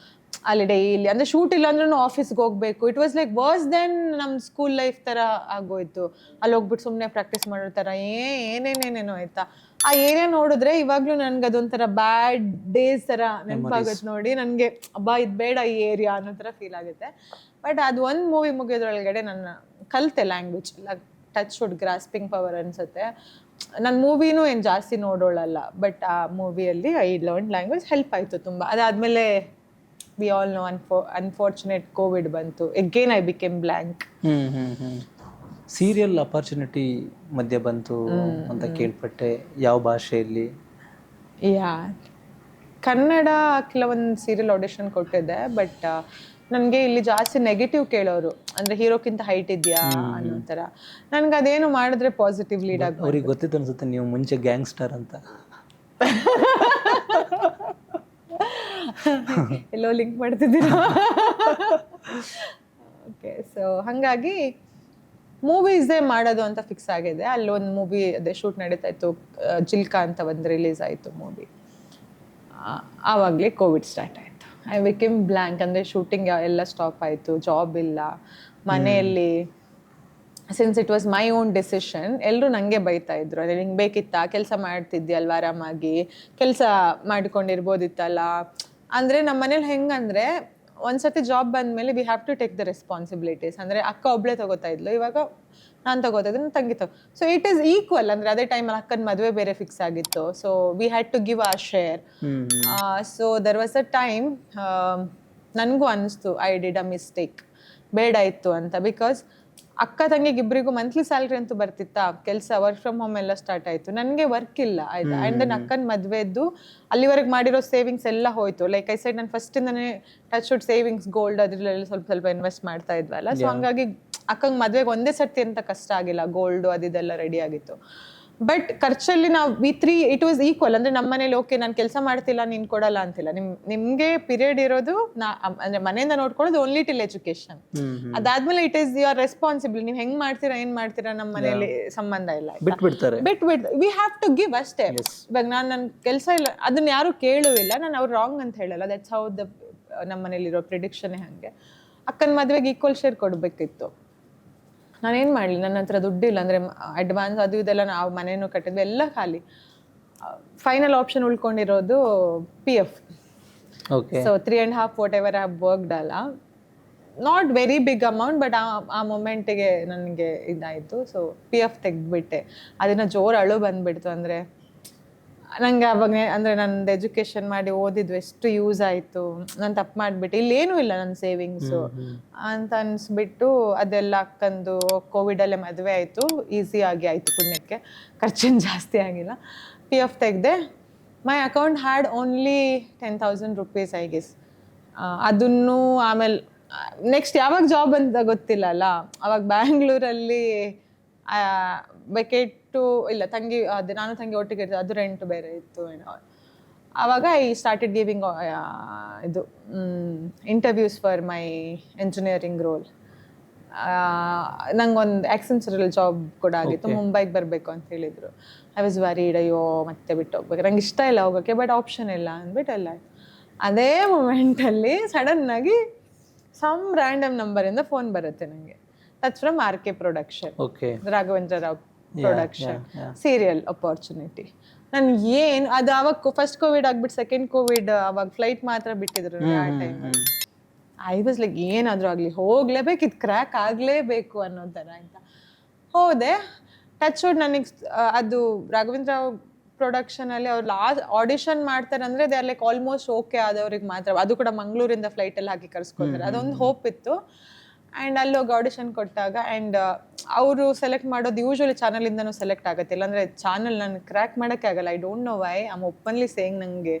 ಅಲ್ಲಿ ಡೈಲಿ ಅಂದರೆ ಶೂಟ್ ಇಲ್ಲ ಅಂದ್ರೂ ಆಫೀಸ್ಗೆ ಹೋಗಬೇಕು. It was like worse than ನಮ್ಮ ಸ್ಕೂಲ್ ಲೈಫ್ ಥರ ಆಗೋಯ್ತು. ಅಲ್ಲಿ ಹೋಗ್ಬಿಟ್ಟು ಸುಮ್ಮನೆ ಪ್ರಾಕ್ಟೀಸ್ ಮಾಡೋ ಥರ ಏನೇನೇನೇನೋ ಆಯ್ತಾ. ಆ ಏರಿಯಾ ನೋಡಿದ್ರೆ ಇವಾಗಲೂ ನನಗೆ ಅದೊಂಥರ ಬ್ಯಾಡ್ ಡೇಸ್ ಥರ ನೆನಪಾಗುತ್ತೆ ನೋಡಿ. ನನಗೆ ಅಬ್ಬಾ ಇದು ಬೇಡ ಈ ಏರಿಯಾ ಅನ್ನೋ ಥರ ಫೀಲ್ ಆಗುತ್ತೆ. ಬಟ್ ಅದು ಒಂದು ಮೂವಿ ಮುಗಿಯೋದ್ರೊಳಗಡೆ ನನ್ನ ಕಲಿತೆ language. Touch wood grasping power ಅನಿಸುತ್ತೆ. ನನ್ನ ಮೂವಿನೂ ಏನು ಜಾಸ್ತಿ ನೋಡೋಳಲ್ಲ, ಬಟ್ ಆ ಮೂವಿಯಲ್ಲಿ ಐ ಲರ್ನ್ ಲ್ಯಾಂಗ್ವೇಜ್, ಹೆಲ್ಪ್ ಆಯಿತು ತುಂಬ. ಅದಾದಮೇಲೆ we all know unfortunate Covid ಬಂತು. Again I became blank. Serial opportunity ಮಧ್ಯೆ ಬಂತು ಅಂತ ಕೇಳ್ಪಟ್ಟೆ. ಯಾವ ಭಾಷೆಯಲ್ಲಿ? ಕನ್ನಡ ಕೆಲವೊಂದು ಸೀರಿಯಲ್ ಆಡಿಷನ್ ಕೊಟ್ಟಿದ್ದೆ. ಬಟ್ ನನಗೆ ಇಲ್ಲಿ ಜಾಸ್ತಿ ನೆಗೆಟಿವ್ ಕೇಳೋರು, ಅಂದರೆ ಹೀರೋಕ್ಕಿಂತ ಹೈಟ್ ಇದೆಯಾ ಅನ್ನೋ ಥರ. ನನಗೆ ಅದೇನು ಮಾಡಿದ್ರೆ ಪಾಸಿಟಿವ್ ಲೀಡ್ ಆಗಿ. ಅವ್ರಿಗೆ ಗೊತ್ತಿತ್ತು ಅನ್ಸುತ್ತೆ ನೀವು ಮುಂಚೆ ಗ್ಯಾಂಗ್ಸ್ಟರ್ ಅಂತ. ಎಲ್ಲೋ ಲಿಂಕ್ ಮಾಡ್ತಿದ್ದೀರಾ? ಓಕೆ, ಸೊ ಹಾಗಾಗಿ ಮೂವೀಸೇ ಮಾಡೋದು ಅಂತ ಫಿಕ್ಸ್ ಆಗಿದೆ. ಅಲ್ಲೊಂದು ಮೂವಿ ಅದೇ ಶೂಟ್ ನಡೀತಾ ಇತ್ತು, ಜಿಲ್ಕಾ ಅಂತ ಒಂದು ರಿಲೀಸ್ ಆಯಿತು ಮೂವಿ. ಆವಾಗಲೇ ಕೋವಿಡ್ ಸ್ಟಾರ್ಟ್ ಆಯಿತು. I became blank. ಅಂದರೆ ಶೂಟಿಂಗ್ ಎಲ್ಲ ಸ್ಟಾಪ್ ಆಯಿತು, ಜಾಬ್ ಇಲ್ಲ ಮನೆಯಲ್ಲಿ. Since it was my own decision, ಎಲ್ಲರೂ ನನಗೆ ಬೈತಾ ಇದ್ರು. ಅದೇ ನಿಂಗೆ ಬೇಕಿತ್ತಾ, ಕೆಲಸ ಮಾಡ್ತಿದ್ಯಲ್ವ ಆರಾಮಾಗಿ, ಕೆಲಸ ಮಾಡ್ಕೊಂಡಿರ್ಬೋದಿತ್ತಲ್ಲ. ಅಂದರೆ ನಮ್ಮ ಮನೇಲಿ ಹೆಂಗಂದರೆ ಒಂದ್ಸತಿ ಜಾಬ್ ಬಂದಮೇಲೆ we have to take the responsibilities. ಅಂದರೆ ಅಕ್ಕ ಒಬ್ಬಳೇ ತಗೋತಾ ಇದ್ಲು, ಇವಾಗ ನಾನು ತಗೋತಾ ಇದ್ದೆ, ನನ್ನ ತಂಗಿ ಸೊ ಇಟ್ ಈಸ್ ಈಕ್ವಲ್. ಅಂದರೆ ಅದೇ ಟೈಮಲ್ಲಿ ಅಕ್ಕನ ಮದುವೆ ಬೇರೆ ಫಿಕ್ಸ್ ಆಗಿತ್ತು. So we had to give a share. So there was a time ನನಗೂ ಅನ್ನಿಸ್ತು ಐ ಡಿಡ್ ಅ ಮಿಸ್ಟೇಕ್, ಬೇಡ ಇತ್ತು ಅಂತ. ಬಿಕಾಸ್ ಅಕ್ಕ ತಂಗಿಗೆ ಇಬ್ಬರಿಗೂ ಮಂತ್ಲಿ ಸ್ಯಾಲ್ರಿ ಅಂತೂ ಬರ್ತಿತ್ತಾ, ಕೆಲಸ ವರ್ಕ್ ಫ್ರಮ್ ಹೋಮ್ ಎಲ್ಲ ಸ್ಟಾರ್ಟ್ ಆಯಿತು, ನನಗೆ ವರ್ಕ್ ಇಲ್ಲ ಆಯ್ತಾ. ಆ್ಯಂಡ್ ದೆನ್ ಅಕ್ಕನ ಮದುವೆದ್ದು ಅಲ್ಲಿವರೆಗೆ ಮಾಡಿರೋ ಸೇವಿಂಗ್ಸ್ ಎಲ್ಲ ಹೋಯ್ತು. ಲೈಕ್ ಐ ಸೈಡ್ ನಾನು ಫಸ್ಟಿಂದನೇ ಟಚ್ ವುಡ್ ಸೇವಿಂಗ್ಸ್, ಗೋಲ್ಡ್ ಅದರಲ್ಲೆಲ್ಲ ಸ್ವಲ್ಪ ಸ್ವಲ್ಪ ಇನ್ವೆಸ್ಟ್ ಮಾಡ್ತಾ ಇದ್ವಲ್ಲ. ಸೊ ಹಂಗಾಗಿ ಅಕ್ಕಂಗೆ ಮದುವೆಗೆ ಒಂದೇ ಸರ್ತಿ ಅಂತ ಕಷ್ಟ ಆಗಿಲ್ಲ, ಗೋಲ್ಡು ಅದಿದೆಲ್ಲ ರೆಡಿ ಆಗಿತ್ತು. ಬಟ್ ಖರ್ಚಲ್ಲಿ ನಾವು ಇಟ್ ವಾಸ್ ಈಕ್ವಲ್. ಅಂದರೆ ನಮ್ಮ ಮನೇಲಿ ಓಕೆ ನಾನು ಕೆಲಸ ಮಾಡ್ತಿಲ್ಲ ನೀನು ಕೊಡಲ್ಲ ಅಂತಿಲ್ಲ, ನಿಮಗೆ ಪೀರಿಯಡ್ ಇರೋದು ಅಂದರೆ ಮನೆಯಿಂದ ನೋಡ್ಕೊಳ್ಳೋದು ಓನ್ಲಿ ಟಿಲ್ ಎಜುಕೇಶನ್. ಅದಾದ್ಮೇಲೆ ಇಟ್ ಈಸ್ ಯುವರ್ ರೆಸ್ಪಾನ್ಸಿಬಲ್. ನೀವು ಹೆಂಗ್ ಮಾಡ್ತೀರಾ ಏನ್ ಮಾಡ್ತೀರಾ ನಮ್ಮ ಮನೇಲಿ ಸಂಬಂಧ ಇಲ್ಲ, ಬಿಟ್ಬಿಡ್ತಾರೆ. ವಿ ಹ್ಯಾವ್ ಟು ಗಿವ್ ಅಷ್ಟೇ. ಇವಾಗ ನನ್ನ ಕೆಲಸ ಇಲ್ಲ ಅದನ್ನ ಯಾರು ಕೇಳುವಿಲ್ಲ, ನಾನು ಅವ್ರು ರಾಂಗ್ ಅಂತ ಹೇಳಲ್ಲ. ದಟ್ಸ್ ಹೌ ನಮ್ಮ ಮನೇಲಿರೋ ಪ್ರಿಡಿಕ್ಷನ್. ಹಾಗೆ ಅಕ್ಕನ ಮದುವೆಗೆ ಈಕ್ವಲ್ ಶೇರ್ ಕೊಡಬೇಕಿತ್ತು. ನಾನೇನು ಮಾಡಲಿ, ನನ್ನ ಹತ್ರ ದುಡ್ಡಿಲ್ಲ. ಅಂದರೆ ಅಡ್ವಾನ್ಸ್ ಅದು ಇದೆಲ್ಲ ನಾವು ಮನೇನೂ ಕಟ್ಟಿದ್ವಿ, ಎಲ್ಲ ಖಾಲಿ. ಫೈನಲ್ ಆಪ್ಷನ್ ಉಳ್ಕೊಂಡಿರೋದು PF. So 3.5 whatever I have worked ಅಲ್ಲ, not very big amount. But ಆ ಮೊಮೆಂಟಿಗೆ ನನಗೆ ಇದಾಯಿತು. ಸೊ PF ತೆಗೆದ್ಬಿಟ್ಟೆ. ಅದನ್ನು ಜೋರು ಅಳು ಬಂದುಬಿಡ್ತು. ಅಂದರೆ ನನಗೆ ಅವಾಗ ಅಂದರೆ ನನ್ನದು ಎಜುಕೇಷನ್ ಮಾಡಿ ಓದಿದ್ದು ಎಷ್ಟು ಯೂಸ್ ಆಯಿತು, ನಾನು ತಪ್ಪು ಮಾಡಿಬಿಟ್ಟೆ, ಇಲ್ಲೇನೂ ಇಲ್ಲ ನನ್ನ ಸೇವಿಂಗ್ಸು ಅಂತ ಅನಿಸ್ಬಿಟ್ಟು ಅದೆಲ್ಲ ಅಕ್ಕಂದು ಕೋವಿಡಲ್ಲೇ ಮದುವೆ ಆಯಿತು. ಈಸಿಯಾಗಿ ಆಯಿತು, ಪುಣ್ಯಕ್ಕೆ ಖರ್ಚೇನು ಜಾಸ್ತಿ ಆಗಿಲ್ಲ. PF ತೆಗೆದೆ. My account had only 10,000 rupees I guess. ಅದನ್ನು ಆಮೇಲೆ ನೆಕ್ಸ್ಟ್ ಯಾವಾಗ ಜಾಬ್ ಅಂತ ಗೊತ್ತಿಲ್ಲ ಅಲ್ಲ. ಅವಾಗ ಬ್ಯಾಂಗ್ಳೂರಲ್ಲಿ ವೆಕೇಟು ಇಲ್ಲ, ತಂಗಿ ಅದು ನಾನು ತಂಗಿ ಒಟ್ಟಿಗೆ ಇರ್ತದೆ, ಅದು ರೆಂಟ್ ಬೇರೆ ಇತ್ತು ಏನೋ. ಆವಾಗ ಐ ಸ್ಟಾರ್ಟೆಡ್ ಗಿವಿಂಗ್ ಇದು interviews for my engineering role. ನಂಗೊಂದು ಆಕ್ಸೆಂಚರಲ್ಲಿ ಜಾಬ್ ಕೂಡ ಆಗಿತ್ತು, ಮುಂಬೈಗೆ ಬರಬೇಕು ಅಂತ ಹೇಳಿದರು. ಐ ವಾಸ್ ವರಿಡ್, ಅಯ್ಯೋ ಮತ್ತೆ ಬಿಟ್ಟು ಹೋಗ್ಬೇಕು, ನಂಗೆ ಇಷ್ಟ ಇಲ್ಲ ಹೋಗೋಕ್ಕೆ, ಬಟ್ ಆಪ್ಷನ್ ಇಲ್ಲ ಅಂದ್ಬಿಟ್ಟು ಎಲ್ಲ ಆಯ್ತು. ಅದೇ ಮೂಮೆಂಟಲ್ಲಿ ಸಡನ್ನಾಗಿ ಸಮ್ ರ್ಯಾಂಡಮ್ ನಂಬರಿಂದ ಫೋನ್ ಬರುತ್ತೆ ನನಗೆ. That's from R K production, Raghavendra Rao production, serial opportunity. ನಾನು ಏನು ಅದು ಅವಾಗ ಫಸ್ಟ್ ಕೋವಿಡ್ ಆಗ್ಬಿಟ್ಟು ಸೆಕೆಂಡ್ ಕೋವಿಡ್ ಅವಾಗ ಫ್ಲೈಟ್ ಮಾತ್ರ ಬಿಟ್ಟಿದ್ರು ಆ ಟೈಮ್. ಐ ವಾಸ್ ಲೈಕ್ ಏನಾದರೂ ಆಗಲಿ ಹೋಗ್ಲೇಬೇಕು, ಇದು ಕ್ರ್ಯಾಕ್ ಆಗಲೇಬೇಕು ಅನ್ನೋ ಥರ ಅಂತ ಹೋದೆ. ಟಚ್ ವುಡ್ ನನಗೆ ಅದು ರಾಘವೇಂದ್ರ ಪ್ರೊಡಕ್ಷನಲ್ಲಿ ಅವ್ರು ಲಾಸ್ಟ್ ಆಡಿಷನ್ ಮಾಡ್ತಾರೆ ಅಂದರೆ they are like almost okay ಆದವ್ರಿಗೆ ಮಾತ್ರ, ಅದು ಕೂಡ ಮಂಗಳೂರಿಂದ ಫ್ಲೈಟಲ್ಲಿ ಹಾಕಿ ಕರ್ಸ್ಕೊಳ್ತಾರೆ, ಅದೊಂದು ಹೋಪ್ ಇತ್ತು. ಆ್ಯಂಡ್ ಅಲ್ಲಿ ಹೋಗಿ ಆಡಿಷನ್ ಕೊಟ್ಟಾಗ ಆ್ಯಂಡ್ ಅವರು ಸೆಲೆಕ್ಟ್ ಮಾಡೋದು ಯೂಶ್ವಲಿ ಚಾನಲಿಂದನೂ ಸೆಲೆಕ್ಟ್ ಆಗುತ್ತೆ, ಇಲ್ಲಾಂದರೆ ಚಾನಲ್ ನಾನು ಕ್ರ್ಯಾಕ್ ಮಾಡೋಕ್ಕೆ ಆಗಲ್ಲ. I don't know why I'm openly saying. ನನಗೆ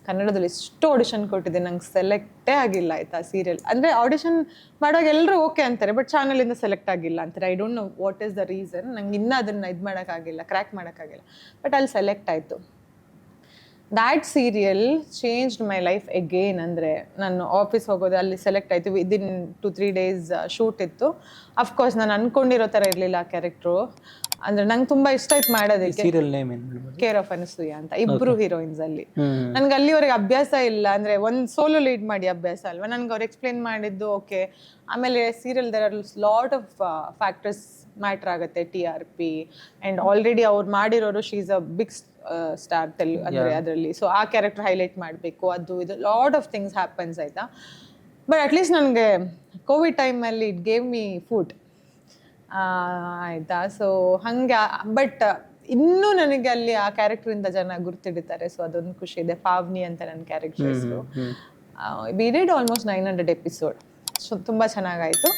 ಕನ್ನಡದಲ್ಲಿ ಎಷ್ಟು ಆಡಿಷನ್ ಕೊಟ್ಟಿದ್ದೆ, ನಂಗೆ ಸೆಲೆಕ್ಟೇ ಆಗಿಲ್ಲ ಆಯಿತಾ ಸೀರಿಯಲ್. ಅಂದರೆ ಆಡಿಷನ್ ಮಾಡುವಾಗ ಎಲ್ಲರೂ ಓಕೆ ಅಂತಾರೆ, ಬಟ್ ಚಾನಲಿಂದ ಸೆಲೆಕ್ಟ್ ಆಗಿಲ್ಲ ಅಂತಾರೆ. I don't know what is the reason, ನಂಗೆ ಇನ್ನೂ ಅದನ್ನು ಇದು ಮಾಡೋಕ್ಕಾಗಿಲ್ಲ, ಕ್ರ್ಯಾಕ್ ಮಾಡೋಕ್ಕಾಗಿಲ್ಲ. ಬಟ್ ಅಲ್ಲಿ ಸೆಲೆಕ್ಟ್ ಆಯಿತು. That serial changed my life again. ಅಂದರೆ ನಾನು ಆಫೀಸ್ ಹೋಗೋದು ಅಲ್ಲಿ ಸೆಲೆಕ್ಟ್ ಆಯಿತು, ವಿದಿನ್ 2-3 ಡೇಸ್ ಶೂಟ್ ಇತ್ತು. ಅಫ್ಕೋರ್ಸ್ ನಾನು ಅಂದ್ಕೊಂಡಿರೋ ಥರ ಇರಲಿಲ್ಲ ಆ ಕ್ಯಾರೆಕ್ಟ್ರು. ಅಂದರೆ ನಂಗೆ ತುಂಬ ಇಷ್ಟ ಆಯ್ತು ಮಾಡೋದಕ್ಕೆ. ಕೇರ್ ಆಫ್ ಅನಸೂಯ ಅಂತ ಇಬ್ಬರು ಹೀರೋಯಿನ್ಸ್ ಅಲ್ಲಿ. ನನ್ಗೆ ಅಲ್ಲಿವರೆಗೆ ಅಭ್ಯಾಸ ಇಲ್ಲ, ಅಂದರೆ ಒಂದು ಸೋಲೋ ಲೀಡ್ ಮಾಡಿ ಅಭ್ಯಾಸ ಅಲ್ವಾ. ನನ್ಗೆ ಅವ್ರು ಎಕ್ಸ್ಪ್ಲೇನ್ ಮಾಡಿದ್ದು ಓಕೆ. ಆಮೇಲೆ serial there are lot of factors matter ಆಗುತ್ತೆ, TRP ಆ್ಯಂಡ್ ಆಲ್ರೆಡಿ ಅವ್ರು ಮಾಡಿರೋರು she is a big star Telugu ಅಂದರೆ ಅದರಲ್ಲಿ. ಸೊ ಆ ಕ್ಯಾರೆಕ್ಟರ್ ಹೈಲೈಟ್ ಮಾಡಬೇಕು, ಅದು ಇದು ಲಾಟ್ ಆಫ್ ಥಿಂಗ್ಸ್ ಹ್ಯಾಪನ್ಸ್ ಆಯಿತಾ. ಬಟ್ ಅಟ್ಲೀಸ್ಟ್ ನನಗೆ ಕೋವಿಡ್ ಟೈಮಲ್ಲಿ ಇಟ್ ಗೇವ್ ಮೀ ಫುಡ್ ಆಯಿತಾ. ಸೊ ಹಾಗೆ ಬಟ್ ಇನ್ನೂ ನನಗೆ ಅಲ್ಲಿ ಆ ಕ್ಯಾರೆಕ್ಟ್ರಿಂದ ಜನ ಗುರ್ತಿಡಿತಾರೆ. ಸೊ ಅದೊಂದು ಖುಷಿ ಇದೆ. ಪಾವ್ನಿ ಅಂತ ನನ್ನ ಕ್ಯಾರೆಕ್ಟರ್ ಹೆಸರು. We did almost 900 episode. So ತುಂಬ ಚೆನ್ನಾಗಾಯಿತು.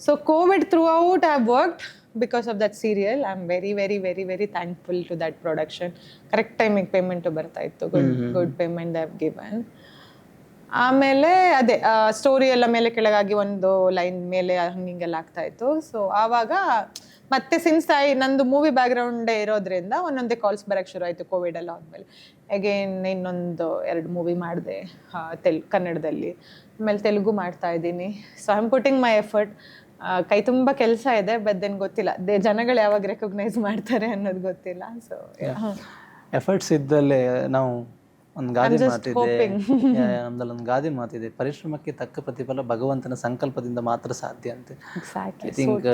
So Covid throughout I have worked because of that serial. I'm very very very very thankful to that production. Correct ಟೈಮಿಗೆ ಪೇಮೆಂಟು ಬರ್ತಾ ಇತ್ತು, good payment they have given. ಆಮೇಲೆ ಅದೇ story ಎಲ್ಲ ಮೇಲೆ ಕೆಳಗಾಗಿ ಒಂದು ಲೈನ್ ಮೇಲೆ ಹಂಗೆಲ್ಲ ಆಗ್ತಾ ಇತ್ತು. ಸೊ ಆವಾಗ ಮತ್ತೆ ಸಿನ್ಸ್ ನಂದು ಮೂವಿ ಬ್ಯಾಕ್ಗ್ರೌಂಡೇ ಇರೋದ್ರಿಂದ ಒಂದೊಂದೇ ಕಾಲ್ಸ್ ಬರೋಕ್ಕೆ ಶುರು ಆಯಿತು ಕೋವಿಡ್ ಎಲ್ಲ ಆದಮೇಲೆ. ಅಗೇನ್ ಇನ್ನೊಂದು 2 ಮೂವಿ ಮಾಡಿದೆ ಕನ್ನಡದಲ್ಲಿ. ಆಮೇಲೆ ತೆಲುಗು ಮಾಡ್ತಾ ಇದ್ದೀನಿ. So I am putting my effort. ಕೈ ತುಂಬ ಕೆಲಸ ಇದೆ, ಬಟ್ ದೆನ್ ಗೊತ್ತಿಲ್ಲ ಜನಗಳು ಯಾವಾಗ ರೆಕಗ್ನೈಸ್ ಮಾಡ್ತಾರೆ ಅನ್ನೋದು ಗೊತ್ತಿಲ್ಲ. ಸೊ ಎಫರ್ಟ್ಸ್ ಇದ್ದಲ್ಲೇ ನಾವು ಒಂದು ಗಾದೆ ಮಾತಿದೆ, ನಮ್ದಲ್ಲಿ ಒಂದು ಗಾದೆ ಮಾತಿದೆ, ಪರಿಶ್ರಮಕ್ಕೆ ತಕ್ಕ ಪ್ರತಿಫಲ ಭಗವಂತನ ಸಂಕಲ್ಪದಿಂದ ಮಾತ್ರ ಸಾಧ್ಯ ಅಂತೆ. I think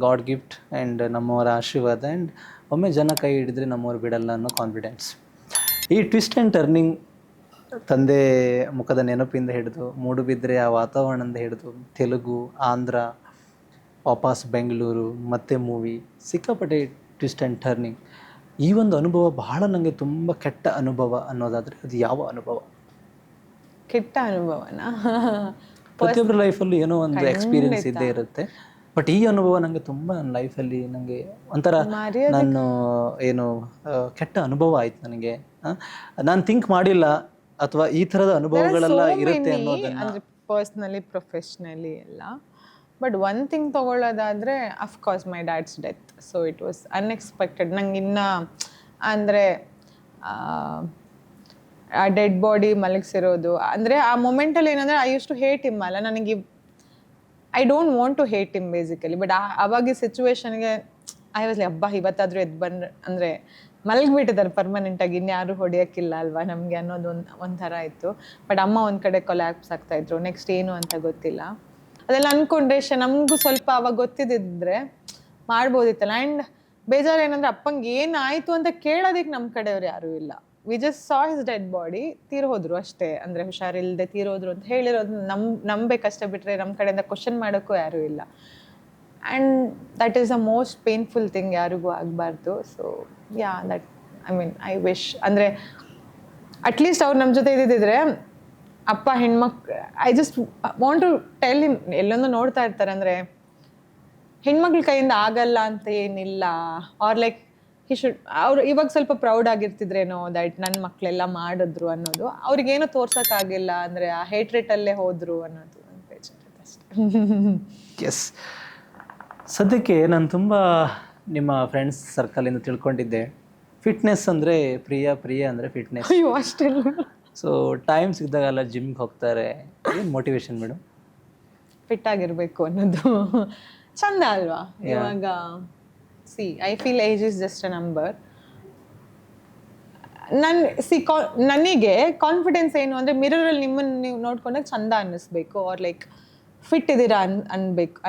God gift and ನಮ್ಮವರ ಆಶೀರ್ವಾದ ಆ್ಯಂಡ್ ಒಮ್ಮೆ ಜನ ಕೈ ಹಿಡಿದ್ರೆ ನಮ್ಮವ್ರು ಬಿಡಲ್ಲ ಅನ್ನೋ ಕಾನ್ಫಿಡೆನ್ಸ್. ಈ ಟ್ವಿಸ್ಟ್ ಆ್ಯಂಡ್ ಟರ್ನಿಂಗ್ ತಂದೆ ಮುಖದ ನೆನಪಿಂದ ಹಿಡಿದು ಮೂಡುಬಿದ್ರೆ ಆ ವಾತಾವರಣದಿಂದ ಹಿಡಿದು ತೆಲುಗು, ಆಂಧ್ರ, ವಾಪಸ್ ಬೆಂಗಳೂರು, ಮತ್ತೆ ಮೂವಿ, ಸಿಕ್ಕಾಪಟ್ಟೆ ಟ್ವಿಸ್ಟ್ ಆ್ಯಂಡ್ ಟರ್ನಿಂಗ್. ಈ ಒಂದು ಅನುಭವ ಬಹಳ ನನಗೆ ತುಂಬ ಕೆಟ್ಟ ಅನುಭವ ಅನ್ನೋದಾದರೆ ಅದು ಯಾವ ಅನುಭವ? ಕೆಟ್ಟ ಅನುಭವನ ಪ್ರತಿಯೊಬ್ಬರ ಲೈಫಲ್ಲೂ ಏನೋ ಒಂದು ಎಕ್ಸ್ಪೀರಿಯನ್ಸ್ ಇದ್ದೇ ಇರುತ್ತೆ. ಬಟ್ ಈ ಅನುಭವ ನನಗೆ ತುಂಬ ನನ್ನ ಲೈಫಲ್ಲಿ ನನಗೆ ಒಂಥರ ನಾನು ಏನು ಕೆಟ್ಟ ಅನುಭವ ಆಯ್ತು ನನಗೆ. ನಾನು ಥಿಂಕ್ ಮಾಡಿಲ್ಲ ಅಥವಾ ಈ ಥರದ ಅನುಭವಗಳೆಲ್ಲ ಇರುತ್ತೆ ಅನ್ನೋದನ್ನ. ಪರ್ಸ್ನಲಿ ಪ್ರೊಫೆಷ್ನಲಿ ಎಲ್ಲ. ಬಟ್ ಒನ್ ಥಿಂಗ್ ತೊಗೊಳ್ಳೋದಾದರೆ of course my dad's death. So it was unexpected. ನಂಗೆ ಇನ್ನೂ ಅಂದರೆ ಆ ಡೆಡ್ ಬಾಡಿ ಮಲಗಿಸಿರೋದು ಅಂದರೆ ಆ ಮೊಮೆಂಟಲ್ಲಿ ಏನಂದರೆ I use to hate him ಅಲ್ಲ. ನನಗೆ I don't want to hate him basically. But ಆವಾಗ ಸಿಚುವೇಶನ್ಗೆ ಐ ವಾಸ್ ಲೈಕ್ ಹಬ್ಬ ಇವತ್ತಾದರೂ ಎದ್ದು ಬಂದ್ರೆ ಅಂದರೆ ಮಲಗಿಬಿಟ್ಟಿದ್ದಾರೆ ಪರ್ಮನೆಂಟಾಗಿ, ಇನ್ಯಾರು ಹೊಡೆಯೋಕ್ಕಿಲ್ಲ ಅಲ್ವಾ ನಮಗೆ ಅನ್ನೋದು ಒಂಥರ ಇತ್ತು. ಬಟ್ ಅಮ್ಮ ಒಂದು ಕಡೆ ಕೊಲ್ಯಾಪ್ಸ್ ಆಗ್ತಾಯಿದ್ರು. ನೆಕ್ಸ್ಟ್ ಏನು ಅಂತ ಗೊತ್ತಿಲ್ಲ. ಅದೆಲ್ಲ ಅಂದ್ಕೊಂಡ್ರೆ ನಮಗೂ ಸ್ವಲ್ಪ ಅವಾಗ ಗೊತ್ತಿದ್ದಿದ್ರೆ ಮಾಡ್ಬೋದಿತ್ತಲ್ಲ. ಆ್ಯಂಡ್ ಬೇಜಾರು ಏನಂದರೆ ಅಪ್ಪಂಗೆ ಏನಾಯಿತು ಅಂತ ಕೇಳೋದಕ್ಕೆ ನಮ್ಮ ಕಡೆಯವ್ರು ಯಾರೂ ಇಲ್ಲ. We just saw his dead body, ತೀರೋದ್ರು ಅಷ್ಟೇ. ಅಂದರೆ ಹುಷಾರಿಲ್ಲದೆ ತೀರೋದ್ರು ಅಂತ ಹೇಳಿರೋದು ನಂಬೇಕಷ್ಟೇ, ಬಿಟ್ಟರೆ ನಮ್ಮ ಕಡೆಯಿಂದ ಕ್ವಶನ್ ಮಾಡೋಕ್ಕೂ ಯಾರೂ ಇಲ್ಲ. And that is the most painful thing, ಯಾರಿಗೂ ಆಗಬಾರ್ದು. So yeah that I mean I wish ಅಂದರೆ ಅಟ್ಲೀಸ್ಟ್ ಅವ್ರು ನಮ್ಮ ಜೊತೆ ಇದ್ದಿದ್ದರೆ ಅಪ್ಪ ಹೆಣ್ಮಕ್ಳು I just want to tell him. ಎಲ್ಲೊಂದು ನೋಡ್ತಾ ಇರ್ತಾರೆ ಅಂದರೆ ಹೆಣ್ಮಕ್ಳ ಕೈಯಿಂದ ಆಗಲ್ಲ ಅಂತ ಏನಿಲ್ಲ, ಆರ್ ಲೈಕ್ ಹಿ ಶುಡ್. ಅವ್ರು ಇವಾಗ ಸ್ವಲ್ಪ ಪ್ರೌಡ್ ಆಗಿರ್ತಿದ್ರೇನೋ ದಟ್ ನನ್ನ ಮಕ್ಕಳೆಲ್ಲ ಮಾಡಿದ್ರು ಅನ್ನೋದು. ಅವ್ರಿಗೇನೋ ತೋರ್ಸೋಕ್ಕಾಗಿಲ್ಲ ಅಂದರೆ ಆ ಹೇಟ್ರೇಟಲ್ಲೇ ಹೋದರು ಅನ್ನೋದು ಬೇಜಾರಿದೆ ಅಷ್ಟೇ. ಎಸ್, ಸದ್ಯಕ್ಕೆ ನಾನು ತುಂಬ ನಿಮ್ಮ ಫ್ರೆಂಡ್ಸ್ ಸರ್ಕಲಿಂದ ತಿಳ್ಕೊಂಡಿದ್ದೆ, ಫಿಟ್ನೆಸ್ ಅಂದರೆ ಪ್ರಿಯ ಅಂದರೆ ಫಿಟ್ನೆಸ್. ಅಯ್ಯೋ ಅಷ್ಟೇ. ಸೊ ಟೈಮ್ ಸಿಕ್ಕಿದಾಗೆಲ್ಲ ಜಿಮ್ಗೆ ಹೋಗ್ತಾರೆ. ಏನು ಮೋಟಿವೇಶನ್ ಮೇಡಮ್? ಫಿಟ್ ಆಗಿರಬೇಕು ಅನ್ನೋದು. ಚಂದ ಅಲ್ವಾ ಇವಾಗ. C I feel age is just a number. ನನಗೆ ಕಾನ್ಫಿಡೆನ್ಸ್ ಏನು ಅಂದರೆ ಮಿರರಲ್ಲಿ ನಿಮ್ಮನ್ನು ನೀವು ನೋಡ್ಕೊಂಡಾಗ ಚಂದ ಅನ್ನಿಸ್ಬೇಕು, ಆರ್ ಲೈಕ್ ಫಿಟ್ ಇದ್ದೀರಾ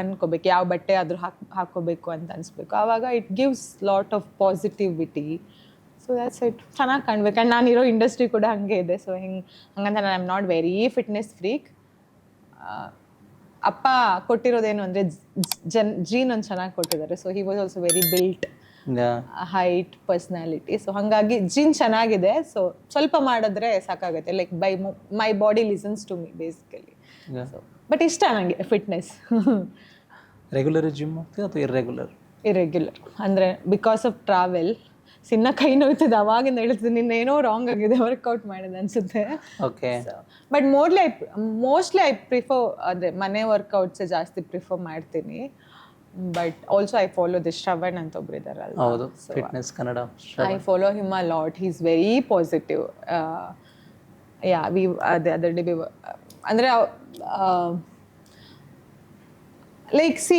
ಅನ್ಕೋಬೇಕು, ಯಾವ ಬಟ್ಟೆ ಆದರೂ ಹಾಕೋಬೇಕು ಅಂತ ಅನಿಸ್ಬೇಕು. ಆವಾಗ it gives lot of positivity. So that's it. ಚೆನ್ನಾಗಿ ಕಾಣ್ಬೇಕು. ಆ್ಯಂಡ್ ನಾನಿರೋ ಇಂಡಸ್ಟ್ರಿ ಕೂಡ ಹಾಗೆ ಇದೆ. ಸೊ ಹಂಗಂತ ನಾನು I am not very fitness freak. ಅಪ್ಪ ಕೊಟ್ಟಿರೋದೇನು ಅಂದರೆ ಜೀನ್ ಒಂದು ಚೆನ್ನಾಗಿ ಕೊಟ್ಟಿದ್ದಾರೆ. So he was also very built, height, personality. So ಹಾಗಾಗಿ ಜೀನ್ ಚೆನ್ನಾಗಿದೆ. ಸೊ ಸ್ವಲ್ಪ ಮಾಡಿದ್ರೆ ಸಾಕಾಗುತ್ತೆ. Like my body listens to me basically. So but ಇಷ್ಟ ನನಗೆ ಫಿಟ್ನೆಸ್. ರೆಗ್ಯುಲರ್ ಜಿಮ್ ಹೋಗ್ತೀವಿ ಅಥವಾ ಇರೆಗ್ಯುಲರ್ ಅಂದರೆ ಬಿಕಾಸ್ ಆಫ್ ಟ್ರಾವೆಲ್ ಸಿನ್ನ ಕೈ ನೋಯ್ತದೆ, ಅವಾಗಿಂದ ಹೇಳ್ತಿದ್ದೆ ನಿನ್ನೇನೋ ರಾಂಗ್ ಆಗಿದೆ, ವರ್ಕೌಟ್ ಮಾಡಿದೆ ಅನಿಸುತ್ತೆ. Okay. But mostly I prefer ಅಂದರೆ ಮನೆ ವರ್ಕೌಟ್ಸೇ ಜಾಸ್ತಿ ಪ್ರಿಫರ್ ಮಾಡ್ತೀನಿ. But also I follow the Shravan ಅಂತ ಒಬ್ರು ಇದ್ದಾರಲ್ಲ, ಹೌದು, fitness Kannada. I follow him a lot. He is very positive. Yeah we other day ಅಂದರೆ ಲೈಕ್ ಸಿ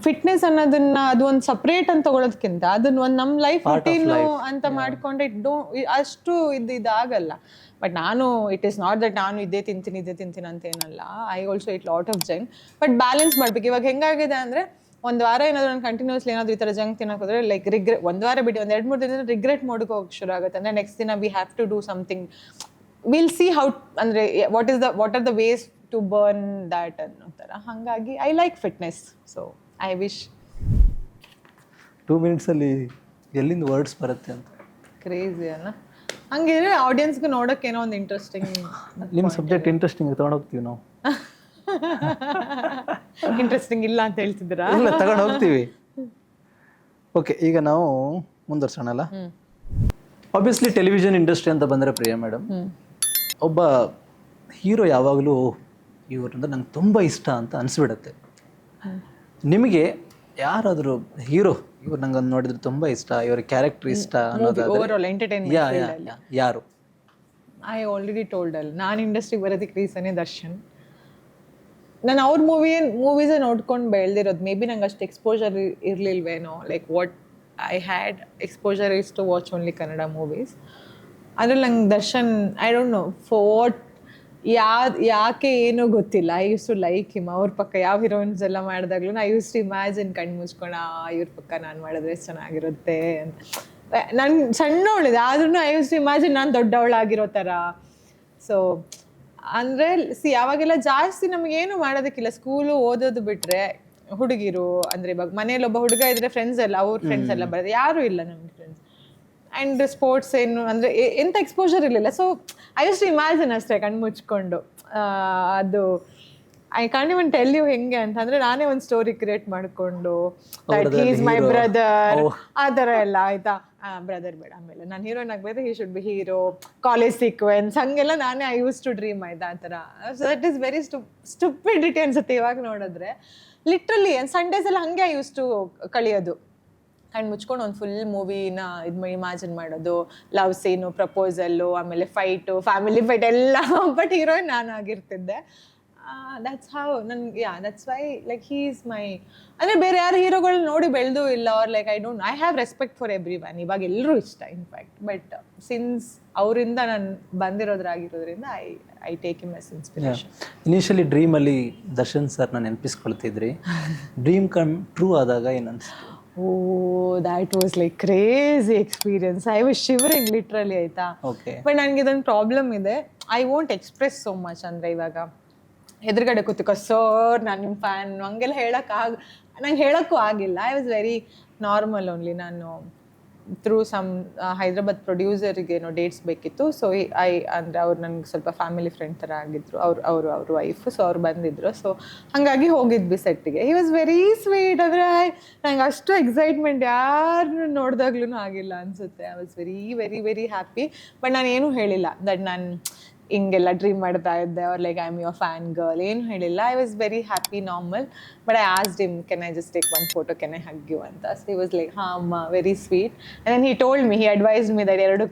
ಫಿಟ್ನೆಸ್ ಅನ್ನೋದನ್ನ ಅದು ಒಂದು ಸಪ್ರೇಟ್ ಅಂತ ತಗೊಳೋದಕ್ಕಿಂತ ಅದನ್ನ ಒಂದು ನಮ್ಮ ಲೈಫ್ ರೂಟೀನು ಅಂತ ಮಾಡ್ಕೊಂಡ್ರೆ ಅಷ್ಟು ಇದಾಗಲ್ಲ. ಬಟ್ ನಾನು ಇಟ್ ಈಸ್ ನಾಟ್ ದಟ್ ನಾನು ಇದೇ ತಿಂತೀನಿ ಅಂತ ಏನಲ್ಲ. I also it lot of junk. But balance ಮಾಡ್ಬೇಕು. ಇವಾಗ ಹೆಂಗಾಗಿದೆ ಅಂದರೆ ಒಂದು ವಾರ ಏನಾದರೂ ನಾನು ಕಂಟಿನ್ಯೂಸ್ಲಿ ಏನಾದರೂ ಈ ಥರ ಜಂಕ್ ತಿನ್ನೋಕೆ ಹೋದರೆ ಲೈಕ್ ಒಂದು ವಾರ ಬಿಟ್ಟು ಒಂದು 2-3 ದಿನ ರಿಗ್ರೆಟ್ ಮಾಡೋಕೆ ಹೋಗಿ ಶುರು ಆಗುತ್ತೆ. ಅಂದರೆ ನೆಕ್ಸ್ಟ್ ದಿನ we have to do something. Will see how ಅಂದರೆ what are the ways to burn that ಅನ್ನೋ ಥರ. ಹಾಗಾಗಿ I like fitness. So I wish 2 ಮಿನಿಟ್ಸಲ್ಲಿ ಎಲ್ಲಿಂದ ವರ್ಡ್ಸ್ ಬರುತ್ತೆ ಅಂತ. ಕ್ರೇಜಿ ಅಲ್ಲ. ಹಂಗಿದ್ರೆ ಆಡಿಯನ್ಸ್ಗೆ ನೋಡೋಕೆ ಏನೋ ಒಂದು ಇಂಟ್ರೆಸ್ಟಿಂಗ್. ನಿಮ್ಮ ಸಬ್ಜೆಕ್ಟ್ ಇಂಟ್ರೆಸ್ಟಿಂಗ್ ತೊಗೊಂಡೋಗ್ತೀವಿ ನಾವು. ಇಂಟ್ರೆಸ್ಟಿಂಗ್ ಇಲ್ಲ ಅಂತ ಹೇಳ್ತಿದ್ದೀರಾ? ಇಲ್ಲ, ತಗೊಂಡು ಹೋಗ್ತೀವಿ. ಓಕೆ, ಈಗ ನಾವು ಮುಂದುವರ್ಸೋಣಲ್ಲ. ಆಬ್ವಿಯಸ್ಲಿ ಟೆಲಿವಿಷನ್ ಇಂಡಸ್ಟ್ರಿ ಅಂತ ಬಂದರೆ ಪ್ರಿಯಾ ಮೇಡಮ್, ಒಬ್ಬ ಹೀರೋ ಯಾವಾಗಲೂ ಇವ್ರಂದ್ರೆ ನಂಗೆ ತುಂಬ ಇಷ್ಟ ಅಂತ ಅನಿಸ್ಬಿಡತ್ತೆ. ನಿಮಗೆ ಯಾರಾದರೂ ಹೀರೋ ಇವ್ರು ನಂಗೆ ನೋಡಿದ್ರೆ ತುಂಬ ಇಷ್ಟ, ಇವರ ಕ್ಯಾರೆಕ್ಟರ್ ಇಷ್ಟ ಅನ್ನೋದಾದ್ರೆ ಯಾರು? ಐ ಆಲ್ರೆಡಿ ಟೋಲ್ಡ್ ಅಲ್ಲ, ನಾನು ಇಂಡಸ್ಟ್ರಿಗೆ ಬರೋದಕ್ಕೆ ರೀಸನ್ನೇ ದರ್ಶನ್. ನಾನು ಅವ್ರ ಮೂವೀಸೇ ನೋಡ್ಕೊಂಡು ಬೆಳೆದಿರೋದು. ಮೇ ಬಿ ನಂಗೆ ಅಷ್ಟು ಎಕ್ಸ್ಪೋಜರ್ ಇರಲಿಲ್ವೇನೋ. Like what I had exposure is to watch only Kannada movies. ಅದ್ರಲ್ಲಿ ನಂಗೆ Darshan I don't know for what, ಯಾಕೆ ಏನೂ ಗೊತ್ತಿಲ್ಲ. I use to like him. ಅವ್ರ ಪಕ್ಕ ಯಾವ ಹೀರೋಯಿನ್ಸ್ ಎಲ್ಲ ಮಾಡಿದಾಗ್ಲೂ ಐ ಯೂಸ್ ಟು ಇಮ್ಯಾಜಿನ್ ಕಣ್ಣು ಮುಚ್ಕೊಂಡು ಇವ್ರ ಪಕ್ಕ ನಾನು ಮಾಡಿದ್ರೆ ಚೆನ್ನಾಗಿರುತ್ತೆ ಅಂತ. ನಾನು ಸಣ್ಣವಳಿದೆ ಆದ್ರೂ ಐ ಯೂಸ್ ಟು ಇಮ್ಯಾಜಿನ್ ನಾನು ದೊಡ್ಡವಳಾಗಿರೋ ಥರ. ಸೊ ಅಂದರೆ ಯಾವಾಗೆಲ್ಲ ಜಾಸ್ತಿ ನಮಗೇನು ಮಾಡೋದಕ್ಕಿಲ್ಲ. ಸ್ಕೂಲು ಓದೋದು ಬಿಟ್ಟರೆ ಹುಡುಗಿರು ಅಂದರೆ ಇವಾಗ ಮನೇಲಿ ಒಬ್ಬ ಹುಡುಗ ಇದ್ರೆ ಫ್ರೆಂಡ್ಸ್ ಎಲ್ಲ ಅವ್ರ ಫ್ರೆಂಡ್ಸ್ ಎಲ್ಲ ಬರೋದು, ಯಾರೂ ಇಲ್ಲ ನಮ್ಗೆ ಫ್ರೆಂಡ್ಸ್. ಆ್ಯಂಡ್ ಸ್ಪೋರ್ಟ್ಸ್ ಏನು ಅಂದರೆ ಎಂಥ ಎಕ್ಸ್ಪೋಜರ್ ಇರಲಿಲ್ಲ. So I use to imagine ಅಷ್ಟೇ ಕಣ್ಣು ಮುಚ್ಕೊಂಡು. ಅದು I can't even tell you ಹೆಂಗೆ ಅಂತಂದರೆ ನಾನೇ ಒಂದು ಸ್ಟೋರಿ ಕ್ರಿಯೇಟ್ ಮಾಡಿಕೊಂಡು that he is my brother ಆ ಥರ ಎಲ್ಲ. ಆಯಿತಾ, ಬ್ರದರ್ ಬೇಡ, ಆಮೇಲೆ ನಾನು ಹೀರೋಯಿನ್ ಆಗಬೇಕು, he should be hero, college sequence ಹಂಗೆಲ್ಲ ನಾನೇ ಐ ಯೂಸ್ ಟು ಡ್ರೀಮ್ ಆಯ್ತಾ ಆ ಥರ. So that is very stupidity ಅನ್ಸುತ್ತೆ ಇವಾಗ ನೋಡಿದ್ರೆ. ಲಿಟ್ರಲಿ ಸಂಡೇಸ್ ಎಲ್ಲ ಹಾಗೆ ಐ ಯೂಸ್ ಟು ಕಳಿಯೋದು. ಕಣ್ಣು ಮುಚ್ಕೊಂಡು ಒಂದು ಫುಲ್ ಮೂವಿನ ಇಮ್ಯಾಜಿನ್ ಮಾಡೋದು, ಲವ್ ಸೀನು, ಪ್ರಪೋಸಲ್ಲು, ಆಮೇಲೆ ಫೈಟು, ಫ್ಯಾಮಿಲಿ ಫೈಟ್ ಎಲ್ಲ. ಬಟ್ ಹೀರೋಯಿನ್ ನಾನು ಆಗಿರ್ತಿದ್ದೆ. ದಟ್ಸ್ ಹೌ ನನ್ಗೆ that's why like he is my. ಅಂದರೆ ಬೇರೆ ಯಾರು ಹೀರೋಗಳು ನೋಡಿ ಬೆಳೆದು ಇಲ್ಲ. Or like I have respect for everyone. ಇವಾಗ ಎಲ್ಲರೂ ಇಷ್ಟ ಇನ್ಫ್ಯಾಕ್ಟ್. ಬಟ್ ಸಿನ್ಸ್ ಅವರಿಂದ ನಾನು ಬಂದಿರೋದ್ರಾಗಿರೋದ್ರಿಂದ I take him as inspiration. Initially ಡ್ರೀಮಲ್ಲಿ ದರ್ಶನ್ ಸರ್ ನಾನು ನೆನಪಿಸ್ಕೊಳ್ತಿದ್ರಿ. ಡ್ರೀಮ್ ಕಮ್ ಟ್ರೂ ಆದಾಗ ಏನನ್ಸ್ತು? That was like crazy experience. I was shivering literally ಆಯ್ತಾ. ಬಟ್ ನನಗೆ ಇದೊಂದು ಪ್ರಾಬ್ಲಮ್ ಇದೆ, I won't express so much. ಅಂದರೆ ಇವಾಗ ಎದುರುಗಡೆ ಕೂತ್ಕೋ ಸರ್ ನಾನು ನಿಮ್ಮ ಫ್ಯಾನ್ ಹಂಗೆಲ್ಲ ನಂಗೆ ಹೇಳೋಕ್ಕೂ ಆಗಿಲ್ಲ. I was very normal only. ನಾನು ಥ್ರೂ ಸಮ್ ಹೈದ್ರಾಬಾದ್ ಪ್ರೊಡ್ಯೂಸರ್ಗೆ ಏನೋ ಡೇಟ್ಸ್ ಬೇಕಿತ್ತು. ಸೊ ಅಂದರೆ ಅವ್ರು ನನಗೆ ಸ್ವಲ್ಪ ಫ್ಯಾಮಿಲಿ ಫ್ರೆಂಡ್ ಥರ ಆಗಿದ್ರು. ಅವ್ರ ವೈಫ್. ಸೊ ಅವ್ರು ಬಂದಿದ್ರು. ಸೊ ಹಾಗಾಗಿ ಹೋಗಿದ್ವಿ ಸೆಟ್ಟಿಗೆ. He was very sweet. ಅಂದರೆ ನಂಗೆ ಅಷ್ಟು ಎಕ್ಸೈಟ್ಮೆಂಟ್ ಯಾರು ನೋಡಿದಾಗ್ಲೂ ಆಗಿಲ್ಲ ಅನಿಸುತ್ತೆ. I was very very very happy. But ನಾನು ಏನೂ ಹೇಳಿಲ್ಲ ದಟ್ ನಾನು ಹಿಂಗೆಲ್ಲ ಡ್ರೀಮ್ ಮಾಡ್ತಾ ಇದ್ದೆ or like I am your fan girl, ಏನು ಹೇಳಿಲ್ಲ. I was very happy, normal. But I asked him can I just take 1 photo, can I hug you ಅಂತ. ಸೊ ಹಿ ವಾಸ್ ಲೈಕ್ ಹಾಂ ಅಮ್ಮ, very sweet. And then he told me, he advised me that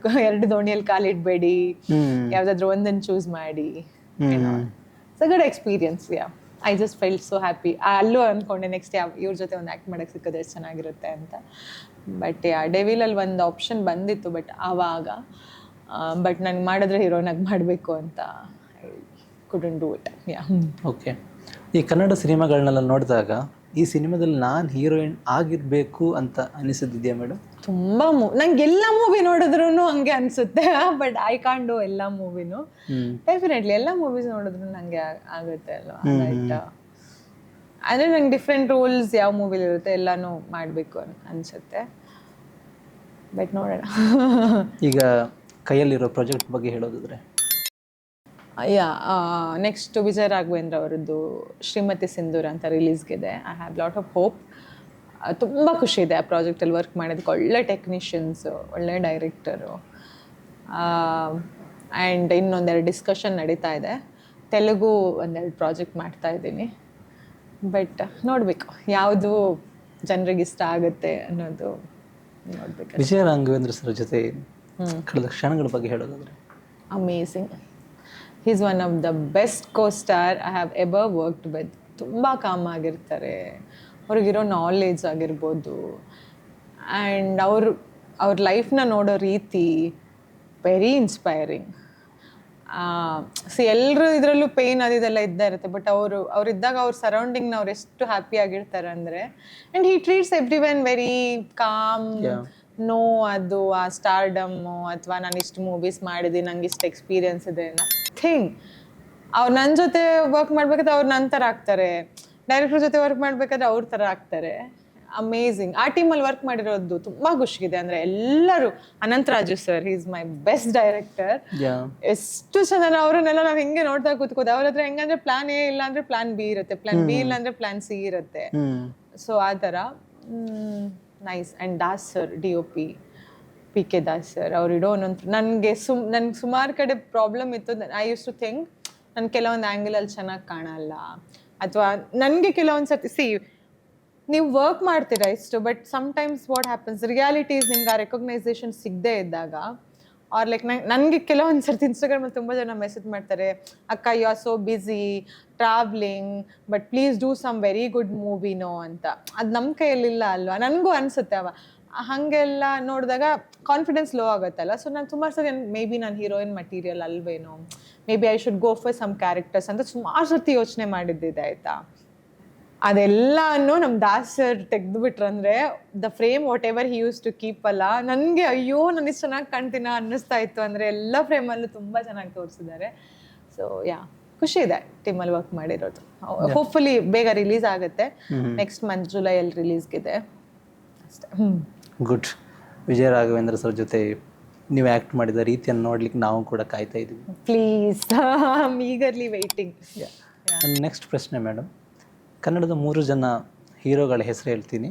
ಎರಡು ದೋಣಿಯಲ್ಲಿ ಕಾಲಿಡಬೇಡಿ, ಯಾವುದಾದ್ರೂ ಒಂದನ್ನು choose ಮಾಡಿ. It's a good experience. Yeah I just felt so happy. ಅಲ್ಲೂ ಅಂದ್ಕೊಂಡೆ ನೆಕ್ಸ್ಟ್ ಇವ್ರ ಜೊತೆ ಒಂದು ಆ್ಯಕ್ಟ್ ಮಾಡೋಕ್ಕೆ ಸಿಕ್ಕಿದ್ರೆ ಎಷ್ಟು ಚೆನ್ನಾಗಿರುತ್ತೆ ಅಂತ. ಬಟ್ ಡೆವಿಲಲ್ಲಿ ಒಂದು ಆಪ್ಷನ್ ಬಂದಿತ್ತು, ಬಟ್ ಆವಾಗ ಬಟ್ ನನಗೆ ಮಾಡಿದ್ರೆ ಹೀರೋನಾಗಿ ಮಾಡಬೇಕು ಅಂತ I couldn't do it. Yeah. Okay, ಈ ಕನ್ನಡ ಸಿನಿಮಾಗಳನ್ನೆಲ್ಲ ನೋಡಿದಾಗ ಈ ಸಿನಿಮಾದಲ್ಲಿ ನಾನು ಹೀರೋಯಿನ್ ಆಗಿರಬೇಕು ಅಂತ ಅನಿಸಿದ್ದಿದೆಯಾ ಮೇಡಮ್? ತುಂಬ ನಂಗೆ ಎಲ್ಲ ಮೂವಿ ನೋಡಿದ್ರು ಹಂಗೆ ಅನಿಸುತ್ತೆ, ಬಟ್ ಐ ಕಾಂಟ್ ಡೂ ಎಲ್ಲ ಮೂವಿನೂ. ಡೆಫಿನೆಟ್ಲಿ ಎಲ್ಲ ಮೂವೀಸ್ ನೋಡಿದ್ರು ನನಗೆ ಆಗುತ್ತೆ ಅಲ್ವಾ. ರೈಟ್, ಅಂದರೆ ನಂಗೆ ಡಿಫ್ರೆಂಟ್ ರೋಲ್ಸ್ ಯಾವ ಮೂವಿಲಿ ಇರುತ್ತೆ ಎಲ್ಲನೂ ಮಾಡಬೇಕು ಅನಿಸುತ್ತೆ. ಬಟ್ ನೋಡೋಣ. ಈಗ ಕೈಯಲ್ಲಿರೋ ಪ್ರಾಜೆಕ್ಟ್ ಬಗ್ಗೆ ಹೇಳೋದಾದ್ರೆ? ಯಾ, ನೆಕ್ಸ್ಟ್ ವಿಜಯ ರಾಘವೇಂದ್ರ ಅವರದ್ದು ಶ್ರೀಮತಿ ಸಿಂಧೂರ ಅಂತ ರಿಲೀಸ್ಗಿದೆ. I have lot of hope. ತುಂಬ ಖುಷಿ ಇದೆ ಆ ಪ್ರಾಜೆಕ್ಟಲ್ಲಿ ವರ್ಕ್ ಮಾಡೋದಕ್ಕೆ. ಒಳ್ಳೆ ಟೆಕ್ನಿಷಿಯನ್ಸು, ಒಳ್ಳೆ ಡೈರೆಕ್ಟರು, ಆ್ಯಂಡ್ ಇನ್ನೊಂದೆರಡು ಡಿಸ್ಕಷನ್ ನಡೀತಾ ಇದೆ. ತೆಲುಗು ಒಂದೆರಡು ಪ್ರಾಜೆಕ್ಟ್ ಮಾಡ್ತಾ ಇದ್ದೀನಿ. ಬಟ್ ನೋಡಬೇಕು ಯಾವುದು ಜನರಿಗೆ ಇಷ್ಟ ಆಗುತ್ತೆ ಅನ್ನೋದು ನೋಡಬೇಕು. ವಿಜಯ ರಾಘವೇಂದ್ರ ಸರ್ ಜೊತೆ ಕಳೆದ ಕ್ಷಣಗಳ ಬಗ್ಗೆ ಹೇಳೋದಾದ್ರೆ? Amazing. Is one of the best co-star I have ever worked with. ತುಂಬ ಕಾಮ್ ಆಗಿರ್ತಾರೆ, ಅವ್ರಿಗಿರೋ ನಾಲೆಡ್ಜ್ ಆಗಿರ್ಬೋದು, ಆ್ಯಂಡ್ ಅವ್ರ ಲೈಫ್ನ ನೋಡೋ ರೀತಿ ವೆರಿ ಇನ್ಸ್ಪೈರಿಂಗ್. ಎಲ್ಲರೂ ಇದರಲ್ಲೂ ಪೇಯ್ನ್ ಅದೆಲ್ಲ ಇದ್ದೇ ಇರುತ್ತೆ, ಬಟ್ ಅವರಿದ್ದಾಗ ಅವ್ರ ಸರೌಂಡಿಂಗ್ನ ಅವ್ರು ಎಷ್ಟು ಹ್ಯಾಪಿ ಆಗಿರ್ತಾರೆ ಅಂದರೆ. And he treats every one very calm. No ಅದು ಆ ಸ್ಟಾರ್ಡಮ್ಮು ಅಥವಾ ನಾನು ಇಷ್ಟು ಮೂವೀಸ್ ಮಾಡಿದ್ದೀನಿ, ನಂಗೆ ಇಷ್ಟು ಎಕ್ಸ್ಪೀರಿಯನ್ಸ್ ಇದೆ, ನಥಿಂಗ್. ಅವ್ರು ನನ್ನ ಜೊತೆ ವರ್ಕ್ ಮಾಡ್ಬೇಕಾದ್ರೆ ಅವ್ರು ನನ್ನ ಥರ ಆಗ್ತಾರೆ, ಡೈರೆಕ್ಟರ್ ಜೊತೆ ವರ್ಕ್ ಮಾಡಬೇಕಾದ್ರೆ ಅವ್ರ ಥರ ಆಗ್ತಾರೆ. ಅಮೇಝಿಂಗ್. ಆ ಟೀಮಲ್ಲಿ ವರ್ಕ್ ಮಾಡಿರೋದು ತುಂಬ ಖುಷಿಗಿದೆ. ಅಂದರೆ ಎಲ್ಲರೂ, Anantharaju sir, he is my best director. ಎಷ್ಟು ಚೆನ್ನಾಗಿ ಅವ್ರನ್ನೆಲ್ಲ ನಾವು ಹಿಂಗೆ ನೋಡ್ತಾ ಕೂತ್ಕೋದು. ಅವ್ರ ಹತ್ರ ಹೆಂಗಂದ್ರೆ ಪ್ಲಾನ್ ಎ ಇಲ್ಲ ಅಂದರೆ ಪ್ಲಾನ್ ಬಿ ಇರುತ್ತೆ, ಪ್ಲಾನ್ ಬಿ ಇಲ್ಲ ಅಂದರೆ ಪ್ಲಾನ್ ಸಿ ಇರುತ್ತೆ. ಸೊ ಆ ಥರ nice. And Das sir, DOP PK Das sir, ಅವ್ರು ಇಡೋ ಒಂದೊಂದು ನನಗೆ ನನ್ಗೆ ಸುಮಾರು ಕಡೆ ಪ್ರಾಬ್ಲಮ್ ಇತ್ತು. ಐ ಯೂಸ್ ಟು ಥಿಂಕ್ ನಾನು ಕೆಲವೊಂದು ಆ್ಯಂಗಲಲ್ಲಿ ಚೆನ್ನಾಗಿ ಕಾಣಲ್ಲ, ಅಥವಾ ನನಗೆ ಕೆಲವೊಂದು ಸರ್ತಿ ನೀವು ವರ್ಕ್ ಮಾಡ್ತೀರಾ ಇಷ್ಟು, but sometimes what happens realities ನಿಮ್ಗೆ ಆ ರೆಕಗ್ನೈಸೇಷನ್ ಸಿಗದೇ ಇದ್ದಾಗ, ಆರ್ ಲೈಕ್ ನನಗೆ ಕೆಲವೊಂದು ಸರ್ತಿ ಇನ್ಸ್ಟಾಗ್ರಾಮಲ್ಲಿ ತುಂಬ ಜನ ಮೆಸೇಜ್ ಮಾಡ್ತಾರೆ, ಅಕ್ಕ you are so busy travelling, but please do some very good ಮೂವಿನೋ ಅಂತ. ಅದು ನಮ್ಮ ಕೈಯಲ್ಲಿಲ್ಲ ಅಲ್ವಾ, ನನಗೂ ಅನಿಸುತ್ತೆ ಹಾಗೆಲ್ಲ ನೋಡಿದಾಗ ಕಾನ್ಫಿಡೆನ್ಸ್ ಲೋ ಆಗುತ್ತಲ್ಲ. ಸೊ ನಾನು ಸುಮಾರು ಸರಿ ಮೇ ಬಿ ನಾನು ಹೀರೋಯಿನ್ ಮಟೀರಿಯಲ್ ಅಲ್ವೇನೋ, maybe I should go for some characters ಅಂತ ಸುಮಾರು ಸರ್ತಿ ಯೋಚನೆ ಮಾಡಿದ್ದಿದೆ ಆಯಿತಾ. ಅದೆಲ್ಲನೂ ನಮ್ಮ ದಾಸ್ ಸರ್ ತೆಗೆದುಬಿಟ್ರಂದ್ರೆ the frame whatever he used to keep ಅಲ್ಲ, ನನಗೆ ಅಯ್ಯೋ ನಾನು ಇಷ್ಟು ಚೆನ್ನಾಗಿ ಕಾಣ್ತೀನ ಅನ್ನಿಸ್ತಾ ಇತ್ತು. ಅಂದರೆ ಎಲ್ಲ ಫ್ರೇಮಲ್ಲೂ ತುಂಬ ಚೆನ್ನಾಗಿ ತೋರಿಸಿದ್ದಾರೆ. ಸೊ ಯಾ, ಖುಷಿ ಇದೆ ಟೀಮಲ್ಲಿ ವರ್ಕ್ ಮಾಡಿರೋದು. ಹೋಪ್ಫುಲಿ ಬೇಗ ರಿಲೀಸ್ ಆಗುತ್ತೆ. ನೆಕ್ಸ್ಟ್ ಮಂತ್ ಜುಲೈಯಲ್ಲಿ ರಿಲೀಸ್ಗಿದೆ ಅಷ್ಟೇ. ಗುಡ್. ವಿಜಯ ರಾಘವೇಂದ್ರ ಸರ್ ಜೊತೆ ನೀವು ಆ್ಯಕ್ಟ್ ಮಾಡಿದ ರೀತಿಯನ್ನು ನೋಡ್ಲಿಕ್ಕೆ ನಾವು ಕೂಡ ಕಾಯ್ತಾ ಇದ್ದೀವಿ. Please, eagerly waiting. ನೆಕ್ಸ್ಟ್ ಪ್ರಶ್ನೆ ಮೇಡಮ್, ಕನ್ನಡದ 3 ಜನ ಹೀರೋಗಳ ಹೆಸರು ಹೇಳ್ತೀನಿ.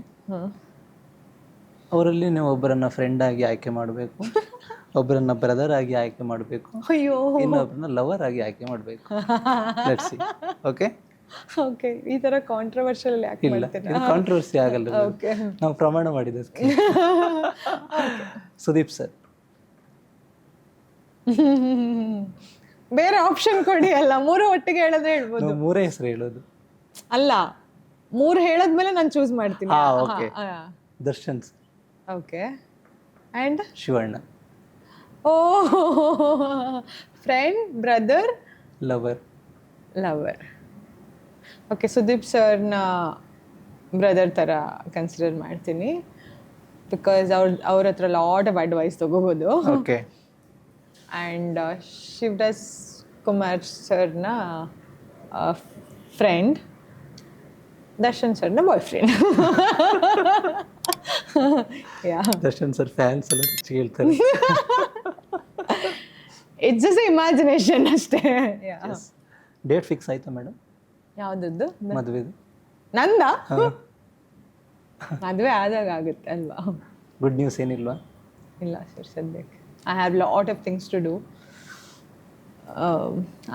ಅವರಲ್ಲಿ ನೀವು ಒಬ್ಬರನ್ನ ಫ್ರೆಂಡ್ ಆಗಿ ಆಯ್ಕೆ ಮಾಡಬೇಕು, ಒಬ್ಬರನ್ನ ಬ್ರದರ್ ಆಗಿ ಆಯ್ಕೆ ಮಾಡಬೇಕು, ಅಯ್ಯೋ ಇನ್ನೊಬ್ಬರನ್ನ ಲವರ್ ಆಗಿ ಆಯ್ಕೆ ಮಾಡಬೇಕು. ಓಕೆ ಓಕೆ, ಈ ಥರ ಕಾಂಟ್ರವರ್ಷಿಯಲ್ ಯಾಕೆ ಮಾಡ್ತೀರಾ? ಕಾಂಟ್ರವರ್ಸಿ ಆಗಲ್ಲ, ನಾವು ಪ್ರಮಾಣ ಮಾಡಿದ್ದಕ್ಕೆ. ಸುದೀಪ್ ಸರ್. ಬೇರೆ ಆಪ್ಷನ್ ಕೊಡಿ. ಅಲ್ಲ, 3 ಒಟ್ಟಿಗೆ ಹೇಳಿದ್ರೆ ಹೇಳ್ಬೋದು. 3 ಹೆಸರು ಹೇಳೋದು ಅಲ್ಲ, 3 ಹೇಳದ್ಮೇಲೆ ನಾನು ಚೂಸ್ ಮಾಡ್ತೀನಿ. Darshan. Okay. And Shivanna. Oh, friend, brother, lover. Okay, Sudeep ಸರ್ನ ಬ್ರದರ್ ಥರ ಕನ್ಸಿಡರ್ ಮಾಡ್ತೀನಿ, ಬಿಕಾಸ್ ಅವ್ರ ಹತ್ರ ಲಾಟ್ ಆಫ್ ಅಡ್ವೈಸ್ ತೊಗೋಬೋದು. ಓಕೆ. ಆ್ಯಂಡ್ ಶಿವರಾಜ್ ಕುಮಾರ್ ಸರ್ನ ಫ್ರೆಂಡ್, ದರ್ಶನ್ ಸರ್ನ boyfriend. Darshan sir fans ಎಲ್ಲ ಹೇಳ್ತಾರೆ. ಇಟ್ಸ್ ಜಸ್ಟ್ ಇಮ್ಯಾಜಿನೇಷನ್ ಅಷ್ಟೇ. ಡೇಟ್ ಫಿಕ್ಸ್ ಆಯ್ತಾ ಮೇಡಮ್? ಯಾವುದದ್ದು? ಮದುವೆದು. ನಂದ? ಮದುವೆ ಆದಾಗ ಆಗುತ್ತೆ ಅಲ್ವಾ. ಗುಡ್ ನ್ಯೂಸ್ ಏನಿಲ್ವಾ? ಇಲ್ಲ ಸರ್, ಸದ್ಯಕ್ಕೆ I have lot of things to do.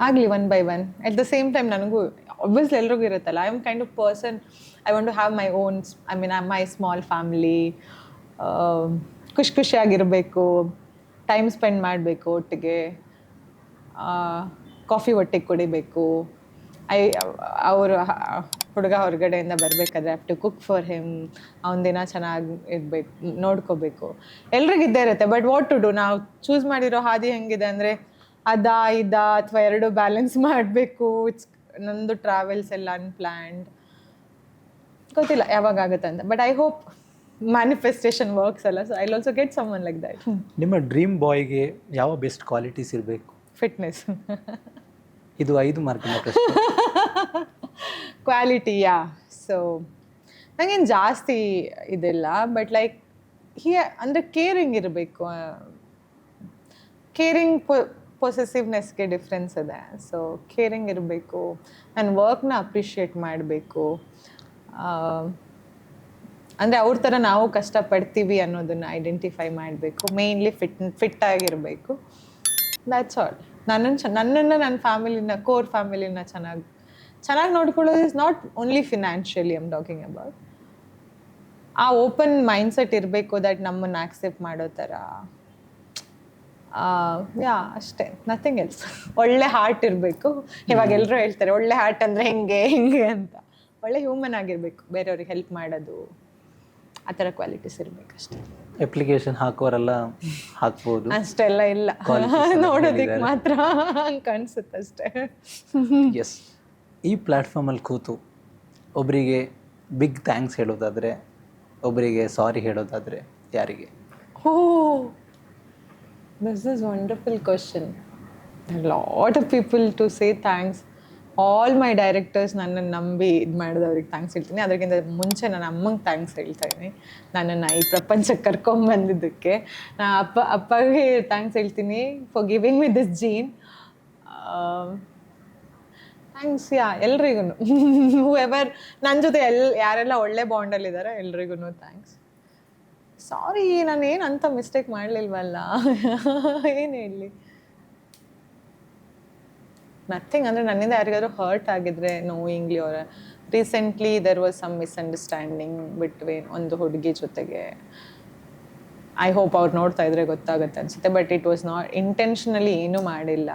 ಆಗಲಿ one by one. At the same time ನನಗೂ ಒಬ್ವಿಯಸ್ಲಿ ಎಲ್ರಿಗೂ ಇರುತ್ತಲ್ಲ, I am kind of person, I want to have my own, I mean my small family. ಖುಷಿಯಾಗಿರಬೇಕು, time spend ಮಾಡಬೇಕು ಒಟ್ಟಿಗೆ, coffee ಒಟ್ಟಿಗೆ ಕುಡಿಬೇಕು, ಅವರು ಹುಡುಗ ಹೊರಗಡೆಯಿಂದ ಬರಬೇಕಾದ್ರೆ have to cook for him, ಅವನ ದಿನ ಚೆನ್ನಾಗಿ ಇರಬೇಕು, ನೋಡ್ಕೋಬೇಕು. ಎಲ್ರಿಗೂ ಇದ್ದೇ ಇರುತ್ತೆ. ಬಟ್ ವಾಟ್ ಟು ಡೂ, ನಾವು ಚೂಸ್ ಮಾಡಿರೋ ಹಾದಿ ಹೆಂಗಿದೆ ಅಂದರೆ ಅದಾ ಇದಾ ಅಥವಾ ಎರಡು ಬ್ಯಾಲೆನ್ಸ್ ಮಾಡಬೇಕು. ನಂದು ಟ್ರಾವೆಲ್ಸ್ ಎಲ್ಲ ಅನ್ಪ್ಲ್ಯಾನ್ಡ್, ಗೊತ್ತಿಲ್ಲ ಯಾವಾಗ ಆಗುತ್ತೆ ಅಂತ. But I hope manifestation works ಅಲ್ಲ, so I also get someone like that. ನಿಮ್ಮ ಡ್ರೀಮ್ ಬಾಯ್ಗೆ ಯಾವ ಬೆಸ್ಟ್ ಕ್ವಾಲಿಟೀಸ್ ಇರಬೇಕು? ಫಿಟ್ನೆಸ್. ಇದು 5 ಮಾರ್ಕಿನ ಪ್ರಶ್ನೆ. ಕ್ವಾಲಿಟಿಯಾ? ಸೊ ನನಗೇನು ಜಾಸ್ತಿ ಇದಿಲ್ಲ, ಬಟ್ ಲೈಕ್ ಅಂದರೆ ಕೇರಿಂಗ್ ಇರಬೇಕು. ಕೇರಿಂಗ್ ಪೊಸೆಸಿವ್ನೆಸ್ಗೆ ಡಿಫ್ರೆನ್ಸ್ ಇದೆ. ಸೊ ಕೇರಿಂಗ್ ಇರಬೇಕು, ನನ್ನ ವರ್ಕ್ನ ಅಪ್ರಿಷಿಯೇಟ್ ಮಾಡಬೇಕು, ಅಂದರೆ ಅವ್ರ ಥರ ನಾವು ಕಷ್ಟಪಡ್ತೀವಿ ಅನ್ನೋದನ್ನು ಐಡೆಂಟಿಫೈ ಮಾಡಬೇಕು. ಮೇಯ್ನ್ಲಿ ಫಿಟ್ ಆಗಿರಬೇಕು. That's all. ನನ್ನನ್ನು ನನ್ನ ಫ್ಯಾಮಿಲಿನ, ಕೋರ್ ಫ್ಯಾಮಿಲಿನ ಚೆನ್ನಾಗಿ ನೋಡ್ಕೊಳ್ಳೋದು is not only financially I'm talking about. ಆ ಓಪನ್ ಮೈಂಡ್ಸೆಟ್ ಇರಬೇಕು, ದಟ್ ನಮ್ಮನ್ನು ಆಕ್ಸೆಪ್ಟ್ ಮಾಡೋ ಥರ. ಯಾ, ಅಷ್ಟೇ, ನಥಿಂಗ್ ಎಲ್ಸ್. ಒಳ್ಳೆ ಹಾರ್ಟ್ ಇರಬೇಕು. ಇವಾಗ ಎಲ್ಲರೂ ಹೇಳ್ತಾರೆ ಒಳ್ಳೆ ಹಾರ್ಟ್ ಅಂದರೆ ಹೆಂಗೆ ಅಂತ. ಒಳ್ಳೆ ಹ್ಯೂಮನ್ ಆಗಿರಬೇಕು, ಬೇರೆಯವ್ರಿಗೆ ಹೆಲ್ಪ್ ಮಾಡೋದು, ಆ ಥರ ಕ್ವಾಲಿಟೀಸ್ ಇರಬೇಕು ಅಷ್ಟೇ. ಅಪ್ಲಿಕೇಶನ್ ಹಾಕೋರೆಲ್ಲ ಹಾಕ್ಬೋದು, ಅಷ್ಟೆಲ್ಲ ಇಲ್ಲ, ನೋಡೋದಕ್ಕೆ ಮಾತ್ರ ಹಂಗೆ ಕಾಣಿಸುತ್ತೆ ಅಷ್ಟೇ. ಎಸ್. ಈ ಪ್ಲ್ಯಾಟ್ಫಾರ್ಮಲ್ಲಿ ಕೂತು ಒಬ್ಬರಿಗೆ ಬಿಗ್ ಥ್ಯಾಂಕ್ಸ್ ಹೇಳೋದಾದರೆ, ಒಬ್ಬರಿಗೆ ಸಾರಿ ಹೇಳೋದಾದರೆ ಯಾರಿಗೆ? Oh, this is wonderful question. Lot of people to say thanks. All my directors ನನ್ನನ್ನು ನಂಬಿ ಇದು ಮಾಡಿದವ್ರಿಗೆ ಥ್ಯಾಂಕ್ಸ್ ಹೇಳ್ತೀನಿ. ಅದಕ್ಕಿಂತ ಮುಂಚೆ ನನ್ನ ಅಮ್ಮಂಗೆ ಥ್ಯಾಂಕ್ಸ್ ಹೇಳ್ತಾ ಇದ್ದೀನಿ, ನನ್ನನ್ನು ಈ ಪ್ರಪಂಚಕ್ಕೆ ಕರ್ಕೊಂಬಂದಿದ್ದಕ್ಕೆ. ನಾನು ಅಪ್ಪಗೆ ಥ್ಯಾಂಕ್ಸ್ ಹೇಳ್ತೀನಿ for giving me this gene. Thanks ಎಲ್ರಿಗೂ, ಹೂ ಎವರ್ ನನ್ನ ಜೊತೆ ಯಾರೆಲ್ಲ ಒಳ್ಳೆ ಬಾಂಡಲ್ಲಿದ್ದಾರೆ ಎಲ್ರಿಗೂ ಥ್ಯಾಂಕ್ಸ್. ಸಾರಿ, ನಾನು ಏನು ಅಂಥ ಮಿಸ್ಟೇಕ್ ಮಾಡಲಿಲ್ವಲ್ಲ, ಏನು ಹೇಳಲಿ. ನಥಿಂಗ್, ಅಂದರೆ ನನ್ನಿಂದ ಯಾರಿಗಾದ್ರೂ ಹರ್ಟ್ ಆಗಿದ್ರೆ ನೋಯಿಂಗ್ಲಿ, ಅವರ recently there was some misunderstanding between ಒಂದು ಹುಡುಗಿ ಜೊತೆಗೆ. ಐ ಹೋಪ್ ಅವ್ರು ನೋಡ್ತಾ ಇದ್ರೆ ಗೊತ್ತಾಗುತ್ತೆ ಅನ್ಸುತ್ತೆ, but it was not intentionally, ಏನೂ ಮಾಡಿಲ್ಲ.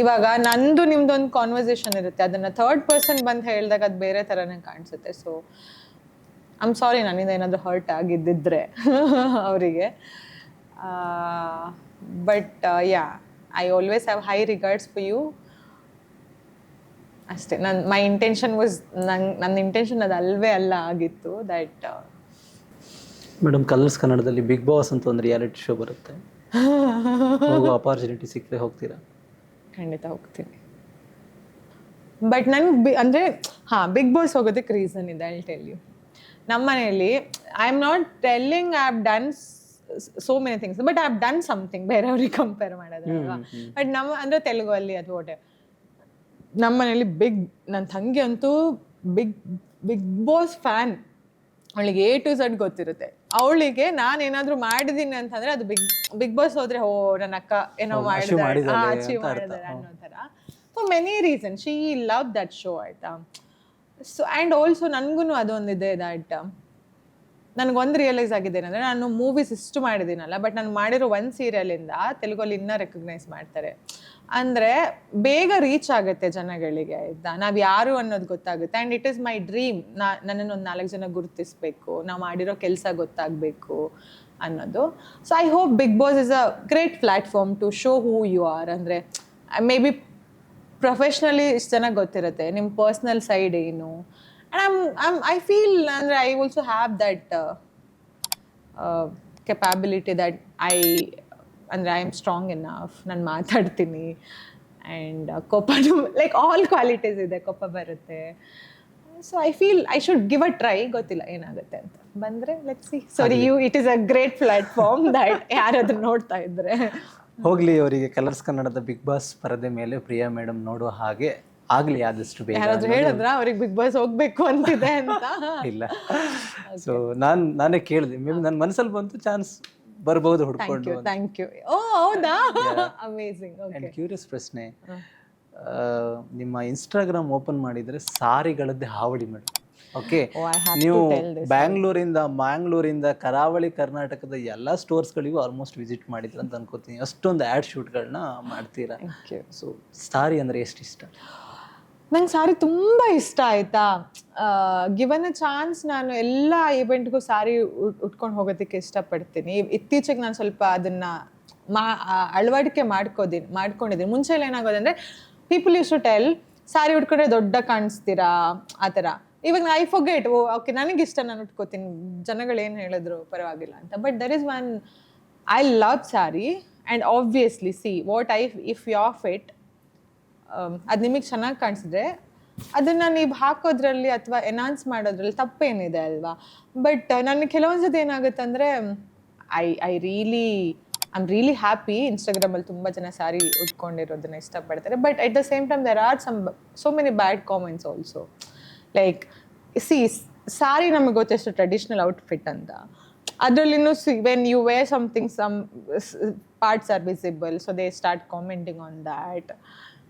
ಇವಾಗ ನಂದು ನಿಮ್ದೊಂದು ಕಾನ್ವರ್ಸೇಷನ್ ಇರುತ್ತೆ, ಅದನ್ನು ಥರ್ಡ್ ಪರ್ಸನ್ ಬಂದು ಹೇಳಿದಾಗ ಅದು ಬೇರೆ ಥರನೇ ಕಾಣಿಸುತ್ತೆ. ಸೊ ಐಮ್ ಸಾರಿ, ನನ್ನಿಂದ ಏನಾದರೂ ಹರ್ಟ್ ಆಗಿದ್ದಿದ್ರೆ ಅವರಿಗೆ. But yeah, I always have high regards for you ಅಷ್ಟೇ. ಮೈ ಇಂಟೆನ್ಷನ್ ವಾಸ್, ನನ್ನ ಇಂಟೆನ್ಷನ್ ಅದು ಅಲ್ವೇ ಅಲ್ಲ ಆಗಿತ್ತು. ದ್ಯಾಟ್ ಮೇಡಮ್, ಕಲರ್ಸ್ ಕನ್ನಡದಲ್ಲಿ ಬಿಗ್ ಬಾಸ್ ಅಂತ ಒಂದು ರಿಯಾಲಿಟಿ ಶೋ ಬರುತ್ತೆ, ಹೋಗೋ ಅಪಾರ್ಚುನಿಟಿ ಸಿಕ್ಕರೆ ಹೋಗ್ತೀರಾ? ಖಂಡಿತ ಹೋಗ್ತೀನಿ. ಬಟ್ ನನಗೆ ಅಂದರೆ ಬಿಗ್ ಬಾಸ್ ಹೋಗೋದಕ್ಕೆ ರೀಸನ್ ಇದೆ. I tell you. ನಮ್ಮ ಮನೆಯಲ್ಲಿ I am not telling I have done so many things, but I have done something ಬೇರೆಯವ್ರಿಗೆ ಕಂಪೇರ್ ಮಾಡೋದಲ್ವಾ. ಬಟ್ ನಮ್ಮ ಅಂದರೆ ತೆಲುಗಲ್ಲಿ ಅಥವಾ ಒಟ್ಟೆ ನಮ್ಮ ಮನೇಲಿ ನನ್ನ ತಂಗಿ ಅಂತೂ ಬಿಗ್ ಬಾಸ್ ಫ್ಯಾನ್. ಅವಳಿಗೆ A to Z ಗೊತ್ತಿರುತ್ತೆ. ಅವಳಿಗೆ ನಾನು ಏನಾದರೂ ಮಾಡಿದ್ದೀನಿ ಅಂತಂದರೆ ಅದು ಬಿಗ್ ಬಾಸ್ ಹೋದರೆ, ಓ ನನ್ನ ಅಕ್ಕ ಏನೋ ಮಾಡಿದಾರೆ, ಅಚೀವ್ ಮಾಡಿದ್ದಾರೆ ಅನ್ನೋ ಥರ. For many reason she love that show, ಆಯಿತಾ. ಸೊ ಆ್ಯಂಡ್ ಆಲ್ಸೋ ನನಗೂ ಅದೊಂದಿದೆ, ದ್ಯಾಟ್ ನನಗೊಂದು ರಿಯಲೈಸ್ ಆಗಿದೆ ಏನಂದರೆ, ನಾನು ಮೂವೀಸ್ ಇಷ್ಟು ಮಾಡಿದ್ದೀನಲ್ಲ, ಬಟ್ ನಾನು ಮಾಡಿರೋ ಒಂದು ಸೀರಿಯಲಿಂದ ತೆಲುಗಲ್ಲಿ ಇನ್ನೂ ರೆಕಗ್ನೈಸ್ ಮಾಡ್ತಾರೆ. ಅಂದರೆ ಬೇಗ ರೀಚ್ ಆಗುತ್ತೆ ಜನಗಳಿಗೆ, ಆಯಿತಾ. ನಾವು ಯಾರು ಅನ್ನೋದು ಗೊತ್ತಾಗುತ್ತೆ. And it is my dream, ನನ್ನನ್ನು ಒಂದು 4 ಜನ ಗುರುತಿಸ್ಬೇಕು, ನಾವು ಮಾಡಿರೋ ಕೆಲಸ ಗೊತ್ತಾಗಬೇಕು ಅನ್ನೋದು. So I hope Bigg Boss is a great platform to show who you are. ಅಂದರೆ ಮೇ ಬಿ ಪ್ರೊಫೆಷ್ನಲಿ ಇಷ್ಟು ಚೆನ್ನಾಗಿ ಗೊತ್ತಿರುತ್ತೆ, ನಿಮ್ಮ ಪರ್ಸ್ನಲ್ ಸೈಡ್ ಏನು. ಆ್ಯಂಡ್ ಐ ಫೀಲ್, ಅಂದರೆ I also have that capability that ಅಂದರೆ ಐ ಆಮ್ ಸ್ಟ್ರಾಂಗ್ ಇನಫ್, ನಾನು ಮಾತಾಡ್ತೀನಿ. ಆ್ಯಂಡ್ ಕೋಪನೂ ಲೈಕ್ ಆಲ್ ಕ್ವಾಲಿಟೀಸ್ ಇದೆ, ಕೋಪ ಬರುತ್ತೆ. So I feel I should give a try. ಗೊತ್ತಿಲ್ಲ ಏನಾಗುತ್ತೆ ಅಂತ, ಬಂದರೆ let's see. Sorry you, it is a great platform that ಯಾರಾದರೂ ನೋಡ್ತಾ ಇದ್ದರೆ ಹೋಗಲಿ. ಅವರಿಗೆ ಕಲರ್ಸ್ ಕನ್ನಡದ ಬಿಗ್ ಬಾಸ್ ಪರದೆ ಮೇಲೆ ಪ್ರಿಯಾ ಮೇಡಮ್ ನೋಡುವ ಹಾಗೆ ಆಗಲಿ ಆದಷ್ಟು ಬೇಗ. ಯಾರಾದರೂ ಹೇಳಿದ್ರ ಅವ್ರಿಗೆ ಬಿಗ್ ಬಾಸ್ ಹೋಗ್ಬೇಕು ಅಂತಿದೆ ಅಂತ? ಇಲ್ಲ. ಸೊ ನಾನೇ ಕೇಳಿದೆ, ಮೇ ಬಿ ನನ್ನ ಮನಸ್ಸಲ್ಲಿ ಬಂತು, ಚಾನ್ಸ್ ಬರ್ಬೋದು ಹುಡ್ಕೊಂಡು. Thank you. ಓ ಹೌದಾ, ಅಮೇಜಿಂಗ್. ಆ್ಯಂಡ್ ಕ್ಯೂರಿಯಸ್ ಪ್ರಶ್ನೆ, ನಿಮ್ಮ ಇನ್ಸ್ಟಾಗ್ರಾಮ್ ಓಪನ್ ಮಾಡಿದರೆ ಸಾರಿಗಳದ್ದೇ ಹಾವಳಿ ಮೇಡಮ್. ಓಕೆ, ನೀವು ಮ್ಯಾಂಗ್ಳೂರಿಂದ ಕರಾವಳಿ ಕರ್ನಾಟಕದ ಎಲ್ಲ ಸ್ಟೋರ್ಸ್ಗಳಿಗೂ ಆಲ್ಮೋಸ್ಟ್ ವಿಸಿಟ್ ಮಾಡಿದ್ರ ಅಂತ ಅನ್ಕೋತೀನಿ. ಅಷ್ಟೊಂದು ಆ್ಯಡ್ ಶೂಟ್ಗಳನ್ನ ಮಾಡ್ತೀರಾ. ಸೊ ಸಾರಿ ಅಂದರೆ ಎಷ್ಟು ಇಷ್ಟ? ನಂಗೆ ಸಾರಿ ತುಂಬ ಇಷ್ಟ ಆಯ್ತಾ. ಗಿವನ್ ಅ ಚಾನ್ಸ್ ನಾನು ಎಲ್ಲ ಇವೆಂಟ್ಗೂ ಸಾರಿ ಉಟ್ಕೊಂಡು ಹೋಗೋದಕ್ಕೆ ಇಷ್ಟಪಡ್ತೀನಿ. ಇತ್ತೀಚೆಗೆ ನಾನು ಸ್ವಲ್ಪ ಅದನ್ನ ಅಳವಡಿಕೆ ಮಾಡ್ಕೊಂಡಿದ್ದೀನಿ. ಮುಂಚೆ ಎಲ್ಲ ಏನಾಗೋದಂದ್ರೆ ಪೀಪಲ್ ಯೂಸ್ ಟು ಟೆಲ್ ಸಾರಿ ಉಟ್ಕೊಂಡ್ರೆ ದೊಡ್ಡ ಕಾಣಿಸ್ತೀರಾ ಆ ಥರ. ಇವಾಗ ಐ ಫೊಗೆಟ್, ಓಕೆ ನನಗಿಷ್ಟ, ನಾನು ಉಟ್ಕೋತೀನಿ, ಜನಗಳು ಏನು ಹೇಳಿದ್ರು ಪರವಾಗಿಲ್ಲ ಅಂತ. But there is one, I love sari and obviously see what if you off it, ಅದು ನಿಮಗೆ ಚೆನ್ನಾಗಿ ಕಾಣಿಸಿದ್ರೆ ಅದನ್ನು ನೀವು ಹಾಕೋದ್ರಲ್ಲಿ ಅಥವಾ ಎನ್ಹಾನ್ಸ್ ಮಾಡೋದ್ರಲ್ಲಿ ತಪ್ಪೇನಿದೆ ಅಲ್ವಾ. ಬಟ್ ನನಗೆ ಕೆಲವೊಂದ್ಸತಿ ಏನಾಗುತ್ತೆ ಅಂದರೆ ಐ ಆಮ್ ರಿಯಲಿ ಹ್ಯಾಪಿ. ಇನ್ಸ್ಟಾಗ್ರಾಮಲ್ಲಿ ತುಂಬ ಜನ ಸ್ಯಾರಿ ಉಟ್ಕೊಂಡಿರೋದನ್ನ ಇಷ್ಟಪಡ್ತಾರೆ. But at the same time there are so many bad comments also. Like sari ನಮಗೆ ಗೊತ್ತೆಷ್ಟು ಟ್ರೆಡಿಷ್ನಲ್ ಔಟ್ಫಿಟ್ ಅಂತ, ಅದರಲ್ಲಿನೂ when you wear something, some parts are visible, so they start commenting on that.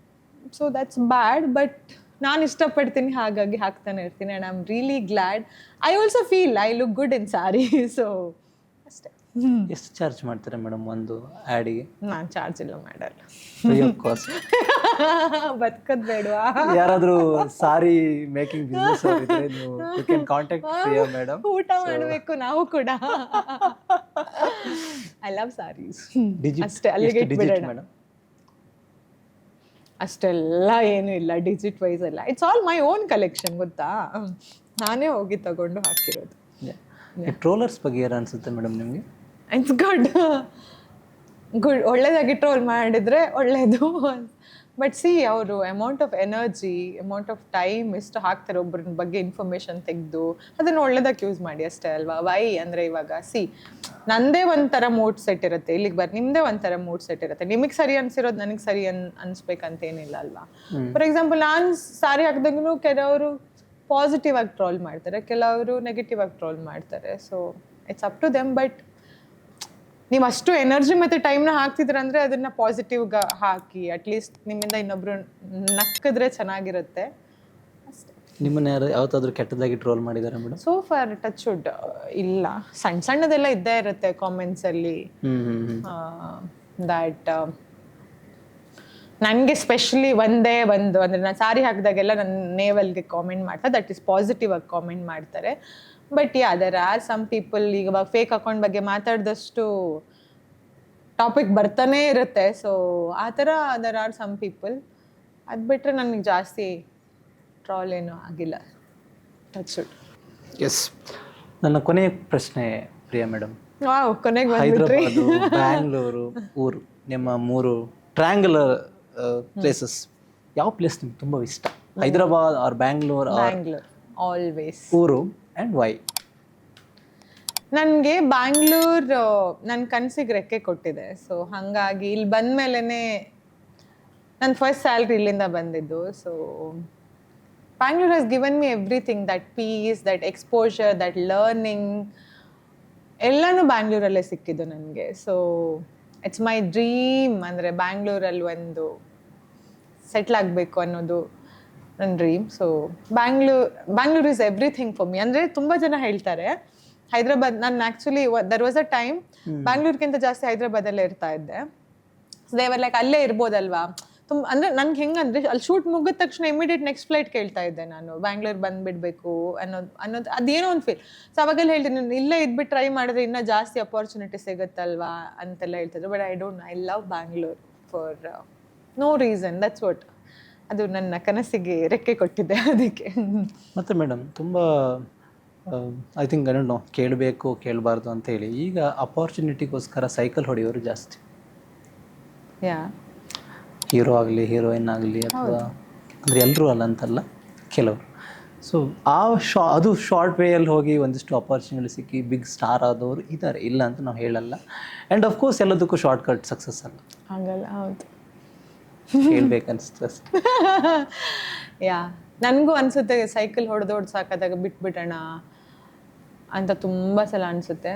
So that's bad. But ನಾನು ಇಷ್ಟಪಡ್ತೀನಿ, ಹಾಗಾಗಿ ಹಾಕ್ತಾನೆ ಇರ್ತೀನಿ. And I am really glad. I also feel I look good in sari. So ಅಷ್ಟೇ. ಎಷ್ಟು charge ಮಾಡ್ತಾರೆ madam ಒಂದು ಆ್ಯಡಿಗೆ? ನಾನು ಚಾರ್ಜ್ ಎಲ್ಲ ಮಾಡಲ್ಲ. Free of cost. ಬದುಕೋದು ಬೇಡವಾ? ಯಾರಾದರೂ ಸಾರಿ ಮೇಕಿಂಗ್ ಬಿಸ್ನೆಸ್ ಇದ್ರೆ ನೀವು you can contact Priya madam. ಊಟ ಮಾಡಬೇಕು ನಾವು ಕೂಡ. I love saris. ಅಷ್ಟೇ, ಅಲ್ಲಿಗೆ ಇಟ್ಬಿಡೋಣ ಮೇಡಮ್. ಅಷ್ಟೆಲ್ಲ ಏನೂ ಇಲ್ಲ, ಡಿಜಿಟ್ ವೈಸ್ ಎಲ್ಲ. It's all my own collection, ಗೊತ್ತಾ? ನಾನೇ ಹೋಗಿ ತಗೊಂಡು ಹಾಕಿರೋದು. ಟ್ರೋಲರ್ಸ್ ಬಗ್ಗೆ ಏನು ಅನಿಸುತ್ತೆ ಮೇಡಮ್ ನಿಮಗೆ? It's good. ಒಳ್ಳೇದಾಗಿ ಟ್ರೋಲ್ ಮಾಡಿದರೆ ಒಳ್ಳೇದು. ಬಟ್ ಸಿ, ಅವರು amount of energy, amount of time ಎಷ್ಟು ಹಾಕ್ತಾರೆ ಒಬ್ಬರ ಬಗ್ಗೆ ಇನ್ಫಾರ್ಮೇಷನ್ ತೆಗೆದು, ಅದನ್ನು ಒಳ್ಳೇದಕ್ಕೆ ಯೂಸ್ ಮಾಡಿ ಅಷ್ಟೇ ಅಲ್ವಾ. ವೈ ಅಂದರೆ ಇವಾಗ ಸಿ, ನಂದೇ ಒಂಥರ ಮೂಡ್ ಸೆಟ್ ಇರುತ್ತೆ, ಇಲ್ಲಿಗೆ ನಿಮ್ಮದೇ ಒಂಥರ ಮೂಡ್ ಸೆಟ್ ಇರುತ್ತೆ. ನಿಮಗೆ ಸರಿ ಅನ್ಸಿರೋದು ನನಗೆ ಸರಿ ಅನ್ಸ್ಬೇಕಂತ ಏನಿಲ್ಲ ಅಲ್ವಾ. ಫಾರ್ ಎಕ್ಸಾಂಪಲ್, ನಾನು ಸಾರಿ ಹಾಕಿದಾಗೂ ಕೆಲವರು ಪಾಸಿಟಿವ್ ಆಗಿ ಟ್ರೋಲ್ ಮಾಡ್ತಾರೆ, ಕೆಲವರು ನೆಗೆಟಿವ್ ಆಗಿ ಟ್ರೋಲ್ ಮಾಡ್ತಾರೆ. So it's up to them. But ನೀವು ಅಷ್ಟು ಎನರ್ಜಿ ಮತ್ತು ಟೈಮ್ನ ಹಾಕ್ತಿದ್ರೆ ಅಂದರೆ ಅದನ್ನು ಪಾಸಿಟಿವ್ಗೆ ಹಾಕಿ, ಅಟ್ಲೀಸ್ಟ್ ನಿಮ್ಮಿಂದ ಇನ್ನೊಬ್ರು ನಕ್ಕಿದ್ರೆ ಚೆನ್ನಾಗಿರುತ್ತೆ ಅಷ್ಟೇ. ನಿಮ್ಮನ್ನ ಯಾರು ಯಾವತ್ತಾದ್ರೂ ಕೆಟ್ಟದಾಗಿ ಟ್ರೋಲ್ ಮಾಡಿದ್ದಾರೆ madam? So far touch wood ಇಲ್ಲ. ಸಣ್ಣದೆಲ್ಲ ಇದ್ದೇ ಇರುತ್ತೆ ಕಾಮೆಂಟ್ಸಲ್ಲಿ. ದ್ಯಾಟ್ ನನಗೆ ಸ್ಪೆಷಲಿ ಒಂದೇ ಒಂದು ಅಂದರೆ ನಾನು ಸಾರಿ ಹಾಕಿದಾಗೆಲ್ಲ ನನ್ನ ನೇವಲ್ಗೆ ಕಾಮೆಂಟ್ ಮಾಡ್ತಾರೆ, ದಟ್ ಈಸ್ ಪಾಸಿಟಿವ್ ಆಗಿ ಕಾಮೆಂಟ್ ಮಾಡ್ತಾರೆ. But yeah, there are some people, ಈಗ ಫೇಕ್ ಅಕೌಂಟ್ ಬಗ್ಗೆ ಮಾತಾಡಿದಷ್ಟು ಟಾಪಿಕ್ ಬರ್ತಾನೆ ಇರುತ್ತೆ. ಸೊ ಆ ಥರ ದೆರ್ ಆರ್ ಸಮ್ ಪೀಪಲ್. ಅದು ಬಿಟ್ಟರೆ ನನಗೆ ಜಾಸ್ತಿ ಟ್ರಾಲ್ ಏನೂ ಆಗಿಲ್ಲ. Touch wood. ಎಸ್. ನನ್ನ ಕೊನೆಯ ಪ್ರಶ್ನೆ ಪ್ರಿಯಾ ಮೇಡಮ್. ವಾವ್, ಕೊನೆಗೆ ಬಂದ್ಬಿಟ್ರಿ. ಹೈದರಾಬಾದ್, ಬ್ಯಾಂಗ್ಳೂರು ಊರು, ನಿಮ್ಮ 3 ಟ್ರ್ಯಾಂಗ್ಯುಲರ್ ಪ್ಲೇಸಸ್, ಯಾವ ಪ್ಲೇಸ್ ನಿಮ್ಗೆ ತುಂಬ ಇಷ್ಟ? ಹೈದರಾಬಾದ್ ಆರ್ ಬ್ಯಾಂಗ್ಳೂರ್? ಬ್ಯಾಂಗ್ಳೂರ್ ಆಲ್ವೇಸ್. ಊರು ಆ್ಯಂಡ್ ವೈ? ನನಗೆ ಬ್ಯಾಂಗ್ಳೂರ್ ನನ್ನ ಕನಸಿಗೆ ರೆಕ್ಕೆ ಕೊಟ್ಟಿದೆ. ಸೊ ಹಾಗಾಗಿ ಇಲ್ಲಿ ಬಂದ ಮೇಲೇ ನನ್ನ ಫಸ್ಟ್ ಸ್ಯಾಲ್ರಿ ಇಲ್ಲಿಂದ ಬಂದಿದ್ದು. So Bangalore has given me everything, that peace, that exposure, that learning, ಎಲ್ಲನೂ ಬ್ಯಾಂಗ್ಳೂರಲ್ಲೇ ಸಿಕ್ಕಿದ್ದು ನನಗೆ. So it's my dream. ಅಂದರೆ ಬ್ಯಾಂಗ್ಳೂರಲ್ಲಿ ಒಂದು ಸೆಟ್ಲ್ ಆಗಬೇಕು ಅನ್ನೋದು ನನ್ನ dream. So Bangalore is everything for me. ಅಂದರೆ ತುಂಬ ಜನ ಹೇಳ್ತಾರೆ ಹೈದ್ರಾಬಾದ್, ನಾನು actually there was a time ಬ್ಯಾಂಗ್ಳೂರ್ಗಿಂತ ಜಾಸ್ತಿ ಹೈದ್ರಾಬಾದಲ್ಲೇ ಇರ್ತಾ ಇದ್ದೆ. ಸೊ ದೇವರ್ ಲೈಕ್ ಅಲ್ಲೇ ಇರ್ಬೋದಲ್ವಾ. ಅಂದರೆ ನನ್ಗೆ ಹೆಂಗಂದ್ರೆ ಅಲ್ಲಿ ಶೂಟ್ ಮುಗಿದ ತಕ್ಷಣ ಇಮಿಡಿಯೇಟ್ ನೆಕ್ಸ್ಟ್ ಫ್ಲೈಟ್ ಕೇಳ್ತಾ ಇದ್ದೆ ನಾನು, ಬ್ಯಾಂಗ್ಳೂರ್ ಬಂದುಬಿಡ್ಬೇಕು ಅನ್ನೋದು ಅದೇನೋ ಒಂದು ಫೀಲ್. ಸೊ ಅವಾಗೆಲ್ಲ ಹೇಳ್ತೀನಿ, ಇಲ್ಲೇ ಇದ್ಬಿಟ್ಟು ಟ್ರೈ ಮಾಡಿದ್ರೆ ಇನ್ನೂ ಜಾಸ್ತಿ ಅಪಾರ್ಚುನಿಟಿ ಸಿಗುತ್ತಲ್ವಾ ಅಂತೆಲ್ಲ ಹೇಳ್ತಿದ್ರು. But I love Bangalore for no reason. That's what. ಅದು ನನ್ನ ಕನಸಿಗೆ ರೆಕ್ಕೆ ಕೊಟ್ಟಿದ್ದೆ ಅದಕ್ಕೆ. ಮತ್ತು ಮೇಡಮ್ ತುಂಬ I think I don't know ಕೇಳಬೇಕು ಕೇಳಬಾರ್ದು ಅಂತೇಳಿ, ಈಗ ಅಪಾರ್ಚುನಿಟಿಗೋಸ್ಕರ ಸೈಕಲ್ ಹೊಡೆಯೋರು ಜಾಸ್ತಿ. ಯಾ, ಹೀರೋ ಆಗಲಿ ಹೀರೋಯಿನ್ ಆಗಲಿ ಅಥವಾ ಅಂದರೆ ಎಲ್ಲರೂ ಅಲ್ಲ ಅಂತಲ್ಲ, ಕೆಲವರು. ಸೊ ಅದು ಶಾರ್ಟ್ ವೇಯಲ್ಲಿ ಹೋಗಿ ಒಂದಿಷ್ಟು ಅಪಾರ್ಚುನಿಟಿ ಸಿಕ್ಕಿ ಬಿಗ್ ಸ್ಟಾರ್ ಆದವರು ಇದ್ದಾರೆ, ಇಲ್ಲ ಅಂತ ನಾವು ಹೇಳಲ್ಲ. ಆ್ಯಂಡ್ ಅಫ್ಕೋರ್ಸ್ ಎಲ್ಲದಕ್ಕೂ ಶಾರ್ಟ್ ಕಟ್ ಸಕ್ಸಸ್ ಅಲ್ಲ, ಹಾಗಲ್ಲ. ಹೌದು, ಹೇಳ್ಬೇಕನ್ಸುತ್ತೆ. ಯಾ, ನನಗೂ ಅನಿಸುತ್ತೆ ಸೈಕಲ್ ಹೊಡೆದೋಡ್ ಸಾಕಾದಾಗ ಬಿಟ್ಬಿಡೋಣ ಅಂತ ತುಂಬ ಸಲ ಅನಿಸುತ್ತೆ.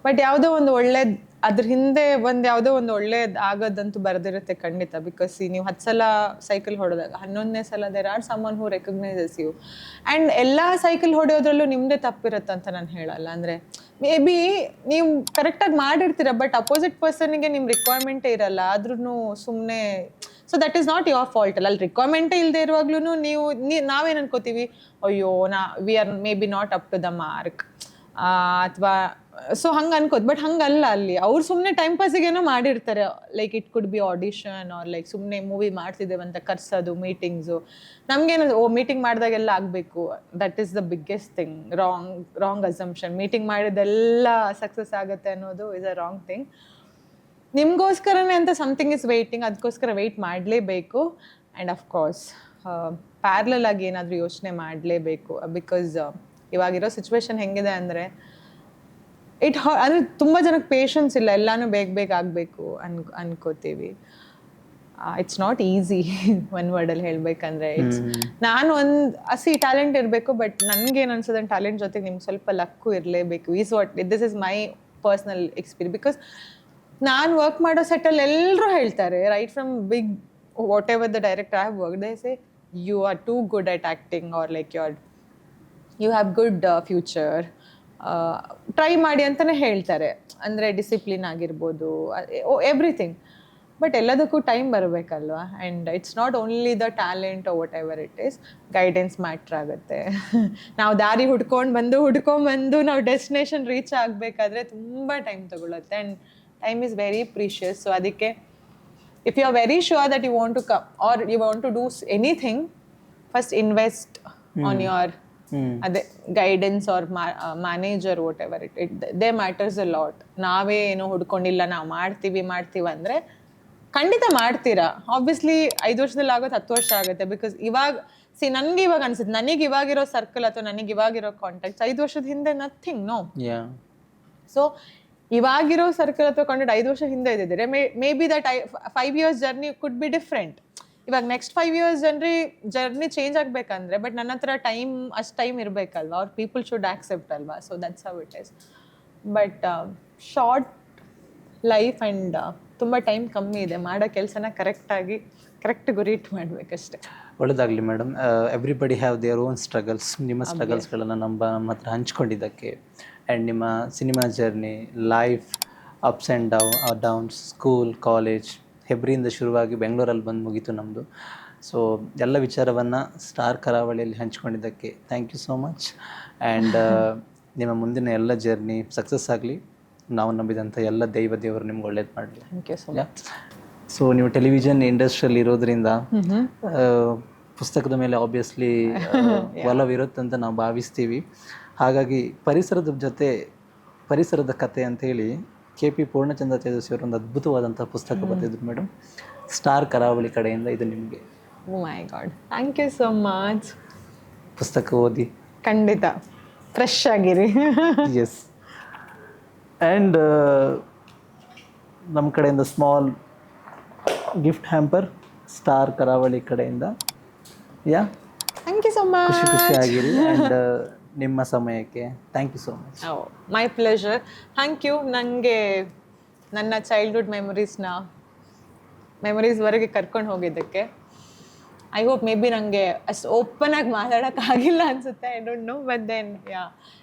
ಬಟ್ ಯಾವುದೋ ಒಂದು ಒಳ್ಳೇದು ಅದ್ರ ಹಿಂದೆ ಯಾವುದೋ ಒಂದು ಒಳ್ಳೇದು ಆಗೋದಂತೂ ಬರೆದಿರುತ್ತೆ ಖಂಡಿತ. ಬಿಕಾಸ್ ನೀವು 10 ಸಲ ಸೈಕಲ್ ಹೊಡೆದಾಗ 11ನೇ ಸಲ there are someone who recognises you. And ಎಲ್ಲ ಸೈಕಲ್ ಹೊಡೆಯೋದ್ರಲ್ಲೂ ನಿಮ್ಮದೇ ತಪ್ಪಿರುತ್ತೆ ಅಂತ ನಾನು ಹೇಳಲ್ಲ. ಅಂದರೆ ಮೇ ಬಿ ನೀವು ಕರೆಕ್ಟಾಗಿ ಮಾಡಿರ್ತೀರ, ಬಟ್ ಅಪೋಸಿಟ್ ಪರ್ಸನಿಗೆ ನಿಮ್ಮ ರಿಕ್ವೈರ್ಮೆಂಟೇ ಇರಲ್ಲ, ಆದ್ರೂ ಸುಮ್ಮನೆ so that is not your fault ಅಲ್ಲ. ಅಲ್ಲಿ ರಿಕ್ವೈರ್ಮೆಂಟೇ ಇಲ್ಲದೆ ಇರುವಾಗ್ಲೂ ನಾವೇನು ಅನ್ಕೋತೀವಿ, ಅಯ್ಯೋ we are maybe not up to the mark ಅಥವಾ ಸೊ ಹಂಗೆ ಅನ್ಕೋದು. ಬಟ್ ಹಂಗಲ್ಲ, ಅಲ್ಲಿ ಅವ್ರು ಸುಮ್ಮನೆ ಟೈಮ್ ಪಾಸಿಗೇನೋ ಮಾಡಿರ್ತಾರೆ. Like it could be audition or like ಸುಮ್ಮನೆ ಮೂವಿ ಮಾಡ್ತಿದ್ದೇವೆ ಅಂತ ಕರ್ಸೋದು, ಮೀಟಿಂಗ್ಸು. ನಮಗೇನು ಮೀಟಿಂಗ್ ಮಾಡಿದಾಗೆಲ್ಲ ಆಗಬೇಕು, that is the biggest thing. Wrong assumption. Meeting ಮಾಡಿದೆಲ್ಲ ಸಕ್ಸಸ್ ಆಗುತ್ತೆ ಅನ್ನೋದು ಇಸ್ ಅ ರಾಂಗ್ ಥಿಂಗ್. ನಿಮಗೋಸ್ಕರನೇ ಅಂತ ಸಮಥಿಂಗ್ ಇಸ್ ವೆಯ್ಟಿಂಗ್, ಅದಕ್ಕೋಸ್ಕರ ವೆಯ್ಟ್ ಮಾಡಲೇಬೇಕು. ಆ್ಯಂಡ್ ಅಫ್ಕೋರ್ಸ್ ಪ್ಯಾರಲಲ್ ಆಗಿ ಏನಾದರೂ ಯೋಚನೆ ಮಾಡಲೇಬೇಕು. ಬಿಕಾಸ್ ಇವಾಗಿರೋ ಸಿಚುವೇಶನ್ ಹೆಂಗಿದೆ ಅಂದರೆ ಅಂದರೆ ತುಂಬ ಜನಕ್ಕೆ ಪೇಷನ್ಸ್ ಇಲ್ಲ, ಎಲ್ಲನೂ ಬೇಗ ಆಗಬೇಕು ಅನ್ಕೋತೀವಿ. ಇಟ್ಸ್ ನಾಟ್ ಈಸಿ ಒನ್ ವರ್ಡಲ್ಲಿ ಹೇಳಬೇಕಂದ್ರೆ. ನಾನು ಟ್ಯಾಲೆಂಟ್ ಇರಬೇಕು, ಬಟ್ ನನಗೇನು ಅನ್ಸೋದು ಟ್ಯಾಲೆಂಟ್ ಜೊತೆಗೆ ನಿಮ್ಗೆ ಸ್ವಲ್ಪ ಲಕ್ಕು ಇರಲೇಬೇಕು. This is my personal experience. Because ನಾನು ವರ್ಕ್ ಮಾಡೋ ಸೆಟ್ಟಲ್ಲಿ ಎಲ್ಲರೂ ಹೇಳ್ತಾರೆ, right from big whatever the director I have work, they say you are too good at acting or like you have good future, try ಮಾಡಿ ಅಂತಲೇ ಹೇಳ್ತಾರೆ. ಅಂದರೆ discipline ಆಗಿರ್ಬೋದು, ಎವ್ರಿಥಿಂಗ್. ಬಟ್ ಎಲ್ಲದಕ್ಕೂ ಟೈಮ್ ಬರಬೇಕಲ್ವಾ. And it's not only the talent whatever it is, guidance matter ಆಗುತ್ತೆ. ನಾವು ದಾರಿ ಹುಡ್ಕೊಂಡ್ಬಂದು ನಾವು ಡೆಸ್ಟಿನೇಷನ್ ರೀಚ್ ಆಗಬೇಕಾದ್ರೆ ತುಂಬ ಟೈಮ್ ತಗೊಳುತ್ತೆ. And time is very precious. So ಅದಕ್ಕೆ if you are very sure that you want to come or you want to do anything, first invest on your ಅದೇ guidance or manager whatever it they matters a lot. ನಾವೇ ಏನೋ ಹುಡ್ಕೊಂಡಿಲ್ಲ, ನಾವು ಮಾಡ್ತೀವಿ ಅಂದರೆ ಖಂಡಿತ ಮಾಡ್ತೀರಾ. Obviously 5 ವರ್ಷದಲ್ಲಿ ಆಗೋದು 10 ವರ್ಷ ಆಗುತ್ತೆ. ಬಿಕಾಸ್ ನನಗೆ ಇವಾಗ ಅನ್ಸುತ್ತೆ, ನನಗೆ ಇವಾಗಿರೋ ಸರ್ಕಲ್ ಅಥವಾ ನನಗೆ ಇವಾಗಿರೋ ಕಾಂಟ್ಯಾಕ್ಟ್ಸ್ 5 ವರ್ಷದ ಹಿಂದೆ ನಥಿಂಗ್, ನೋ. ಸೊ ಇವಾಗಿರೋ ಸರ್ಕಲ್ ಅಥವಾ ಕಾಂಟ್ಯಾಕ್ಟ್ 5 ವರ್ಷ ಹಿಂದೆ ಇದ್ದಿದ್ರೆ may be that 5 years journey could be different. ಇವಾಗ ನೆಕ್ಸ್ಟ್ 5 years ಜರ್ನಿ ಚೇಂಜ್ ಆಗಬೇಕಂದ್ರೆ, ಬಟ್ ನನ್ನ ಹತ್ರ ಅಷ್ಟು ಟೈಮ್ ಇರಬೇಕಲ್ವಾ, ಅವ್ರ ಪೀಪಲ್ ಶುಡ್ ಆಕ್ಸೆಪ್ಟ್ ಅಲ್ವಾ. So that's how it is. But short life and ತುಂಬ ಟೈಮ್ ಕಮ್ಮಿ ಇದೆ, ಮಾಡೋ ಕೆಲಸನ ಕರೆಕ್ಟ್ ಗುರಿ ಇಟ್ಟು ಮಾಡಬೇಕಷ್ಟೆ. ಒಳ್ಳೆಯದಾಗಲಿ madam. Everybody have their own struggles. ನಿಮ್ಮ ಸ್ಟ್ರಗಲ್ಸ್ಗಳನ್ನು ನಮ್ಮ ಹತ್ರ ಹಂಚ್ಕೊಂಡಿದ್ದಕ್ಕೆ, ಆ್ಯಂಡ್ ನಿಮ್ಮ cinema journey, life ups and downs, school, college, ಹೆಬ್ರಿಯಿಂದ ಶುರುವಾಗಿ ಬೆಂಗಳೂರಲ್ಲಿ ಬಂದು ಮುಗೀತು ನಮ್ಮದು. ಸೊ ಎಲ್ಲ ವಿಚಾರವನ್ನು ಸ್ಟಾರ್ ಕರಾವಳಿಯಲ್ಲಿ ಹಂಚ್ಕೊಂಡಿದ್ದಕ್ಕೆ thank you so much. And ನಿಮ್ಮ ಮುಂದಿನ ಎಲ್ಲ ಜರ್ನಿ ಸಕ್ಸಸ್ ಆಗಲಿ. ನಾವು ನಂಬಿದಂಥ ಎಲ್ಲ ದೇವರು ನಿಮ್ಗೆ ಒಳ್ಳೇದು ಮಾಡಲಿ. Thank you so much. So ನೀವು ಟೆಲಿವಿಷನ್ ಇಂಡಸ್ಟ್ರಿಯಲ್ಲಿ ಇರೋದ್ರಿಂದ ಪುಸ್ತಕದ ಮೇಲೆ ಆಬ್ವಿಯಸ್ಲಿ ಒಲವಿರುತ್ತಂತ ನಾವು ಭಾವಿಸ್ತೀವಿ. ಹಾಗಾಗಿ ಪರಿಸರದ ಕತೆ ಅಂತೇಳಿ KP ಪೂರ್ಣಚಂದ್ರ ತೇಜಸ್ವಿ ಅವರು ಒಂದು ಅದ್ಭುತವಾದಂಥ ಪುಸ್ತಕ ಬರೆದಿದ್ರು ಮೇಡಮ್. ಸ್ಟಾರ್ ಕರಾವಳಿ ಕಡೆಯಿಂದ ಇದು ನಿಮಗೆ. Oh my God, thank you so much. ಪುಸ್ತಕ ಓದಿ ಖಂಡಿತ ಫ್ರೆಶ್ ಆಗಿರಿ. ಎಸ್. ಆ್ಯಂಡ್ ನಮ್ಮ ಕಡೆಯಿಂದ small gift hamper star Karavali ಕಡೆಯಿಂದ. Thank you so much. ಖುಷಿಯಾಗಿರಿ. ಆ್ಯಂಡ್ ನಿಮ್ಮ ಸಮಯಕ್ಕೆ thank you so much. My pleasure. Thank you. ನನಗೆ ನನ್ನ ಚೈಲ್ಡ್ಹುಡ್ ಮೆಮರೀಸ್ವರೆಗೆ ಕರ್ಕೊಂಡು ಹೋಗಿದ್ದಕ್ಕೆ. ಐ ಹೋಪ್ ಮೇ ಬಿ ನನಗೆ ಅಷ್ಟು ಓಪನ್ ಆಗಿ ಮಾತಾಡೋಕ್ಕಾಗಿಲ್ಲ ಅನಿಸುತ್ತೆ, I don't know. But then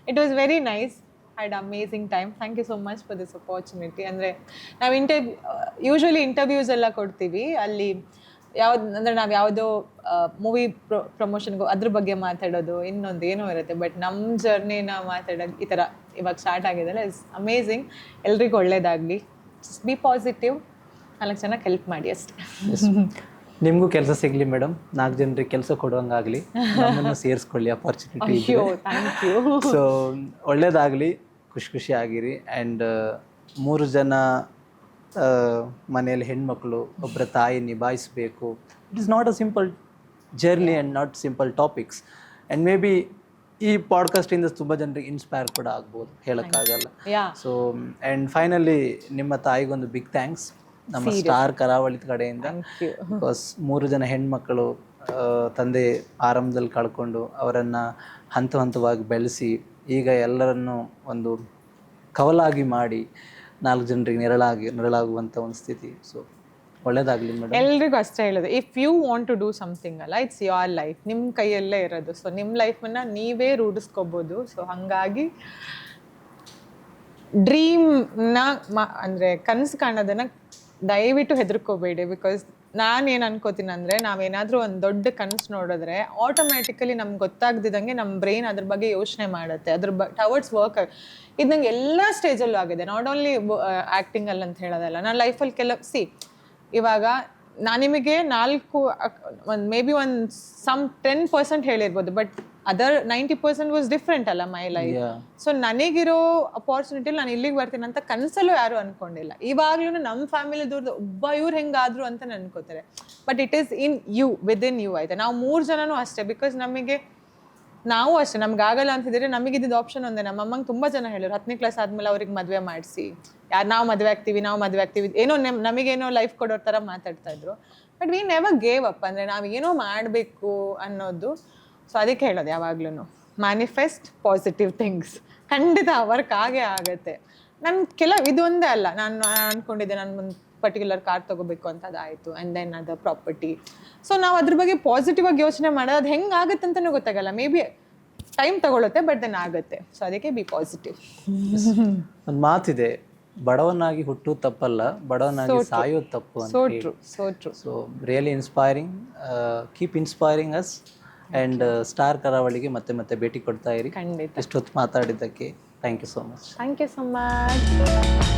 it was very nice. Had amazing time. Thank you so much for this opportunity. ಅಂದರೆ ನಾವು ಯೂಶ್ವಲಿ ಇಂಟರ್ವ್ಯೂಸ್ ಎಲ್ಲ ಕೊಡ್ತೀವಿ, ಅಲ್ಲಿ ನಾವು ಯಾವುದೋ ಮೂವಿ ಪ್ರಮೋಷನ್ಗೂ ಅದ್ರ ಬಗ್ಗೆ ಮಾತಾಡೋದು, ಇನ್ನೊಂದು ಏನೋ ಇರುತ್ತೆ. ಬಟ್ ನಮ್ಮ ಜರ್ನಿನ ಮಾತಾಡೋದು ಈ ಥರ ಇವಾಗ ಸ್ಟಾರ್ಟ್ ಆಗಿದೆಲ್ಲ, ಇಸ್ ಅಮೇಝಿಂಗ್. ಎಲ್ರಿಗೂ ಒಳ್ಳೇದಾಗಲಿ. B positive. 4 ಜನಕ್ಕೆ ಹೆಲ್ಪ್ ಮಾಡಿ ಅಷ್ಟೇ. ನಿಮಗೂ ಕೆಲಸ ಸಿಗಲಿ ಮೇಡಮ್, 4 ಜನರಿಗೆ ಕೆಲಸ ಕೊಡುವಂಗಾಗಲಿ, ನಮ್ಮನ್ನು ಸೇರಿಸ್ಕೊಳ್ಳಿ ಅಪಾರ್ಚುನಿಟಿ. Thank you. ಸೊ ಒಳ್ಳೇದಾಗಲಿ, ಖುಷಿ ಆಗಿರಿ. ಆ್ಯಂಡ್ 3 ಜನ ಮನೆಯಲ್ಲಿ ಹೆಣ್ಮಕ್ಳು, ಒಬ್ಬರ ತಾಯಿ ನಿಭಾಯಿಸಬೇಕು. It is not a simple journey and not simple topics. And may be ಈ ಪಾಡ್ಕಾಸ್ಟಿಂದ ತುಂಬ ಜನರಿಗೆ ಇನ್ಸ್ಪೈರ್ ಕೂಡ ಆಗ್ಬೋದು, ಹೇಳೋಕ್ಕಾಗಲ್ಲ. ಸೊ ಆ್ಯಂಡ್ ಫೈನಲಿ ನಿಮ್ಮ ತಾಯಿಗೊಂದು ಬಿಗ್ ಥ್ಯಾಂಕ್ಸ್ ನಮ್ಮ ಸ್ಟಾರ್ ಕರಾವಳಿ ಕಡೆಯಿಂದ. ಬಿಕಾಸ್ 3 ಜನ ಹೆಣ್ಮಕ್ಕಳು ತಂದೆ ಆರಂಭದಲ್ಲಿ ಕಳ್ಕೊಂಡು ಅವರನ್ನು ಹಂತವಾಗಿ ಬೆಳೆಸಿ, ಈಗ ಎಲ್ಲರನ್ನು ಒಂದು ಕವಲಾಗಿ ಮಾಡಿ 4 ಜನರಿಗೆ ನೆರಳಾಗುವಂಥ ಒಂದು ಸ್ಥಿತಿ. ಸೊ ಒಳ್ಳೇದಾಗಲಿ ಮೇಡಮ್. ಎಲ್ರಿಗೂ ಅಷ್ಟೇ ಹೇಳೋದು, if you want to do something ಅಲ್ಲ, ಇಟ್ಸ್ ಯೋರ್ ಲೈಫ್, ನಿಮ್ಮ ಕೈಯಲ್ಲೇ ಇರೋದು. ಸೊ ನಿಮ್ಮ ಲೈಫನ್ನು ನೀವೇ ರೂಢಿಸ್ಕೋಬೋದು. ಸೊ ಹಾಗಾಗಿ ಡ್ರೀಮ್ನ ಅಂದರೆ ಕನಸು ಕಾಣೋದನ್ನು ದಯವಿಟ್ಟು ಹೆದರ್ಕೋಬೇಡಿ. ಬಿಕಾಸ್ ನಾನೇನು ಅನ್ಕೋತೀನಿ ಅಂದರೆ ನಾವೇನಾದರೂ ಒಂದು ದೊಡ್ಡ ಕನಸು ನೋಡಿದ್ರೆ ಆಟೋಮ್ಯಾಟಿಕಲಿ ನಮ್ಗೆ ಗೊತ್ತಾಗ್ದಿದ್ದಂಗೆ ನಮ್ಮ ಬ್ರೈನ್ ಅದ್ರ ಬಗ್ಗೆ ಯೋಚನೆ ಮಾಡುತ್ತೆ, ಅದ್ರ ಟವರ್ಡ್ಸ್ ವರ್ಕ್. ಇದು ನಂಗೆ ಎಲ್ಲ ಸ್ಟೇಜಲ್ಲೂ ಆಗಿದೆ, ನಾಟ್ ಓನ್ಲಿ ಆ್ಯಕ್ಟಿಂಗಲ್ಲಿ ಅಂತ ಹೇಳೋದಲ್ಲ, ನಾನು ಲೈಫಲ್ಲಿ ಇವಾಗ ನಾನು ನಿಮಗೆ ಒಂದು ಮೇ ಬಿ ಒಂದು 10% ಹೇಳಿರ್ಬೋದು, ಬಟ್ ಅದರ್ 90% ವಾಸ್ ಡಿಫ್ರೆಂಟ್ ಅಲ್ಲ ಮೈ ಲೈಫ್. ಸೊ ನನಗಿರೋ ಅಪಾರ್ಚುನಿಟಿ ನಾನು ಇಲ್ಲಿಗೆ ಬರ್ತೀನಿ ಅಂತ ಕನಸಲ್ಲೂ ಯಾರು ಅನ್ಕೊಂಡಿಲ್ಲ. ಇವಾಗ್ಲೂ ನಮ್ಮ ಫ್ಯಾಮಿಲಿ ದೂರದ ಒಬ್ಬ ಇವ್ರು ಹೆಂಗಾದ್ರು ಅಂತ ಅನ್ಕೋತಾರೆ, but it is in you, within you. ಆಯ್ತಾ, ನಾವು 3 ಜನನೂ ಅಷ್ಟೇ, ಬಿಕಾಸ್ ನಾವು ಅಷ್ಟೇ ನಮ್ಗೆ ಆಗಲ್ಲ ಅಂತಿದ್ರೆ ನಮಗೆ ಇದ್ದಿದ್ದು ಆಪ್ಷನ್ ಒಂದೇ. ನಮ್ಮ ಅಮ್ಮಂಗೆ ತುಂಬ ಜನ ಹೇಳಿದ್ರು 10ನೇ ಕ್ಲಾಸ್ ಆದ್ಮೇಲೆ ಅವ್ರಿಗೆ ಮದುವೆ ಮಾಡಿಸಿ, ನಾವು ಮದುವೆ ಆಗ್ತೀವಿ ಏನೋ ನಮಗೇನೋ ಲೈಫ್ ಕೊಡೋ ಥರ ಮಾತಾಡ್ತಾ ಇದ್ರು. But we never gave up, ಅಂದರೆ ನಾವು ಏನೋ ಮಾಡಬೇಕು ಅನ್ನೋದು. ಸೊ ಅದಕ್ಕೆ ಹೇಳೋದು ಯಾವಾಗ್ಲೂ ಮ್ಯಾನಿಫೆಸ್ಟ್ ಪಾಸಿಟಿವ್ ಥಿಂಗ್ಸ್, ಖಂಡಿತ ವರ್ಕ್ ಆಗೇ ಆಗುತ್ತೆ. ಇದು ಒಂದೇ ಅಲ್ಲ, ನಾನು ಅಂದ್ಕೊಂಡಿದ್ದೆ ನಾನು ಒಂದು ಪರ್ಟಿಕ್ಯುಲರ್ ಕಾರ್ ತೊಗೋಬೇಕು ಅಂತ, ಅದಾಯಿತು. ಆ್ಯಂಡ್ ದೆನ್ ಅದು ಪ್ರಾಪರ್ಟಿ. ಸೊ ನಾವು ಅದ್ರ ಬಗ್ಗೆ ಪಾಸಿಟಿವ್ ಆಗಿ ಯೋಚನೆ ಮಾಡೋದು, ಅದು ಹೆಂಗೆ ಆಗುತ್ತೆ ಅಂತಲೂ ಗೊತ್ತಾಗಲ್ಲ, ಮೇ ಬಿ ಟೈಮ್ ತಗೊಳುತ್ತೆ, ಬಟ್ ದೆನ್ ಆಗುತ್ತೆ. ಸೊ ಅದಕ್ಕೆ ಬಿ ಪಾಸಿಟಿವ್. ಒಂದು ಮಾತಿದೆ, ಬಡವನಾಗಿ ಹುಟ್ಟು ತಪ್ಪಲ್ಲ, ಬಡವನಾಗಿ ಸಾಯೋದು ತಪ್ಪು ಅಂತ. So true. So really inspiring, keep inspiring us. And star ಕರಾವಳಿಗೆ ಮತ್ತೆ ಮತ್ತೆ ಭೇಟಿ ಕೊಡ್ತಾ ಇರಿ. ಖಂಡಿತ. ಇಷ್ಟೊತ್ತು ಮಾತಾಡಿದ್ದಕ್ಕೆ thank you so much. Thank you so much.